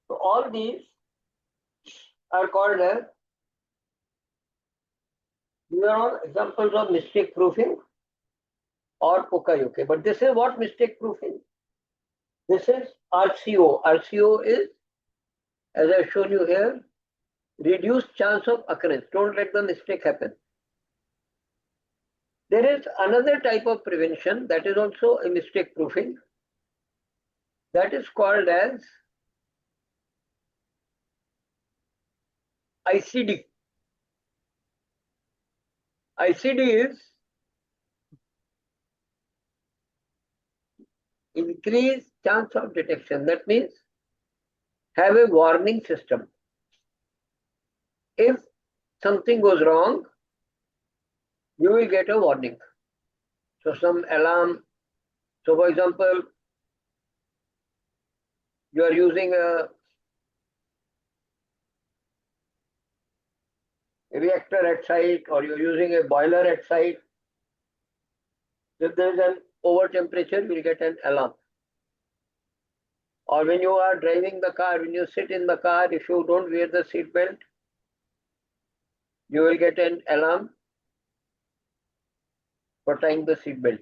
So all these are called as, these are all examples of mistake proofing or Pokayoke. But this is what mistake proofing? This is RCO. RCO is, as I've shown you here, reduced chance of occurrence. Don't let the mistake happen. There is another type of prevention that is also a mistake proofing. That is called as ICD. ICD is increase chance of detection. That means have a warning system. If something goes wrong, you will get a warning. So some alarm. So for example, you are using a reactor at site or you're using a boiler at site. If there is an over temperature, you will get an alarm. Or when you are driving the car, when you sit in the car, if you don't wear the seat belt, you will get an alarm for tying the seat belt.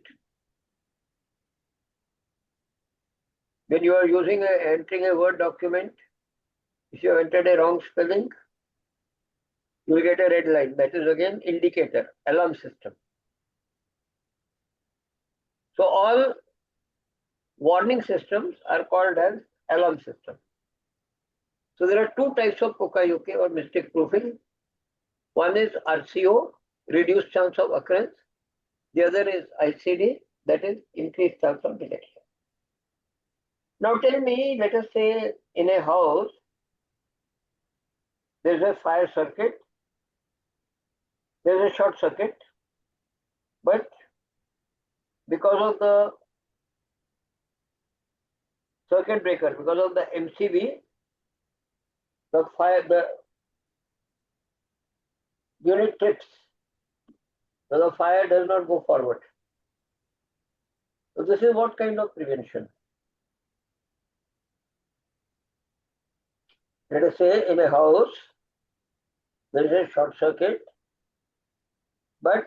When you are entering a Word document, if you have entered a wrong spelling, you will get a red line. That is again indicator, alarm system. So all warning systems are called as alarm system. So there are two types of POCA-UK or mistake proofing. One is RCO, reduced chance of occurrence. The other is ICD, that is increased chance of detection. Now tell me, let us say in a house, there is a fire circuit, there is a short circuit, but because of the circuit breaker, because of the MCB, the unit trips, so the fire does not go forward. So this is what kind of prevention? Let us say in a house, there is a short circuit, but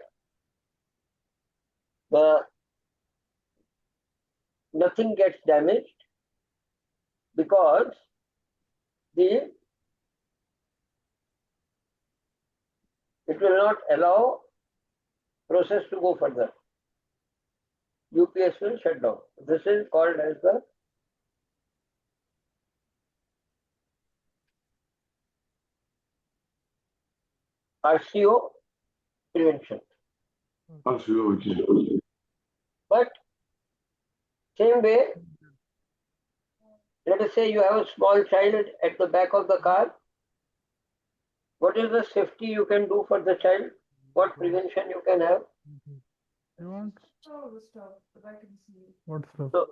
nothing gets damaged because it will not allow process to go further. UPS will shut down. This is called as the RCO prevention. RCO, okay. But same way, let us say you have a small child at the back of the car. What is the safety you can do for the child? What prevention you can have? You want what stuff?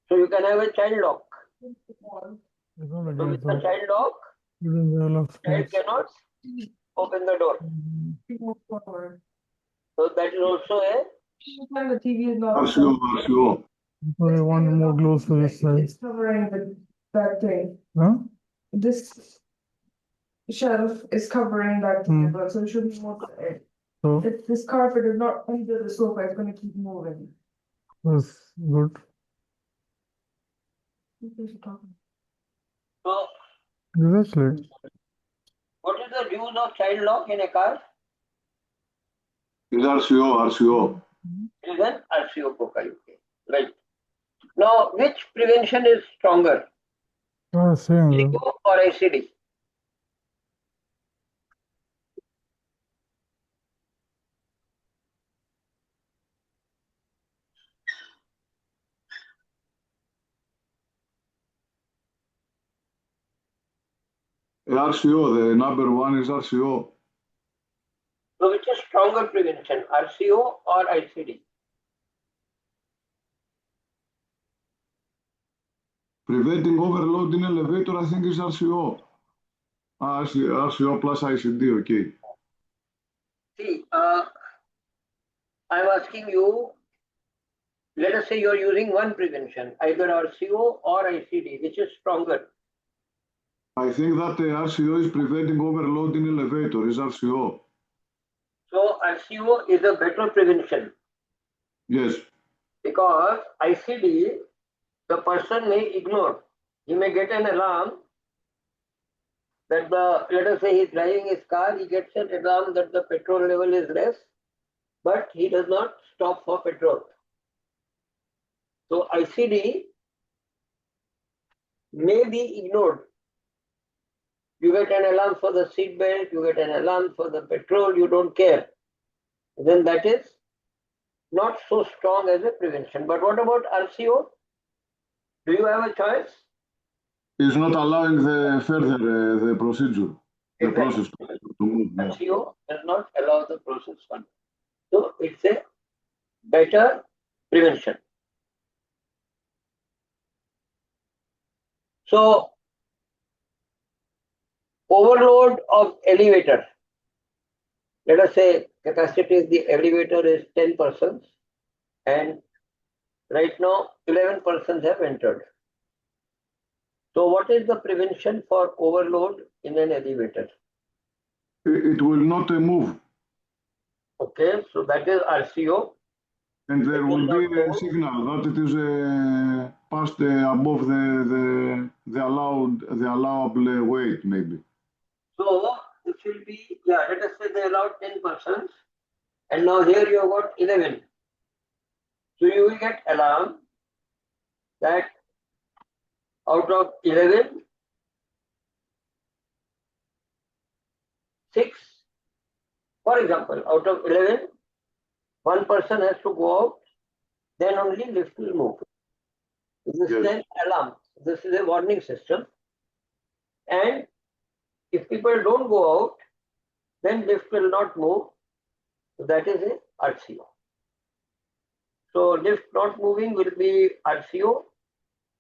So you can have a child lock. It's not So with against the the child lock, child cannot open the door. So that is also a RCO. Sorry, one more close to this side. It's covering that thing. Huh? This shelf is covering that thing as well, so it shouldn't move. So If this carpet is not under the sofa, it's going to keep moving. that's good. So Exactly. what is the use of child lock in a car? Is RCO. It is an RCO POCA-UK. Right. Now, which prevention is stronger? Same. LIGO or ICD? RCO, the number one is RCO. So which is stronger prevention, RCO or ICD? Preventing overload in elevator, I think is RCO. RCO plus ICD, okay. See, I'm asking you, let us say you are using one prevention, either RCO or ICD, which is stronger? I think that the RCO is preventing overload in elevator, is RCO. So RCO is a better prevention. Yes. Because ICD, the person may ignore. He may get an alarm that let us say he's driving his car, he gets an alarm that the petrol level is less, but he does not stop for petrol. So ICD may be ignored. You get an alarm for the seat belt, you get an alarm for the petrol, you don't care. Then that is not so strong as a prevention. But what about RCO? Do you have a choice? Is not allowing the further the procedure, the process to move. Yeah. RCO does not allow the process one. So it's a better prevention. So overload of elevator. Let us say capacity of the elevator is 10 persons and right now 11 persons have entered. So what is the prevention for overload in an elevator? It will not move. Okay, so that is RCO. And there It will will be not a move. signal that it is past above the allowable weight, maybe. So this will be, yeah, let us say they allowed 10 persons and now here you have got 11. So you will get alarm that out of 11, 6, for example, out of 11, one person has to go out, then only lift will move. This is an alarm. This is a warning system. And if people don't go out, then lift will not move. So that is a RCO. So lift not moving will be RCO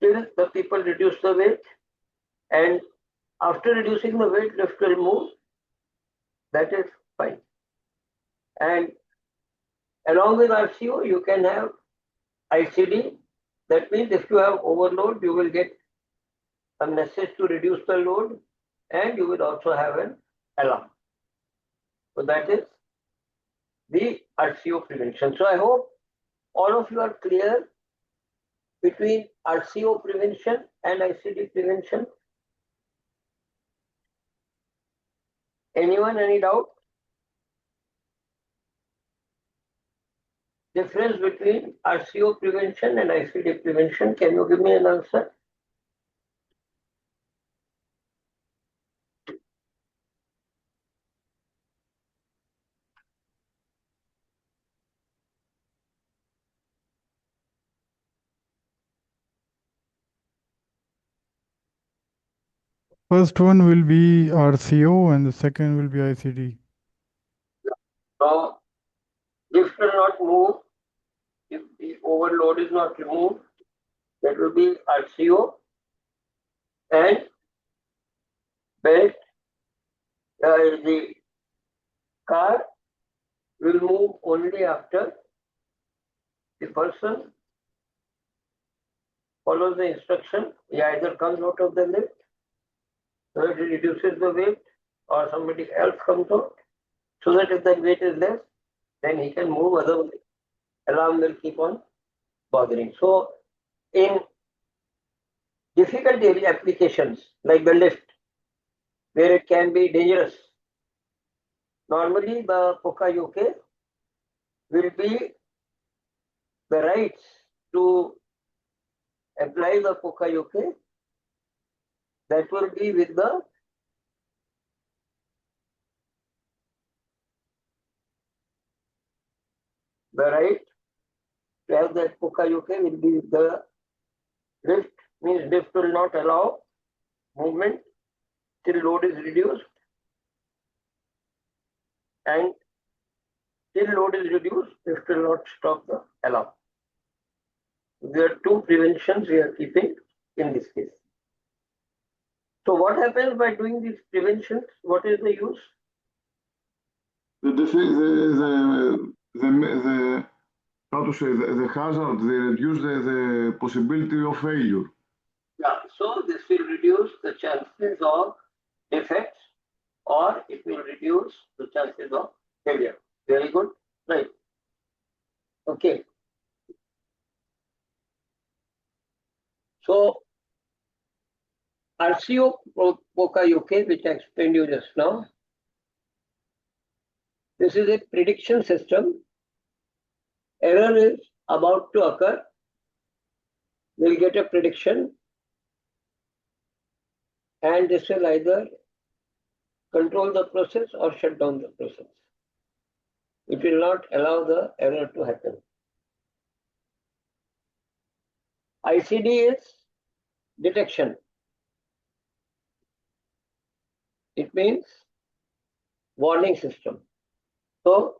till the people reduce the weight. And after reducing the weight, lift will move. That is fine. And along with RCO, you can have ICD. That means if you have overload, you will get a message to reduce the load and you will also have an alarm. So that is the RCO prevention. So I hope all of you are clear between RCO prevention and ICD prevention. Anyone, any doubt? Difference between RCO prevention and ICD prevention. Can you give me an answer? First one will be RCO and the second will be ICD. So lift will not move if the overload is not removed. That will be RCO and belt. The car will move only after the person follows the instruction. He either comes out of the lift, so that it reduces the weight, or somebody else comes out, so that if the weight is less, then he can move. Otherwise, alarm will keep on bothering. So, in difficult area applications like the lift, where it can be dangerous, normally the POCA-UK will be the rights to apply the POCA-UK. That will be with the right to have that POCA-UK will be with the lift, means lift will not allow movement till load is reduced, and till load is reduced, lift will not stop the alarm. There are two preventions we are keeping in this case. So what happens by doing these preventions? What is the use? How to say, the hazard, they reduce the possibility of failure. Yeah, so this will reduce the chances of defects, or it will reduce the chances of failure. Very good, right? Okay. So RCO POCA-UK, which I explained you just now, this is a prediction system. Error is about to occur. We'll get a prediction, and this will either control the process or shut down the process. It will not allow the error to happen. ICD is detection. It means warning system. So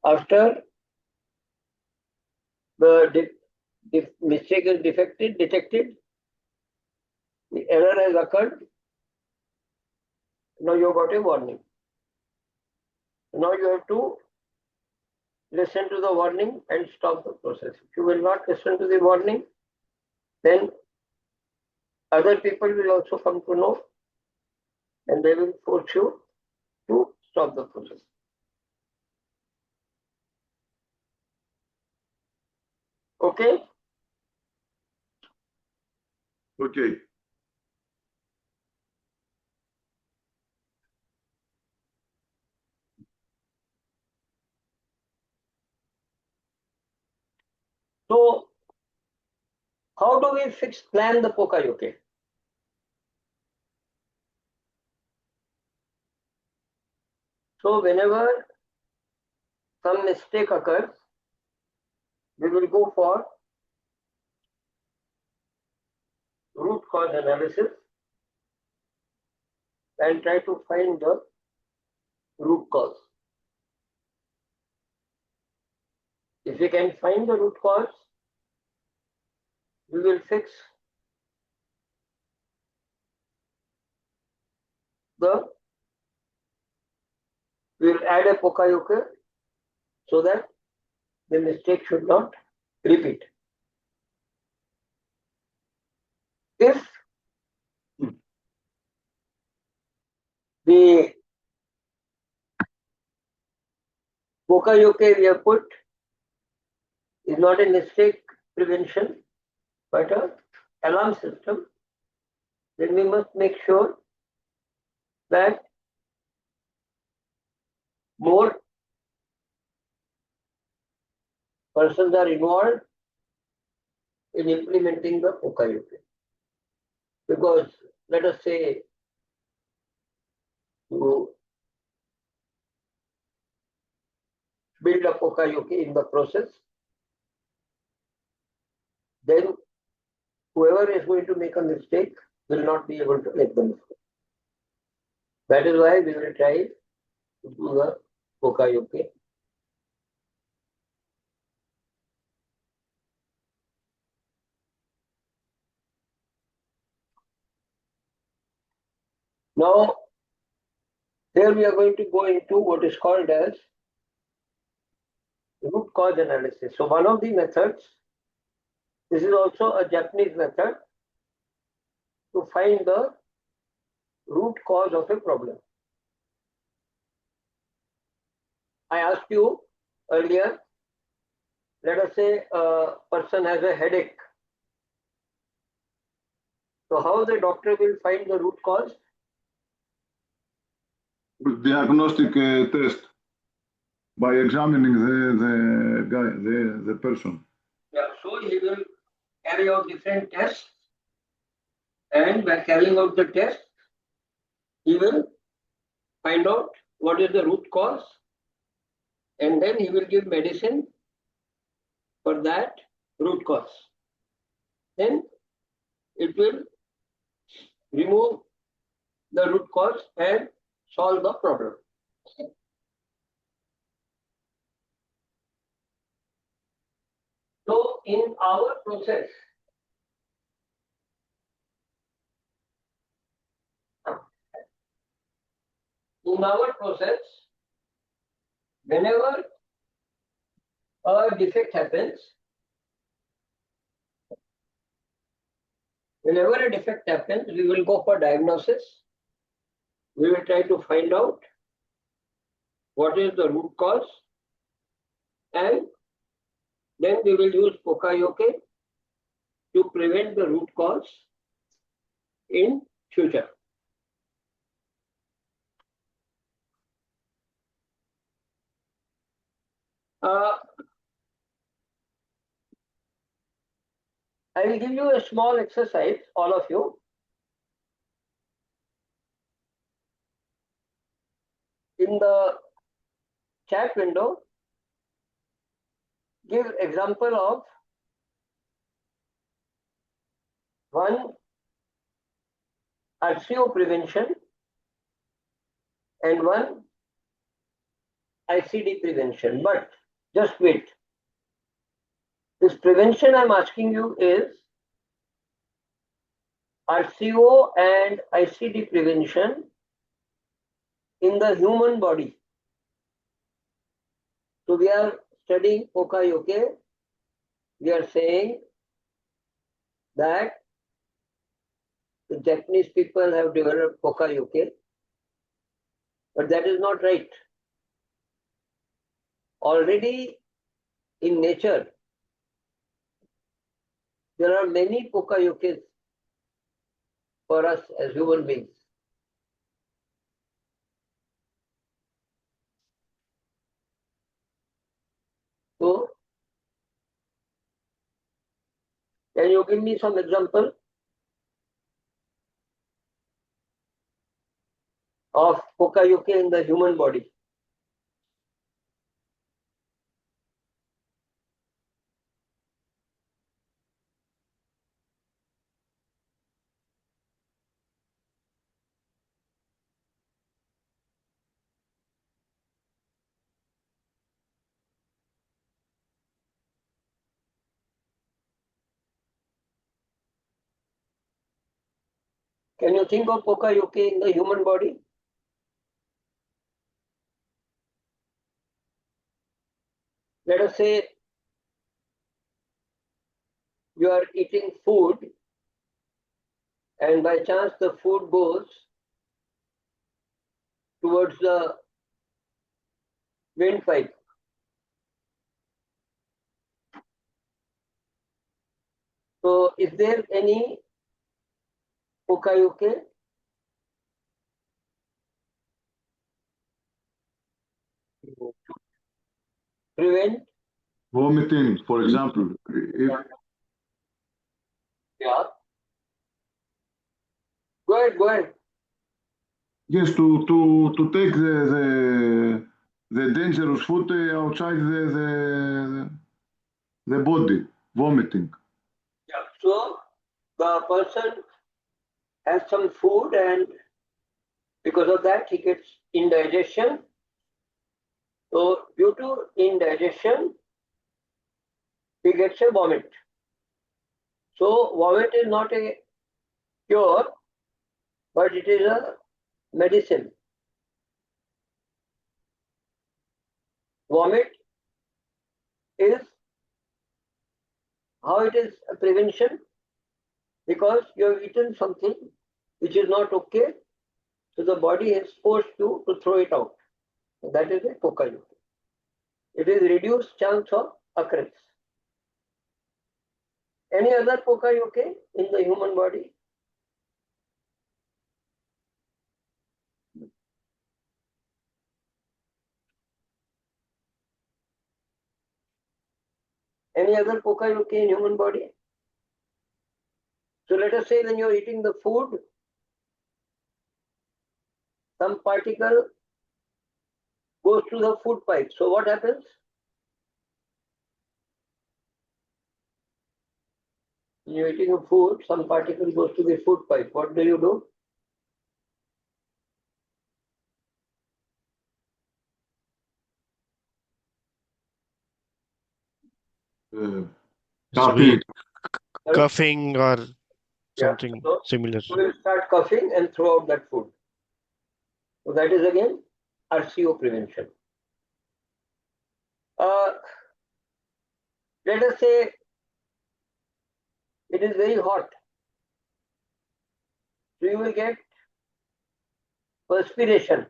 after the mistake is detected, the error has occurred. Now you got a warning. Now you have to listen to the warning and stop the process. If you will not listen to the warning, then other people will also come to know and they will force you to stop the process. Okay? Okay. So, how do we plan the Pokayoke? So, whenever some mistake occurs, we will go for root cause analysis and try to find the root cause. If we can find the root cause, we will fix we'll add a Pokayoke so that the mistake should not repeat. If the Pokayoke we have put is not a mistake prevention but an alarm system, then we must make sure that more persons are involved in implementing the Pokayoke. Because let us say you build a Pokayoke in the process, then whoever is going to make a mistake will not be able to make the mistake. That is why we will try to do the Pokayoke. Now, here we are going to go into what is called as root cause analysis. So one of the methods, this is also a Japanese method to find the root cause of a problem. I asked you earlier, let us say a person has a headache. So how the doctor will find the root cause? With diagnostic test by examining the person. Yeah, so he will carry out different tests, and by carrying out the test, he will find out what is the root cause, and then he will give medicine for that root cause. Then it will remove the root cause and solve the problem. So in our process, whenever a defect happens, we will go for diagnosis. We will try to find out what is the root cause, and then we will use Pokayoke to prevent the root cause in future. I will give you a small exercise, all of you. In the chat window, give example of one RCO prevention and one ICD prevention. But just wait. This prevention I'm asking you is RCO and ICD prevention in the human body. So we are studying Poka-yoke. We are saying that the Japanese people have developed Poka-yoke, but that is not right. Already in nature, there are many Poka-yokes for us as human beings. So, can you give me some example of Poka-yoke in the human body? Can you think of Poka-yoke in the human body? Let us say you are eating food and by chance the food goes towards the windpipe. So is there any Poka-yoke? Prevent? Vomiting, for example. Yeah. Go ahead. Yes, to take the dangerous food outside the body, vomiting. Yeah. So the person has some food and because of that he gets indigestion. So due to indigestion, he gets a vomit. So vomit is not a cure, but it is a medicine. Vomit is how it is a prevention because you have eaten something which is not okay, so the body is forced to throw it out. So that is a Poka-yoke. It is reduced chance of occurrence. Any other Poka-yoke in the human body? Any other Poka-yoke in human body? So let us say when you are eating the food, some particle goes to the food pipe. So what happens? When you are eating a food, some particle goes to the food pipe. What do you do? Coughing. Coughing or something So similar. you will start coughing and throw out that food. So that is again RCO prevention. Let us say it is very hot. So you will get perspiration.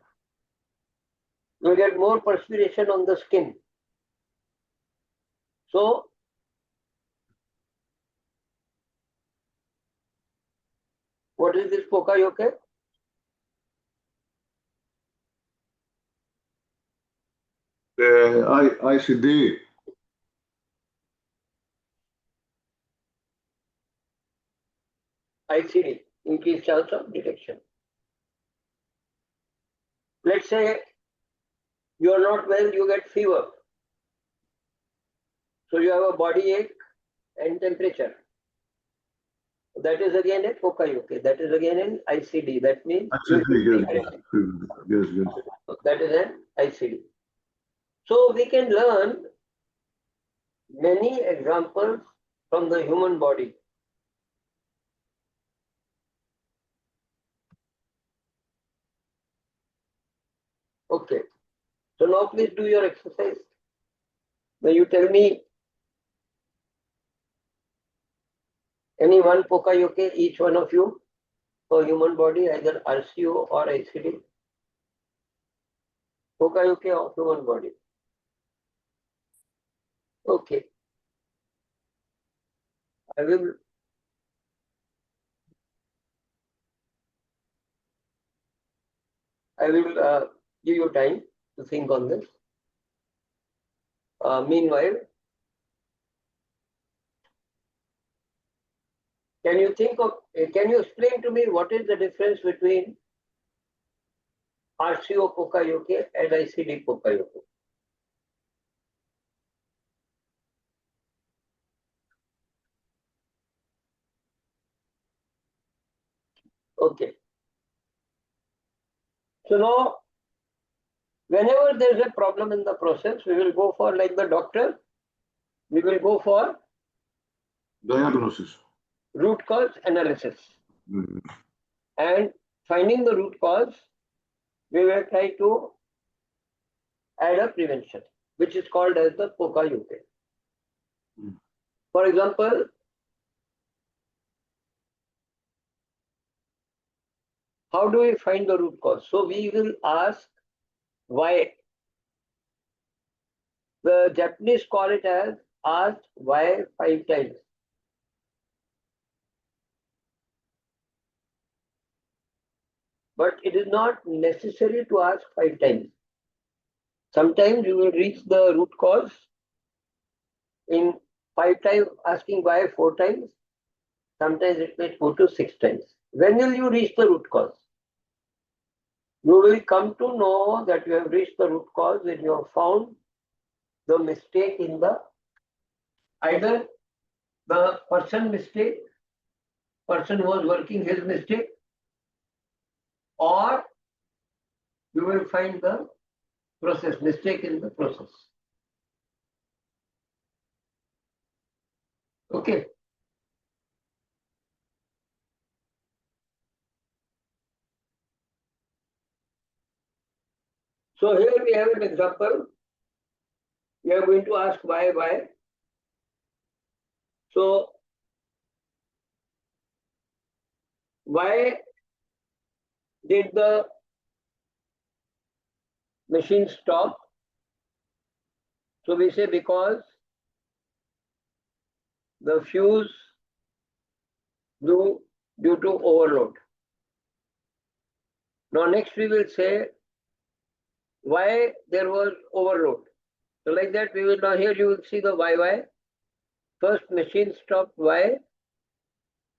You will get more perspiration on the skin. So what is this Poka-yoke? ICD. ICD, increased chance of detection. Let's say you are not well, you get fever. So you have a body ache and temperature. That is again a Pokayoke. That is again an ICD. That means Yes. that is an ICD. So we can learn many examples from the human body. Okay. So now please do your exercise. Now you tell me any one Pokayoke, each one of you, for human body, either RCO or ICD. Pokayoke of human body. Okay. I will give you time to think on this. Meanwhile, can you explain to me what is the difference between RCO Pokayoke and ICD Pokayoke? Okay. So now, whenever there is a problem in the process, we will go for, like the doctor, we will go for Diagnosis. root cause analysis. Mm. And finding the root cause, we will try to add a prevention, which is called as the Pokayoke. Mm. For example, how do we find the root cause? So we will ask why. The Japanese call it as asked why 5 times. But it is not necessary to ask 5 times. Sometimes you will reach the root cause in 5 times, asking why 4 times. Sometimes it may go to 6 times. When will you reach the root cause? You will come to know that you have reached the root cause when you have found the mistake in the either the person was working his mistake, or you will find the process, mistake in the process. Okay. So here we have an example. We are going to ask why. So why did the machine stop? So we say because the fuse blew due to overload. Now next we will say why there was overload. So like that we will, now here you will see the why. First machine stopped, why?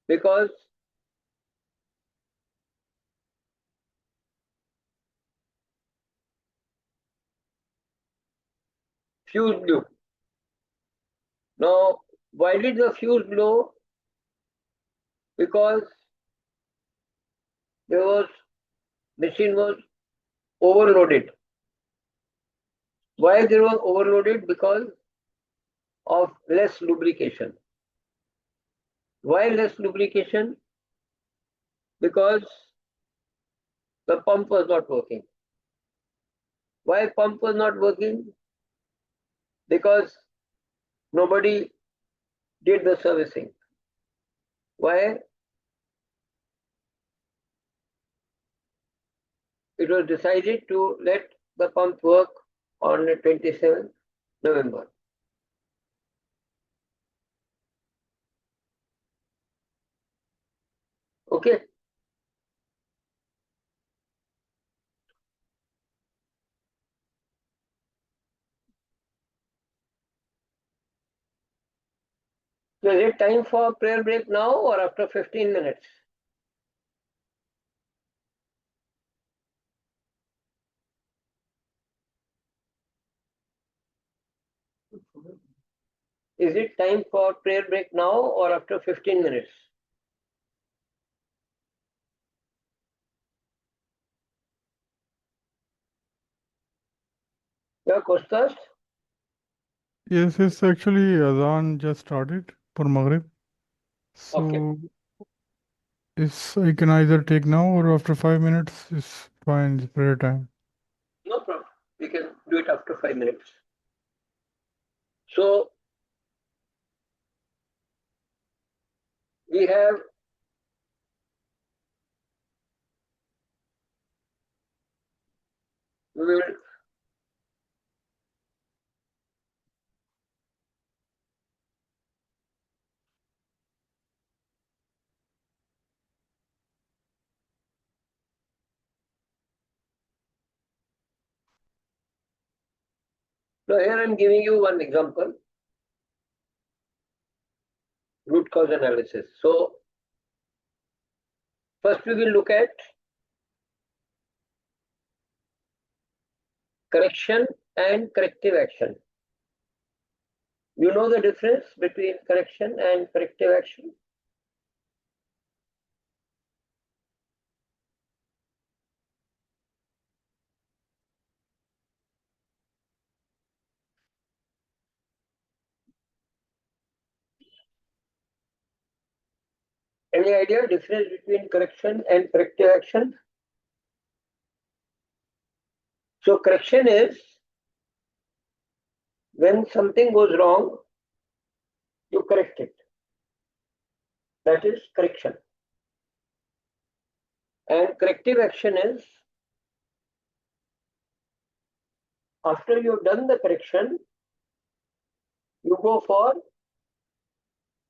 Because fuse blew. Now why did the fuse blow? Because machine was overloaded. Why they were overloaded? Because of less lubrication. Why less lubrication? Because the pump was not working. Why pump was not working? Because nobody did the servicing. Why? It was decided to let the pump work on the 27th November. Okay. So is it time for prayer break now or after 15 minutes? Is it time for prayer break now or after 15 minutes? Yeah, Kostas? Yes, it's actually Azan just started for Maghrib. Okay. So I can either take now or after 5 minutes is fine, it's prayer time. No problem. We can do it after 5 minutes. So we will now here I'm giving you one example, root cause analysis. So first we will look at correction and corrective action. You know the difference between correction and corrective action? Any idea difference between correction and corrective action? So correction is when something goes wrong, you correct it. That is correction. And corrective action is after you've done the correction, you go for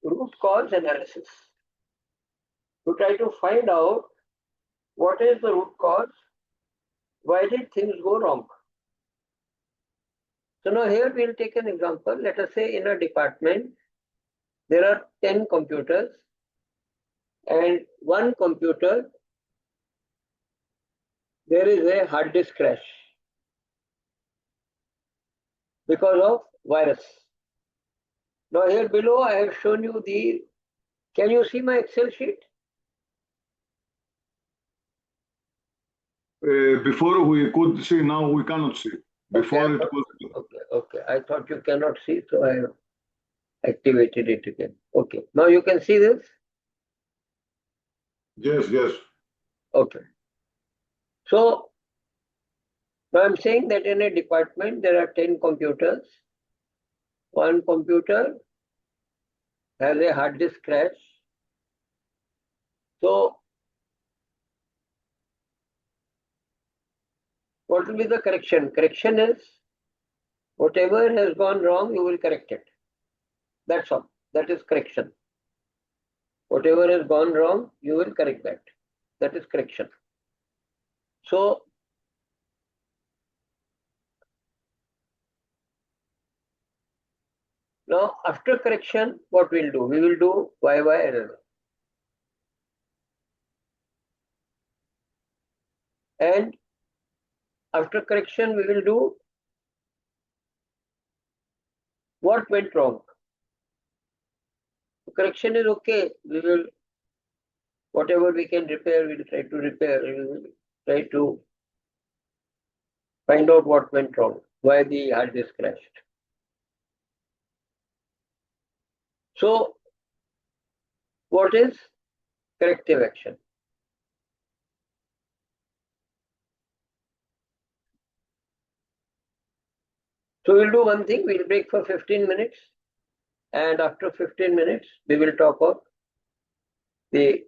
root cause analysis. You try to find out what is the root cause, why did things go wrong. So now here we'll take an example. Let us say in a department, there are 10 computers and one computer, there is a hard disk crash because of virus. Now here below I have shown you can you see my Excel sheet? Before we could see, now we cannot see. Before it was. Okay. I thought you cannot see, so I activated it again. Okay. Now you can see this? Yes, yes. Okay. So now I'm saying that in a department there are 10 computers. One computer has a hard disk crash. So what will be the correction? Correction is whatever has gone wrong, you will correct it. That's all. That is correction. Whatever has gone wrong, you will correct that. That is correction. So now after correction, what we'll do? We will do YY error. And after correction, we will do what went wrong. The correction is okay. We will, whatever we can repair, we'll try to repair. We will try to find out what went wrong, why the hard disk crashed. So what is corrective action? So we'll do one thing, we'll break for 15 minutes. And after 15 minutes, we will talk of the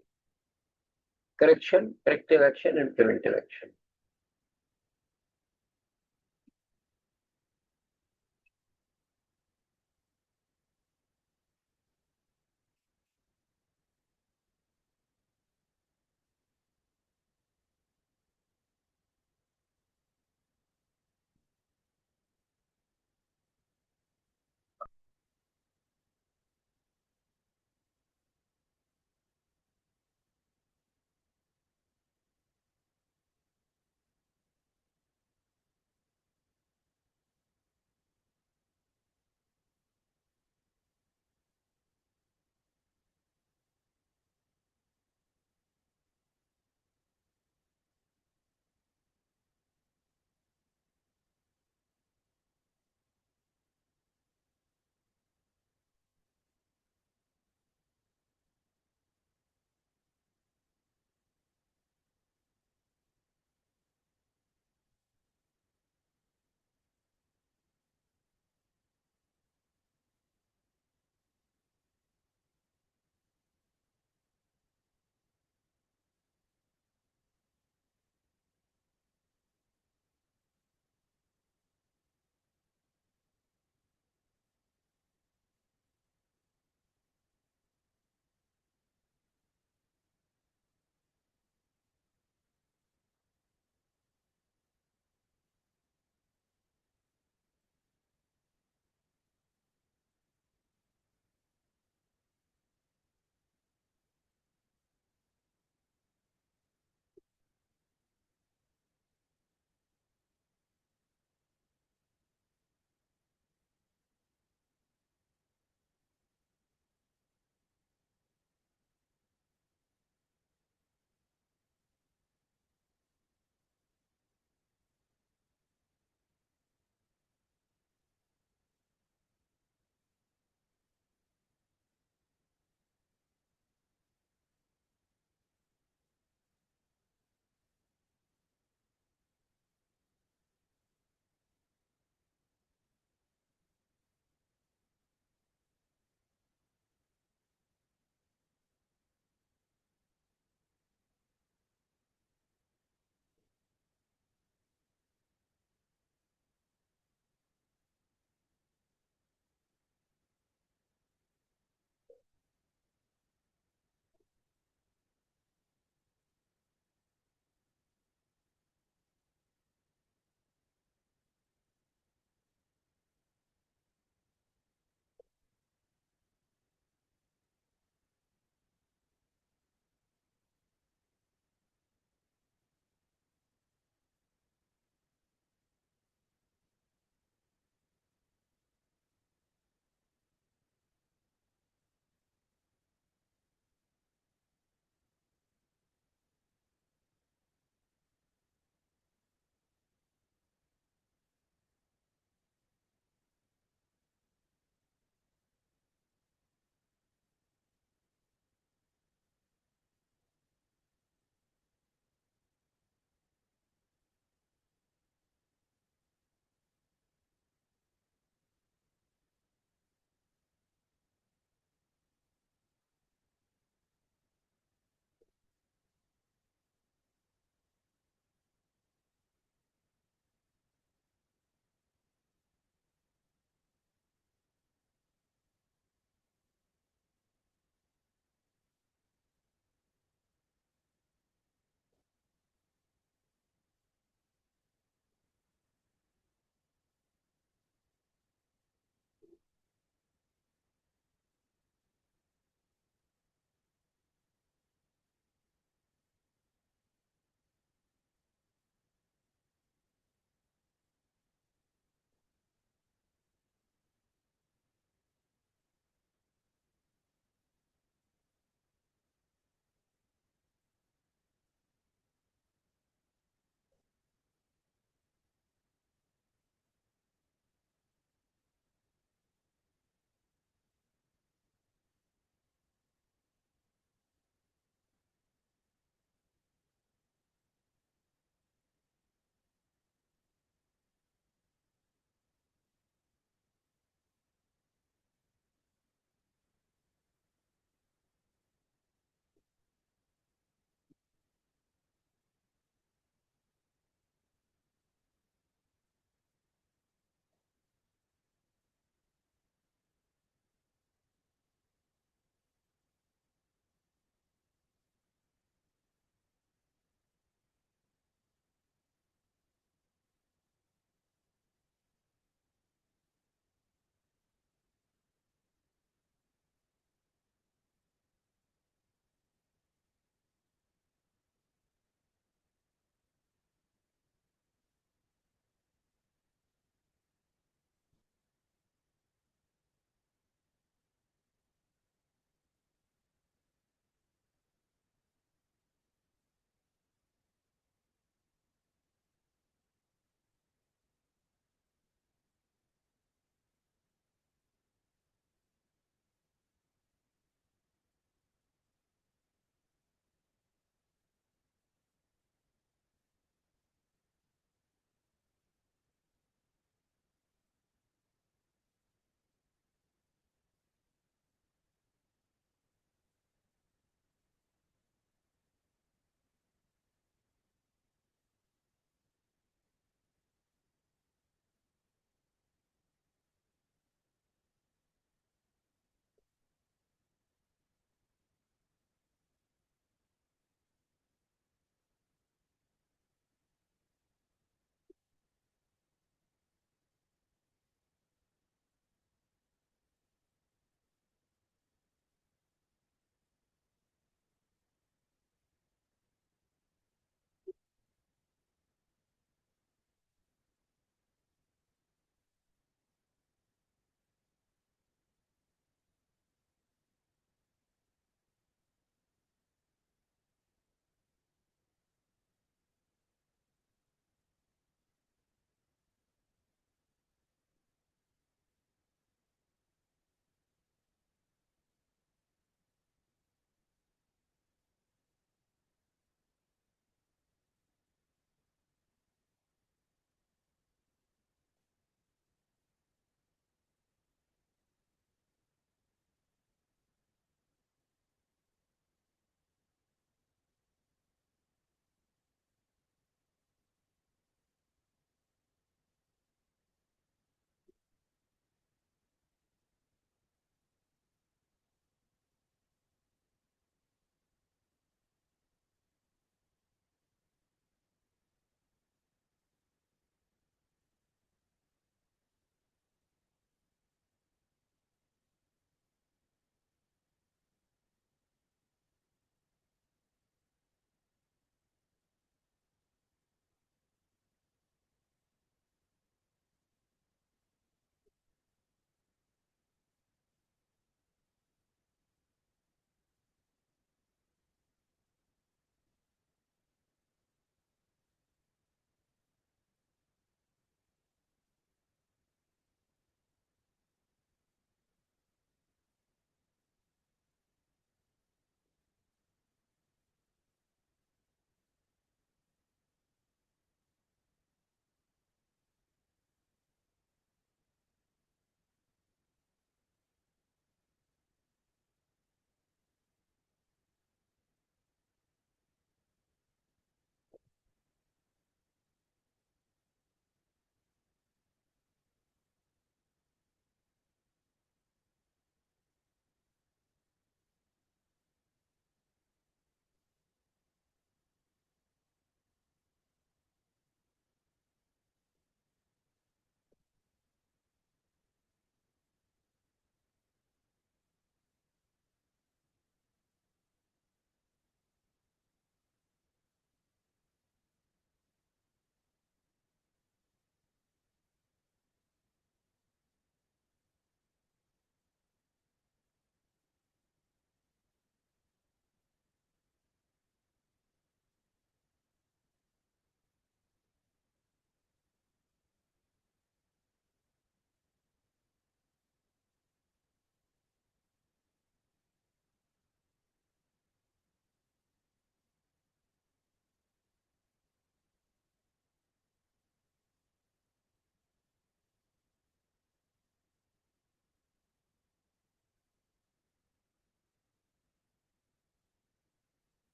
correction, corrective action, and preventive action.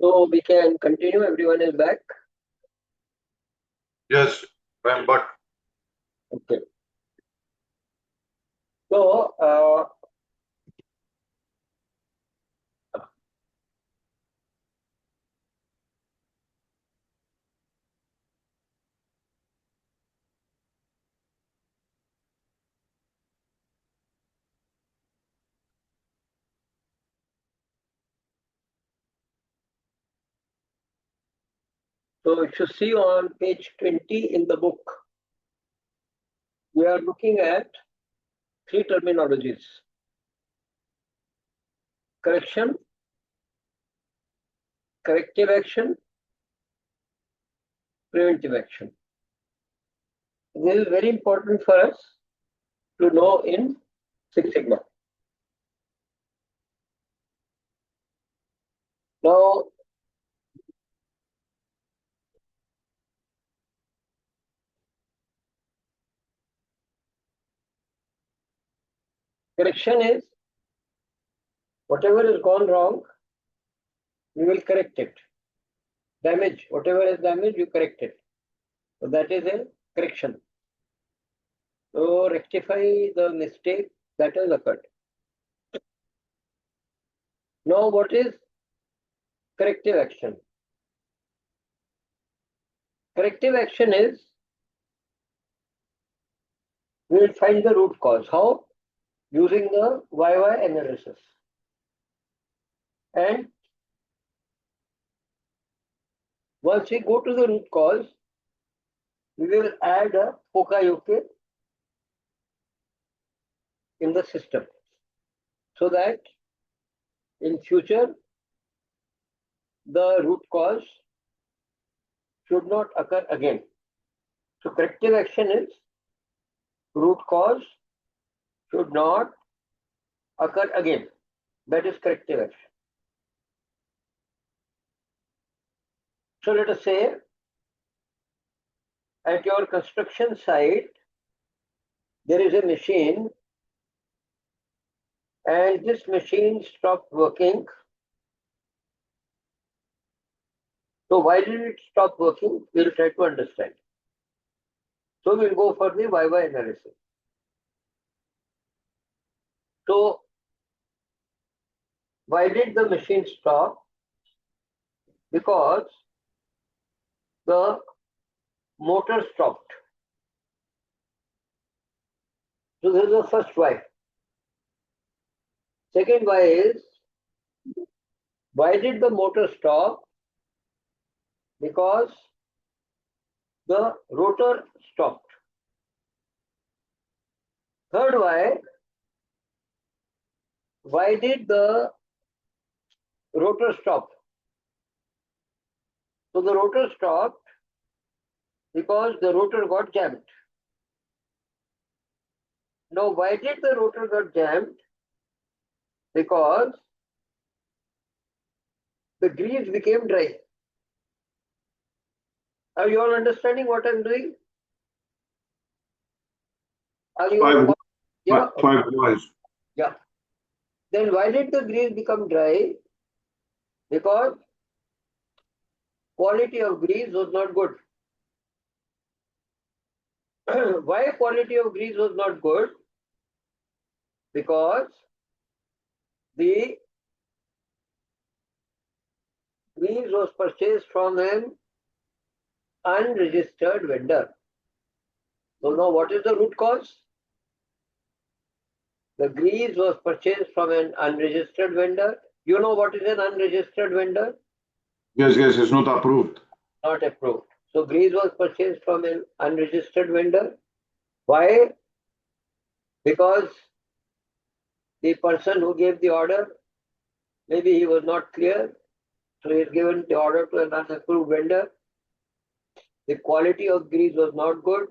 So we can continue. Everyone is back. Yes, I'm back. Okay. So, so if you see on page 20 in the book, we are looking at three terminologies: correction, corrective action, preventive action. This is very important for us to know in Six Sigma. Now, correction is whatever has gone wrong, we will correct it. Damage, whatever is damaged, you correct it. So that is a correction. So rectify the mistake that has occurred. Now, what is corrective action? Corrective action is we will find the root cause. How? Using the YY analysis. And once we go to the root cause, we will add a Poka-Yoke in the system so that in future the root cause should not occur again. So corrective action is root cause should not occur again. That is corrective action. So let us say at your construction site there is a machine and this machine stopped working. So why did it stop working? We'll try to understand. So we'll go for the YY analysis. So why did the machine stop? Because the motor stopped. So this is the first why. Second why is, why did the motor stop? Because the rotor stopped. Third why did the rotor stop? So the rotor stopped because the rotor got jammed. Now why did the rotor got jammed? Because the grease became dry. Are you all understanding what I'm doing? Are you all? Yeah. Five whys. Yeah. Then why did the grease become dry? Because quality of grease was not good. Why quality of grease was not good? Because the grease was purchased from an unregistered vendor. So now what is the root cause? The grease was purchased from an unregistered vendor. You know what is an unregistered vendor? Yes, it's not approved. Not approved. So grease was purchased from an unregistered vendor. Why? Because the person who gave the order, maybe he was not clear, so he has given the order to an unapproved vendor. The quality of grease was not good.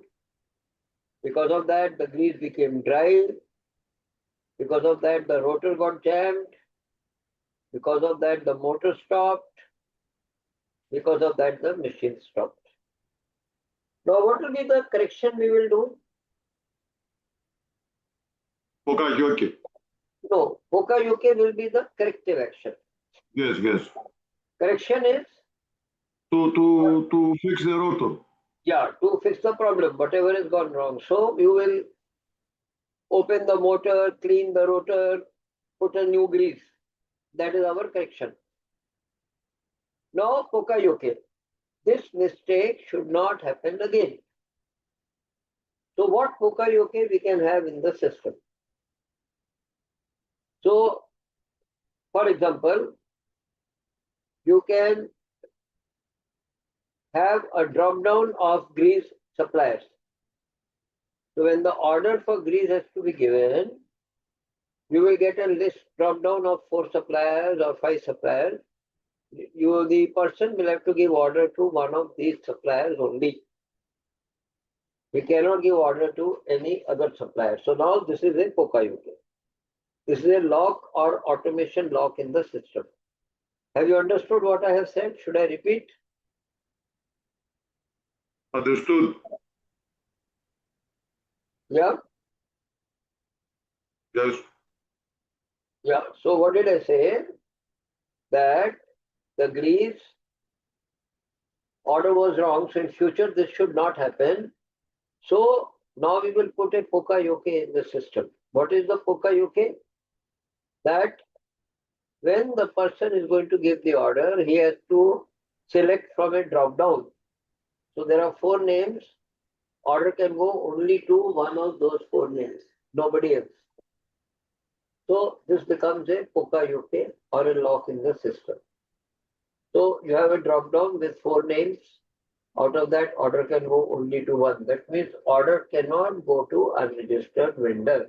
Because of that, the grease became dry. Because of that, the rotor got jammed. Because of that, the motor stopped. Because of that, the machine stopped. Now, what will be the correction we will do? Poka-Yoke. No, Poka-Yoke will be the corrective action. Yes. Correction is, to fix the rotor. yeah, to fix the problem, whatever has gone wrong. So you will open the motor, clean the rotor, put a new grease. That is our correction. Now, Pokayoke. This mistake should not happen again. So what Pokayoke we can have in the system? So, for example, you can have a drop down of grease suppliers. So when the order for grease has to be given, you will get a list drop down of 4 suppliers or 5 suppliers. The person will have to give order to one of these suppliers only. We cannot give order to any other supplier. So now this is a Pokayoke. This is a lock or automation lock in the system. Have you understood what I have said? Should I repeat? Understood. Yeah? Yes. Yeah. So what did I say? That the grease order was wrong. So in future, this should not happen. So now we will put a Pokayoke in the system. What is the Pokayoke? That when the person is going to give the order, he has to select from a drop down. So there are 4 names. Order can go only to one of those 4 names, nobody else. So this becomes a Pokayoke or a lock in the system. So you have a drop down with 4 names. Out of that, order can go only to one. That means order cannot go to unregistered vendor.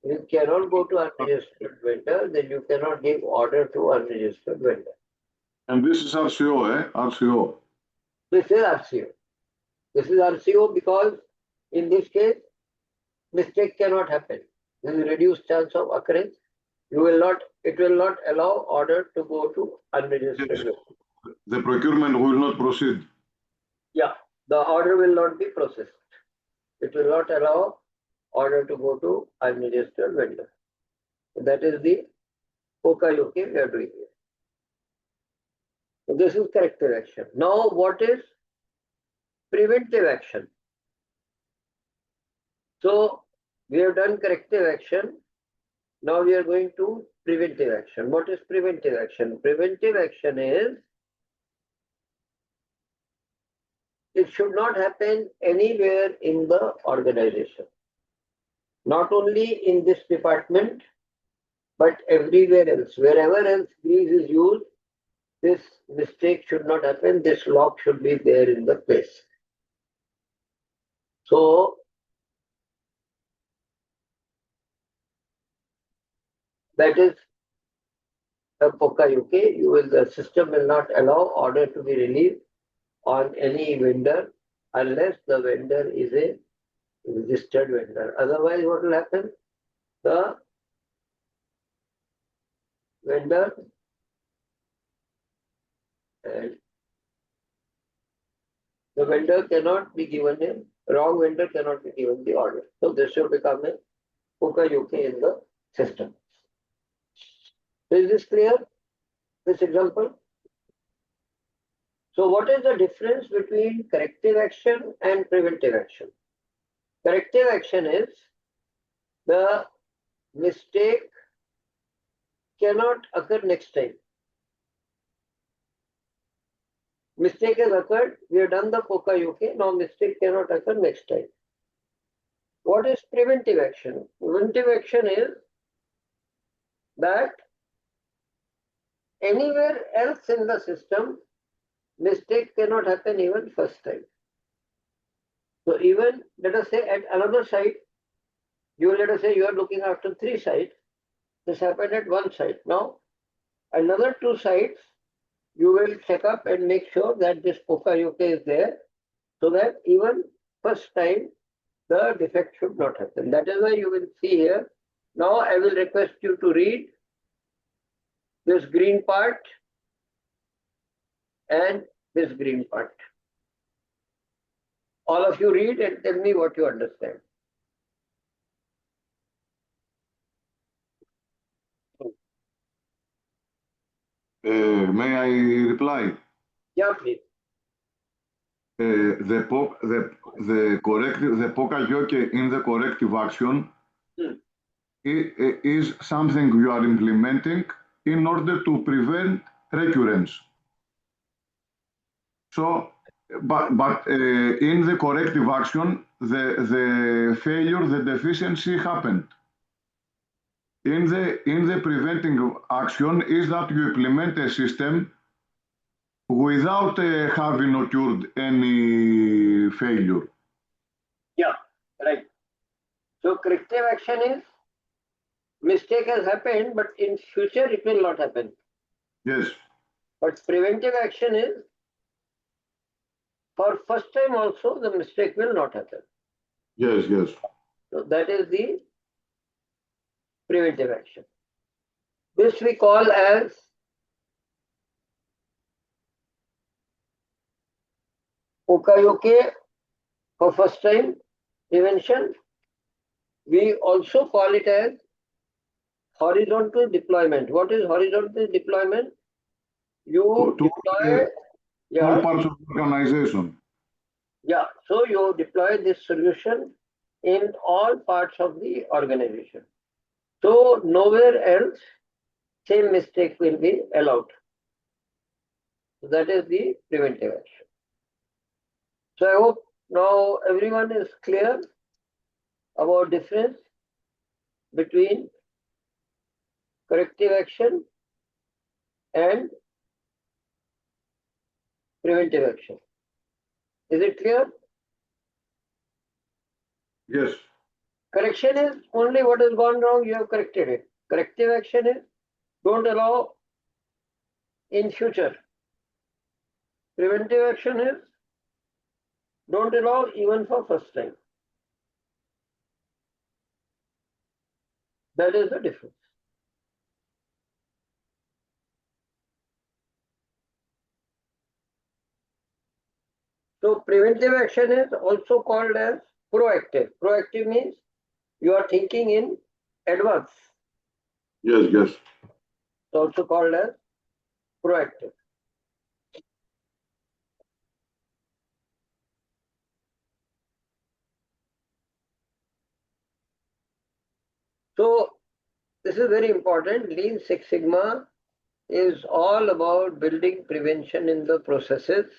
If you cannot go to unregistered vendor, then you cannot give order to unregistered vendor. And this is RCO, RCO. This is RCO. This is RCO because in this case, mistake cannot happen. There is reduced chance of occurrence. It will not allow order to go to unregistered Yes. vendor. The procurement will not proceed. Yeah, the order will not be processed. It will not allow order to go to unregistered vendor. That is the Pokayoke we are doing here. So this is corrective action. Now what is preventive action? So we have done corrective action. Now we are going to preventive action. What is preventive action? Preventive action is it should not happen anywhere in the organization. Not only in this department, but everywhere else. Wherever else grease is used, this mistake should not happen. This lock should be there in the place. So that is a Pokayoke. The system will not allow order to be released on any vendor unless the vendor is a registered vendor. Otherwise, what will happen? The vendor and the vendor cannot be given wrong vendor cannot be given the order. So this should become a Pokayoke in the system. Is this clear? This example? So what is the difference between corrective action and preventive action? Corrective action is the mistake cannot occur next time. Mistake has occurred, we have done the Pokayoke, now mistake cannot occur next time. What is preventive action? Preventive action is that anywhere else in the system, mistake cannot happen even first time. So even, let us say at another site, let us say you are looking after 3 sites. This happened at 1 site. Now, another 2 sites, you will check up and make sure that this Pokayoke is there, so that even first time, the defect should not happen. That is why you will see here. Now, I will request you to read this green part and this green part. All of you read and tell me what you understand. May I reply? Yeah, please. The pokajoke in the corrective action is something you are implementing in order to prevent recurrence. So, but in the corrective action, the failure, the deficiency happened. In the preventing action is that you implement a system without having occurred any failure. Yeah, right. So corrective action is mistake has happened, but in future it will not happen. Yes, But preventive action is for first time also the mistake will not happen. yes, yes. So that is the preventive action. This we call as Pokayoke for first time prevention. We also call it as horizontal deployment. What is horizontal deployment? You To deploy, all yeah, parts of the organization. yeah. So you deploy this solution in all parts of the organization. So nowhere else same mistake will be allowed. So that is the preventive action. So I hope now everyone is clear about difference between corrective action and preventive action. Is it clear? Yes, Correction is only what has gone wrong, you have corrected it. Corrective action is don't allow in future. Preventive action is don't allow even for first time. That is the difference. So preventive action is also called as proactive. Proactive means you are thinking in advance. yes, yes. It's also called as proactive. So this is very important. Lean Six Sigma is all about building prevention in the processes.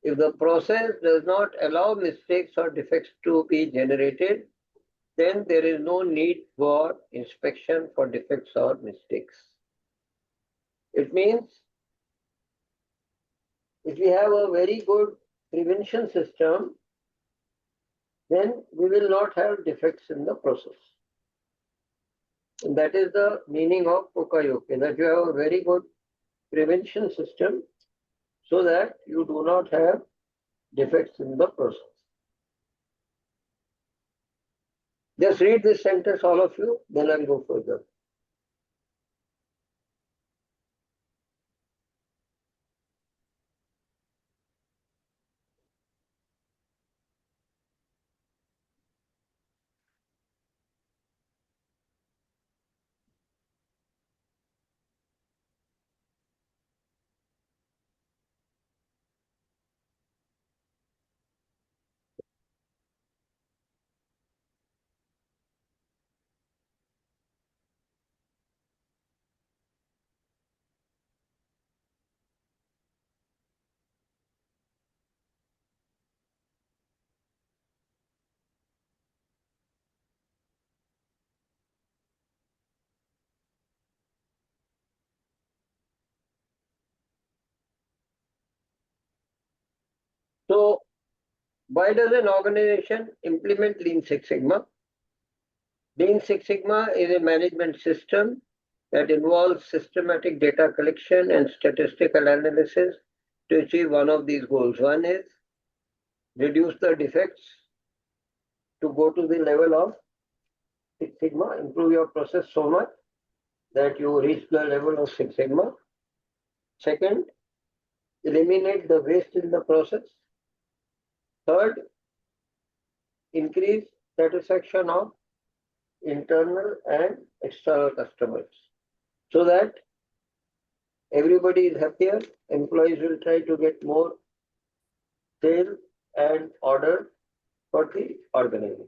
If the process does not allow mistakes or defects to be generated, then there is no need for inspection for defects or mistakes. It means if we have a very good prevention system, then we will not have defects in the process. And that is the meaning of Pokayoke, that you have a very good prevention system so that you do not have defects in the process. Just read this sentence, all of you, then I'll go further. So, why does an organization implement Lean Six Sigma? Lean Six Sigma is a management system that involves systematic data collection and statistical analysis to achieve one of these goals. One is reduce the defects to go to the level of Six Sigma, improve your process so much that you reach the level of Six Sigma. Second, eliminate the waste in the process. Third, increase satisfaction of internal and external customers so that everybody is happier, employees will try to get more sales and order for the organization.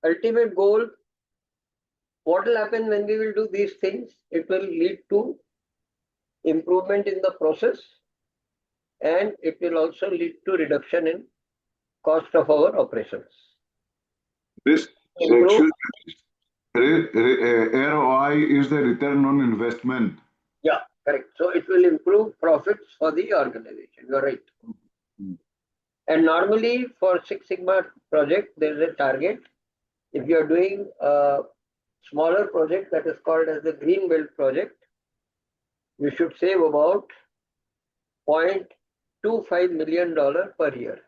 Ultimate goal, what will happen when we will do these things? It will lead to improvement in the process, and it will also lead to reduction in cost of our operations. This Improve, ROI is the return on investment. yeah, correct. So it will improve profits for the organization. You're right. And normally for Six Sigma project, there is a target. If you are doing a smaller project that is called as the Green Belt project, you should save about $0.25 million per year.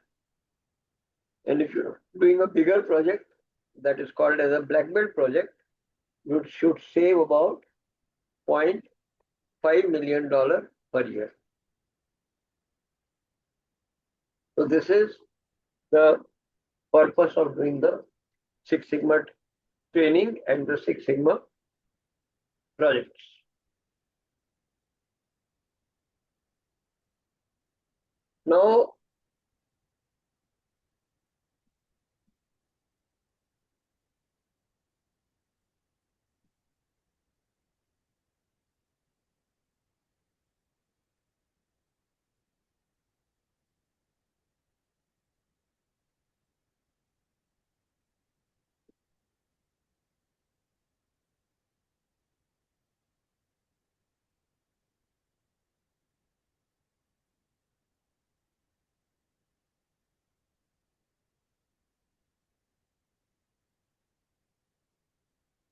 And if you're doing a bigger project that is called as a Black Belt project, you should save about $0.5 million per year. So this is the purpose of doing the Six Sigma training and the Six Sigma projects. Now,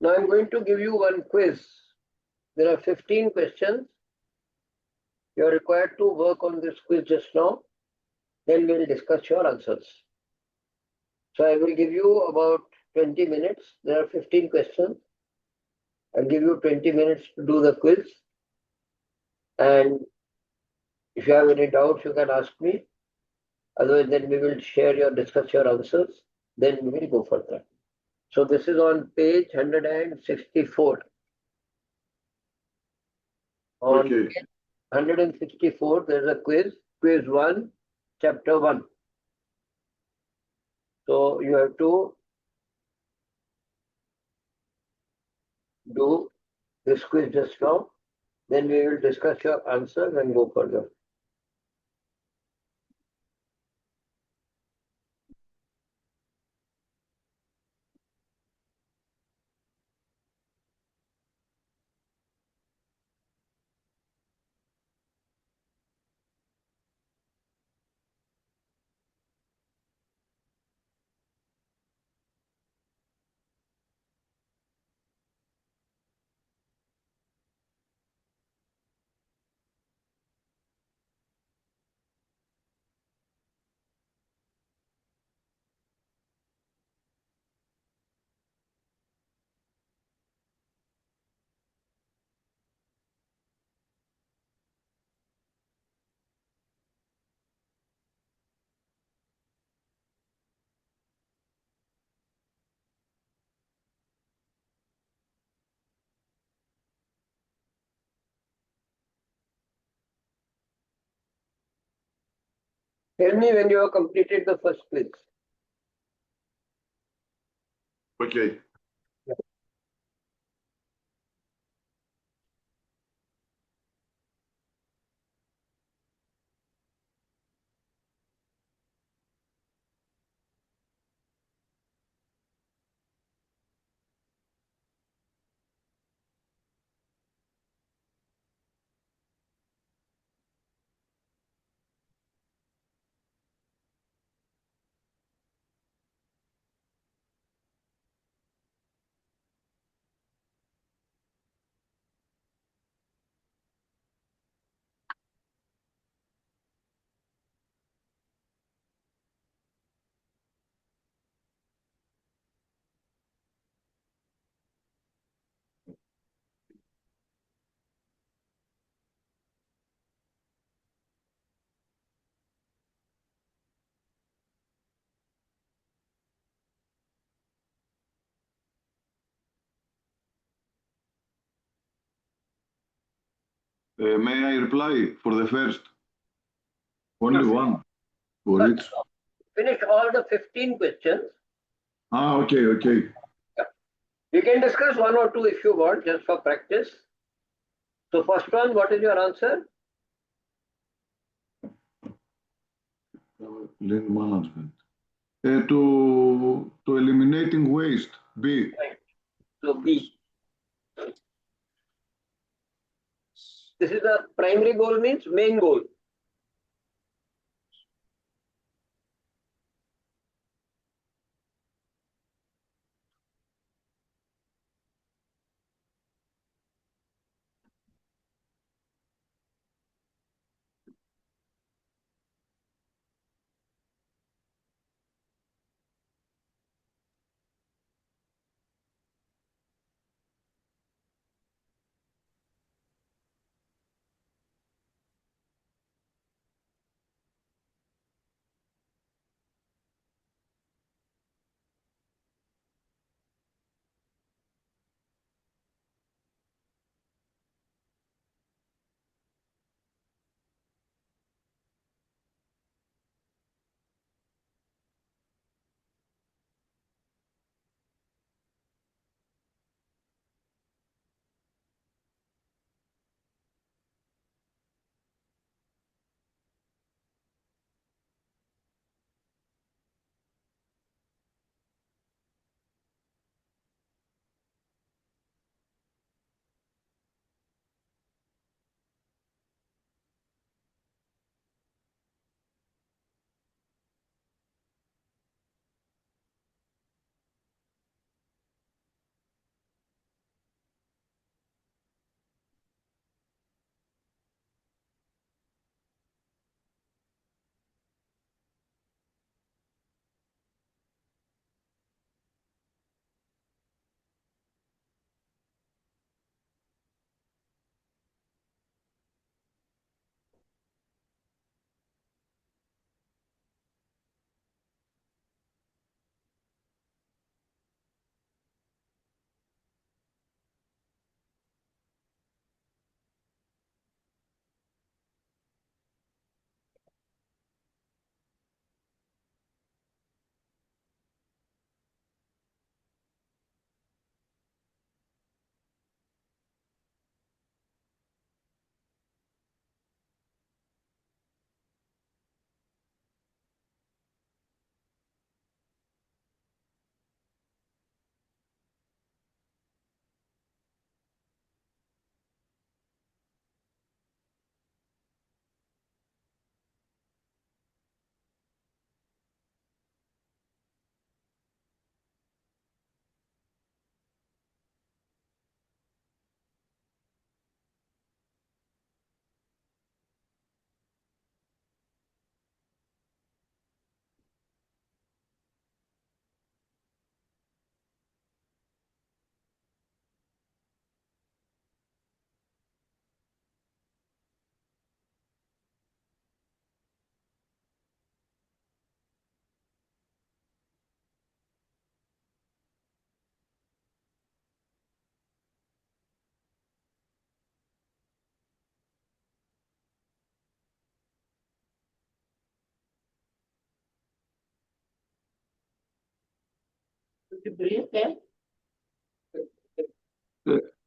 now I'm going to give you one quiz. There are 15 questions. You are required to work on this quiz just now. Then we'll discuss your answers. So I will give you about 20 minutes. There are 15 questions. I'll give you 20 minutes to do the quiz. And if you have any doubts, you can ask me. Otherwise, then we will discuss your answers. Then we will go further. So this is on page 164. On Okay. page 164, there's a quiz. Quiz 1, chapter 1. So you have to do this quiz just now. Then we will discuss your answers and go further. Tell me when you have completed the first quiz. Okay. May I reply for the first? Only Yes. one for each. Finish all the 15 questions. Okay, okay. We can discuss one or two if you want, just for practice. So first one, what is your answer? Lean management. To eliminating waste. B. Right. So B. This is the primary goal, means main goal.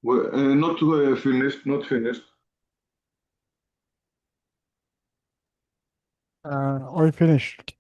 Not finished, not finished. I finished.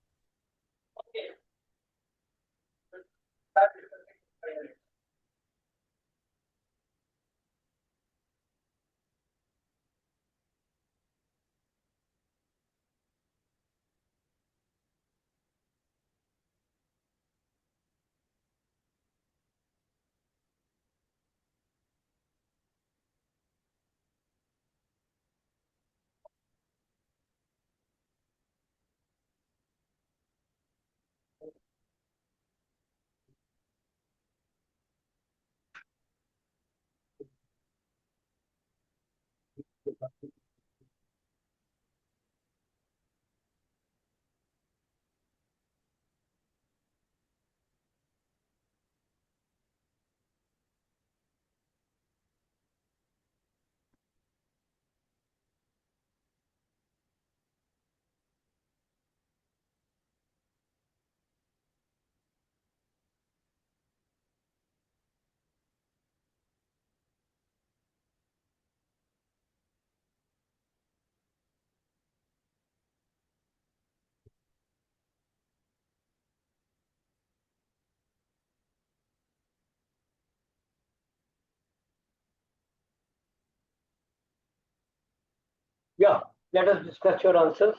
Yeah, let us discuss your answers.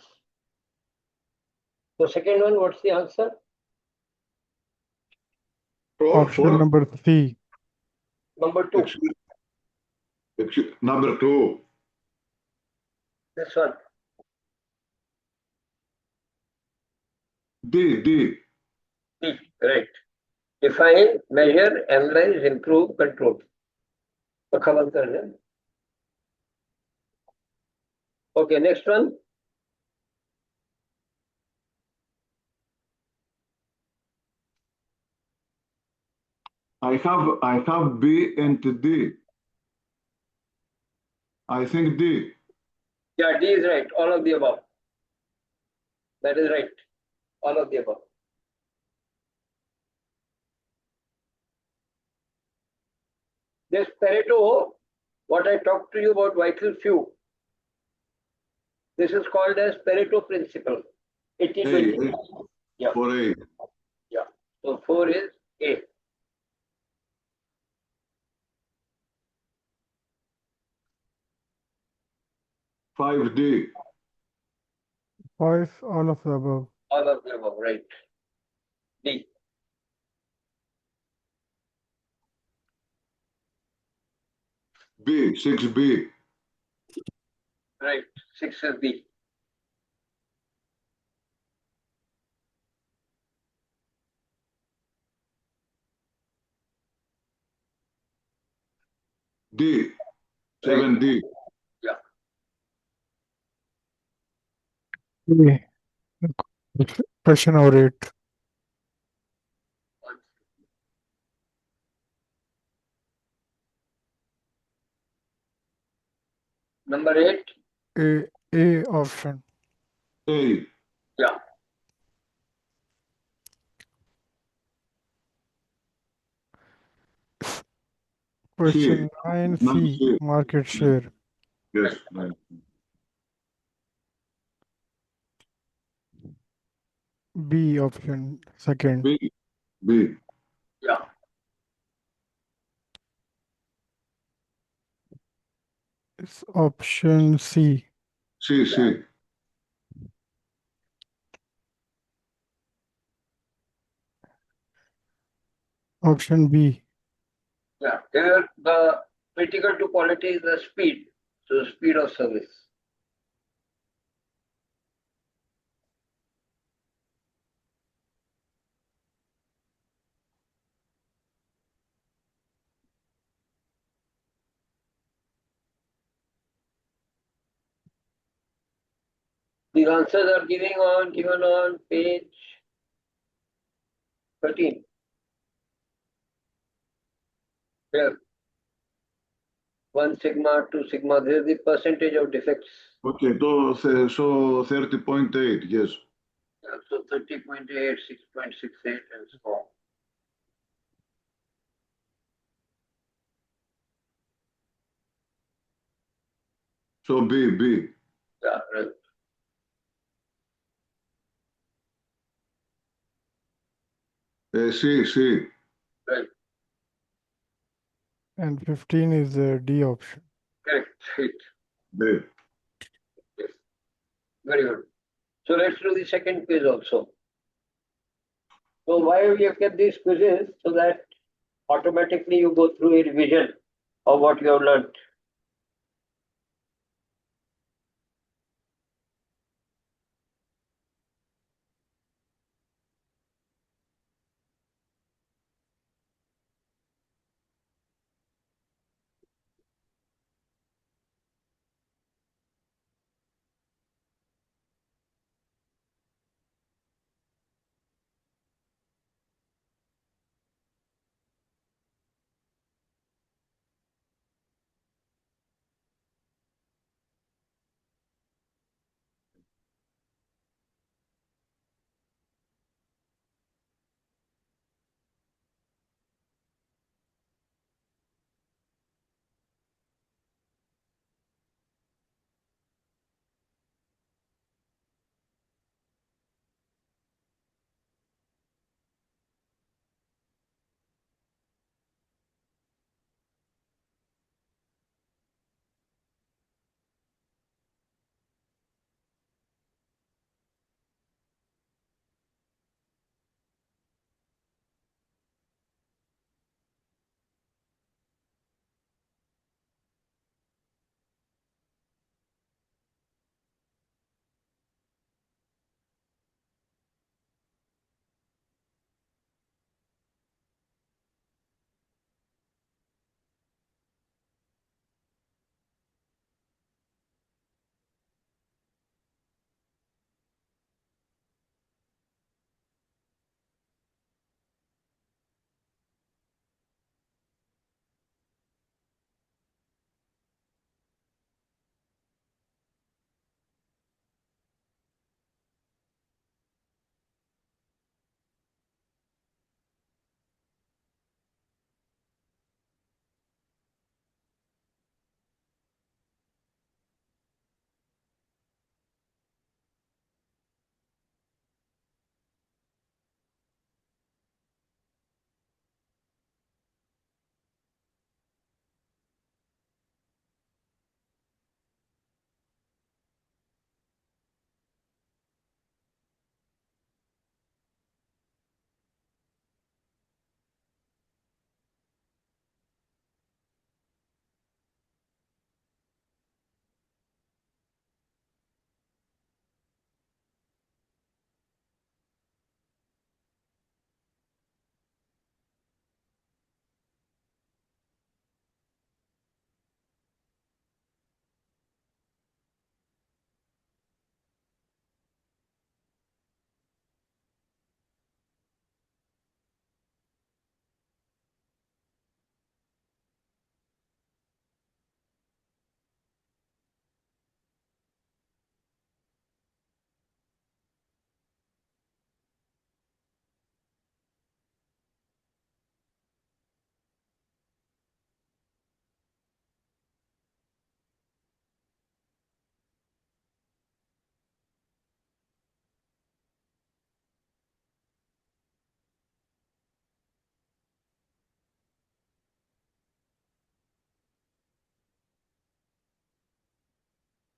So second one, what's the answer? Option number C. Number two. Number two. This one. D. D. Right. Define, measure, analyze, improve, control. पक्का बंद कर दें. Okay, next one. I have B and D. I think D. Yeah, D is right. All of the above. That is right. All of the above. This Pareto, what I talked to you about vital few, this is called as Pareto principle. 80-20. Yeah. For A. Yeah. So 4 is A. Five D. 5, all of the above. All of the above, right. D. B. 6B. Right. 6 is B. D. 7D. Yeah. A. Question number 8. Number 8. A option. A. Yeah. Question C. 9 Number C. C. Market share. Yes. B option. Second. B. B. Yeah. It's option C. C. C. Option B. Yeah. Here the critical to quality is the speed. So speed of service. These answers are given on page 13. Here. 1 sigma, 2 sigma. This is the percentage of defects. Okay. So 30.8. Yes. Yeah, so 30.8, 6.68, and so on. So B. Yeah, right. C. Right. And 15 is the D option. Correct. Right. B. Yes. Very good. So let's do the second quiz also. So why we have kept these quizzes? So that automatically you go through a revision of what you have learned.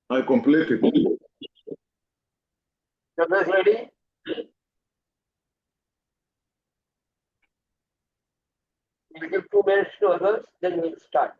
I completed. Showcase ready? We'll give 2 minutes to others, then we'll start.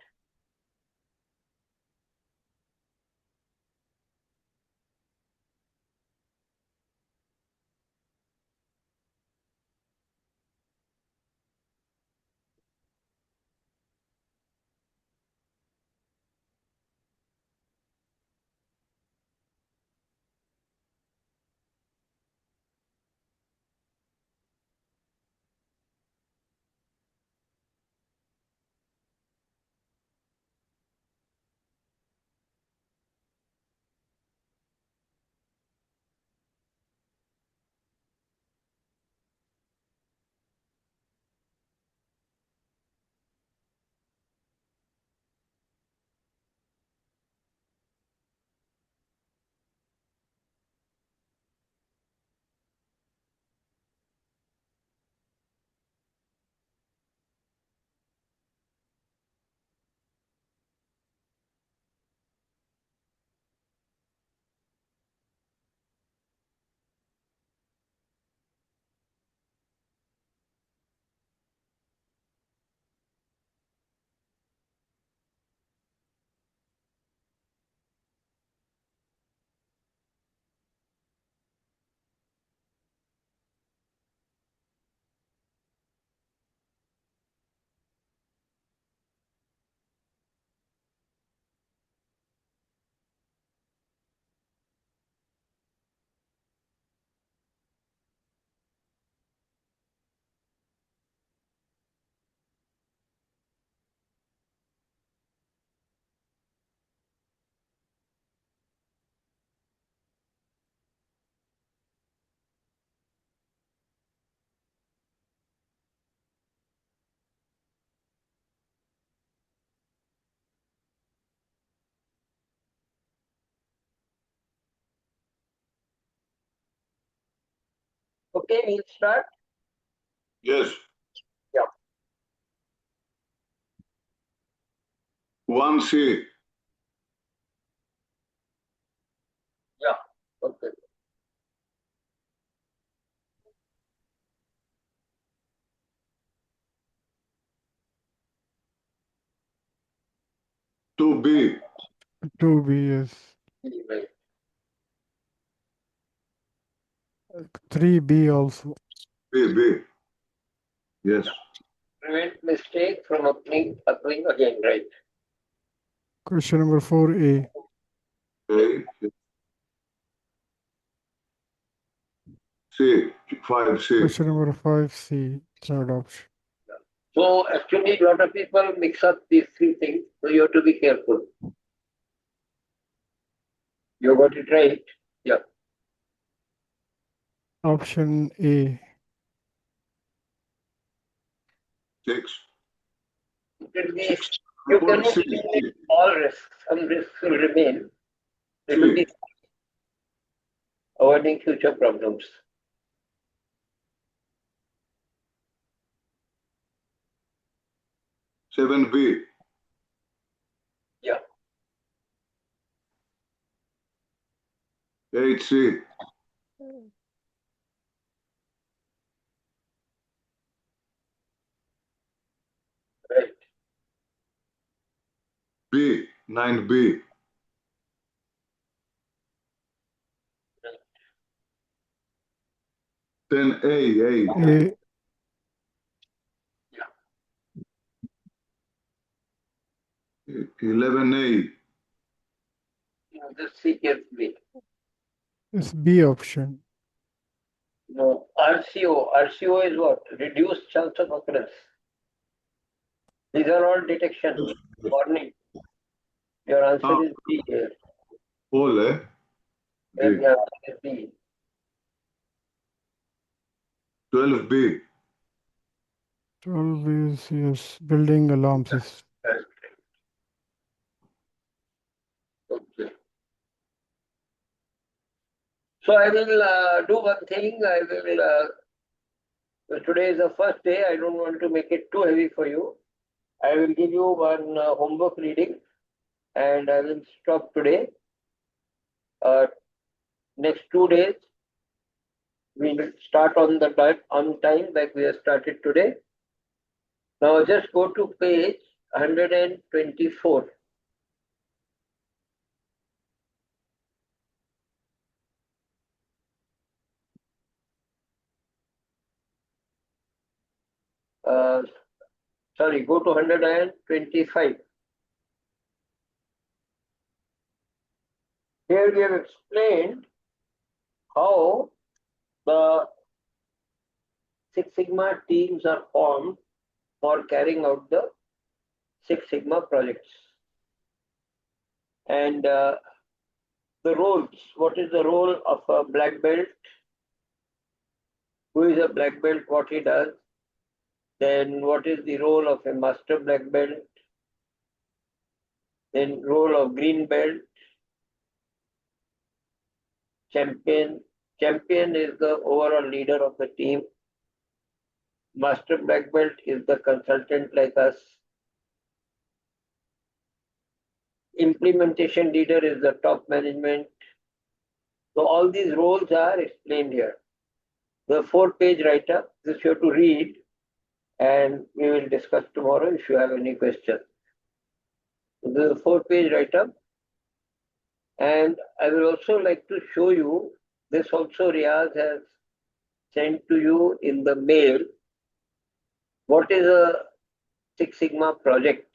Okay, we'll start. Yes. Yeah. 1C. Yeah. Okay. 2B. 2B, yes. Right. 3B also. B. Yes. Prevent mistake from occurring again, right? Question number 4A. A. C. 5C. Question number 5C, third option. So actually, a lot of people mix up these 3 things, so you have to be careful. You got it right? Yeah. Option A. 6. It will be, 6. you cannot eliminate all risks. Some risks will remain. It will be avoiding future problems. 7B. Yeah. 8C. Right. B. 9B. Then A. A. 11A. Just see carefully. Is B option. No, RCO. RCO is what? Reduced chance of occurrence. These are all detection. Warning. Your answer is B here. All, eh? Then B. the answer is B. 12B. 12 is, yes, building alarm system. Okay. So I will do one thing. I will. Today is the first day. I don't want to make it too heavy for you. I will give you one homework reading, and I will stop today. Next 2 days, we will start on time like we have started today. Now just go to page 124. Sorry, go to 125. Here we have explained how the Six Sigma teams are formed for carrying out the Six Sigma projects. And the roles, what is the role of a black belt? Who is a black belt, what he does? Then what is the role of a master black belt? Then role of green belt, champion. Champion is the overall leader of the team. Master black belt is the consultant like us. Implementation leader is the top management. So all these roles are explained here. The 4-page write-up, this you have to read, and we will discuss tomorrow if you have any questions. So this is a 4-page write-up. And I will also like to show you, this also Riaz has sent to you in the mail. What is a Six Sigma project?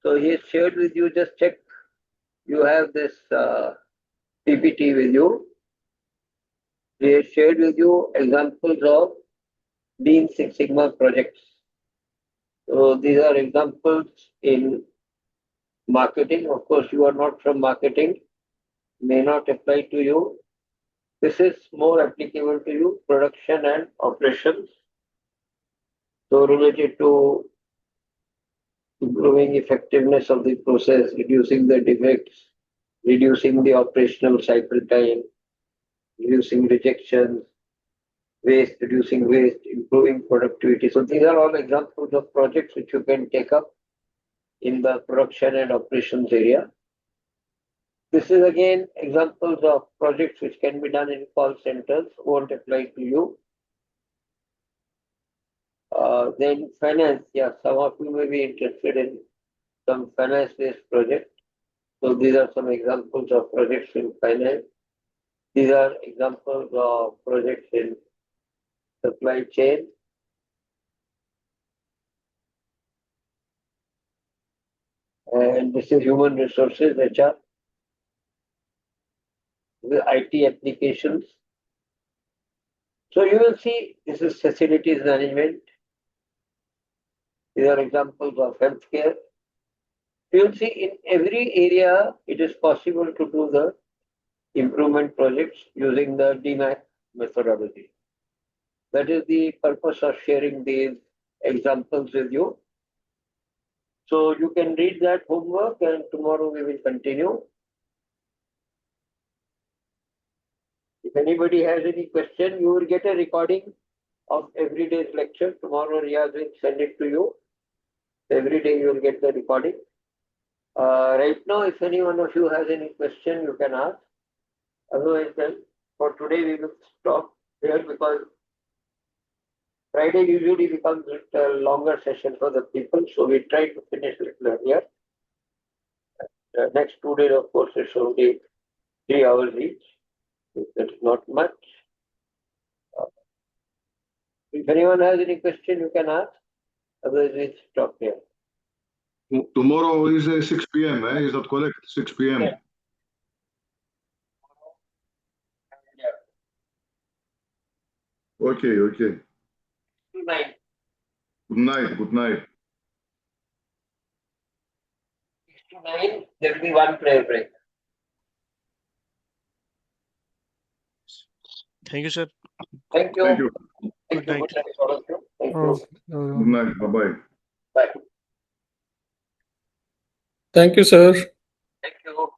So he has shared with you, just check you have this PPT with you. He has shared with you examples of Lean Six Sigma projects. So these are examples in marketing. Of course, you are not from marketing, may not apply to you. This is more applicable to you, production and operations. So related to improving effectiveness of the process, reducing the defects, reducing the operational cycle time, reducing rejections, waste, reducing waste, improving productivity. So these are all examples of projects which you can take up in the production and operations area. This is again examples of projects which can be done in call centers, won't apply to you. Then finance, yeah, some of you may be interested in some finance-based project. So these are some examples of projects in finance. These are examples of projects in supply chain. And this is human resources, HR. The IT applications. So you will see this is facilities management. These are examples of healthcare. You will see in every area it is possible to do the improvement projects using the DMAC methodology. That is the purpose of sharing these examples with you. So you can read that homework and tomorrow we will continue. If anybody has any question, you will get a recording of every day's lecture. Tomorrow Riaz will send it to you. Every day you will get the recording. Right now, if any one of you has any question, you can ask. Otherwise, then for today we will stop here because Friday usually becomes a longer session for the people. So we try to finish a little earlier. Next 2 days, of course, it should be 3 hours each. That's not much. If anyone has any question, you can ask. Otherwise, we'll stop here. Tomorrow is 6 p.m. Is that correct? 6 p.m. Yeah. Okay. Good night. Good night. Good night. 6 to 9, there will be one prayer break. Thank you, sir. Thank you. Thank you. Thank you. Good night. Good night, all of you. Thank you. Good night. Bye-bye. Bye. Thank you, sir. Thank you.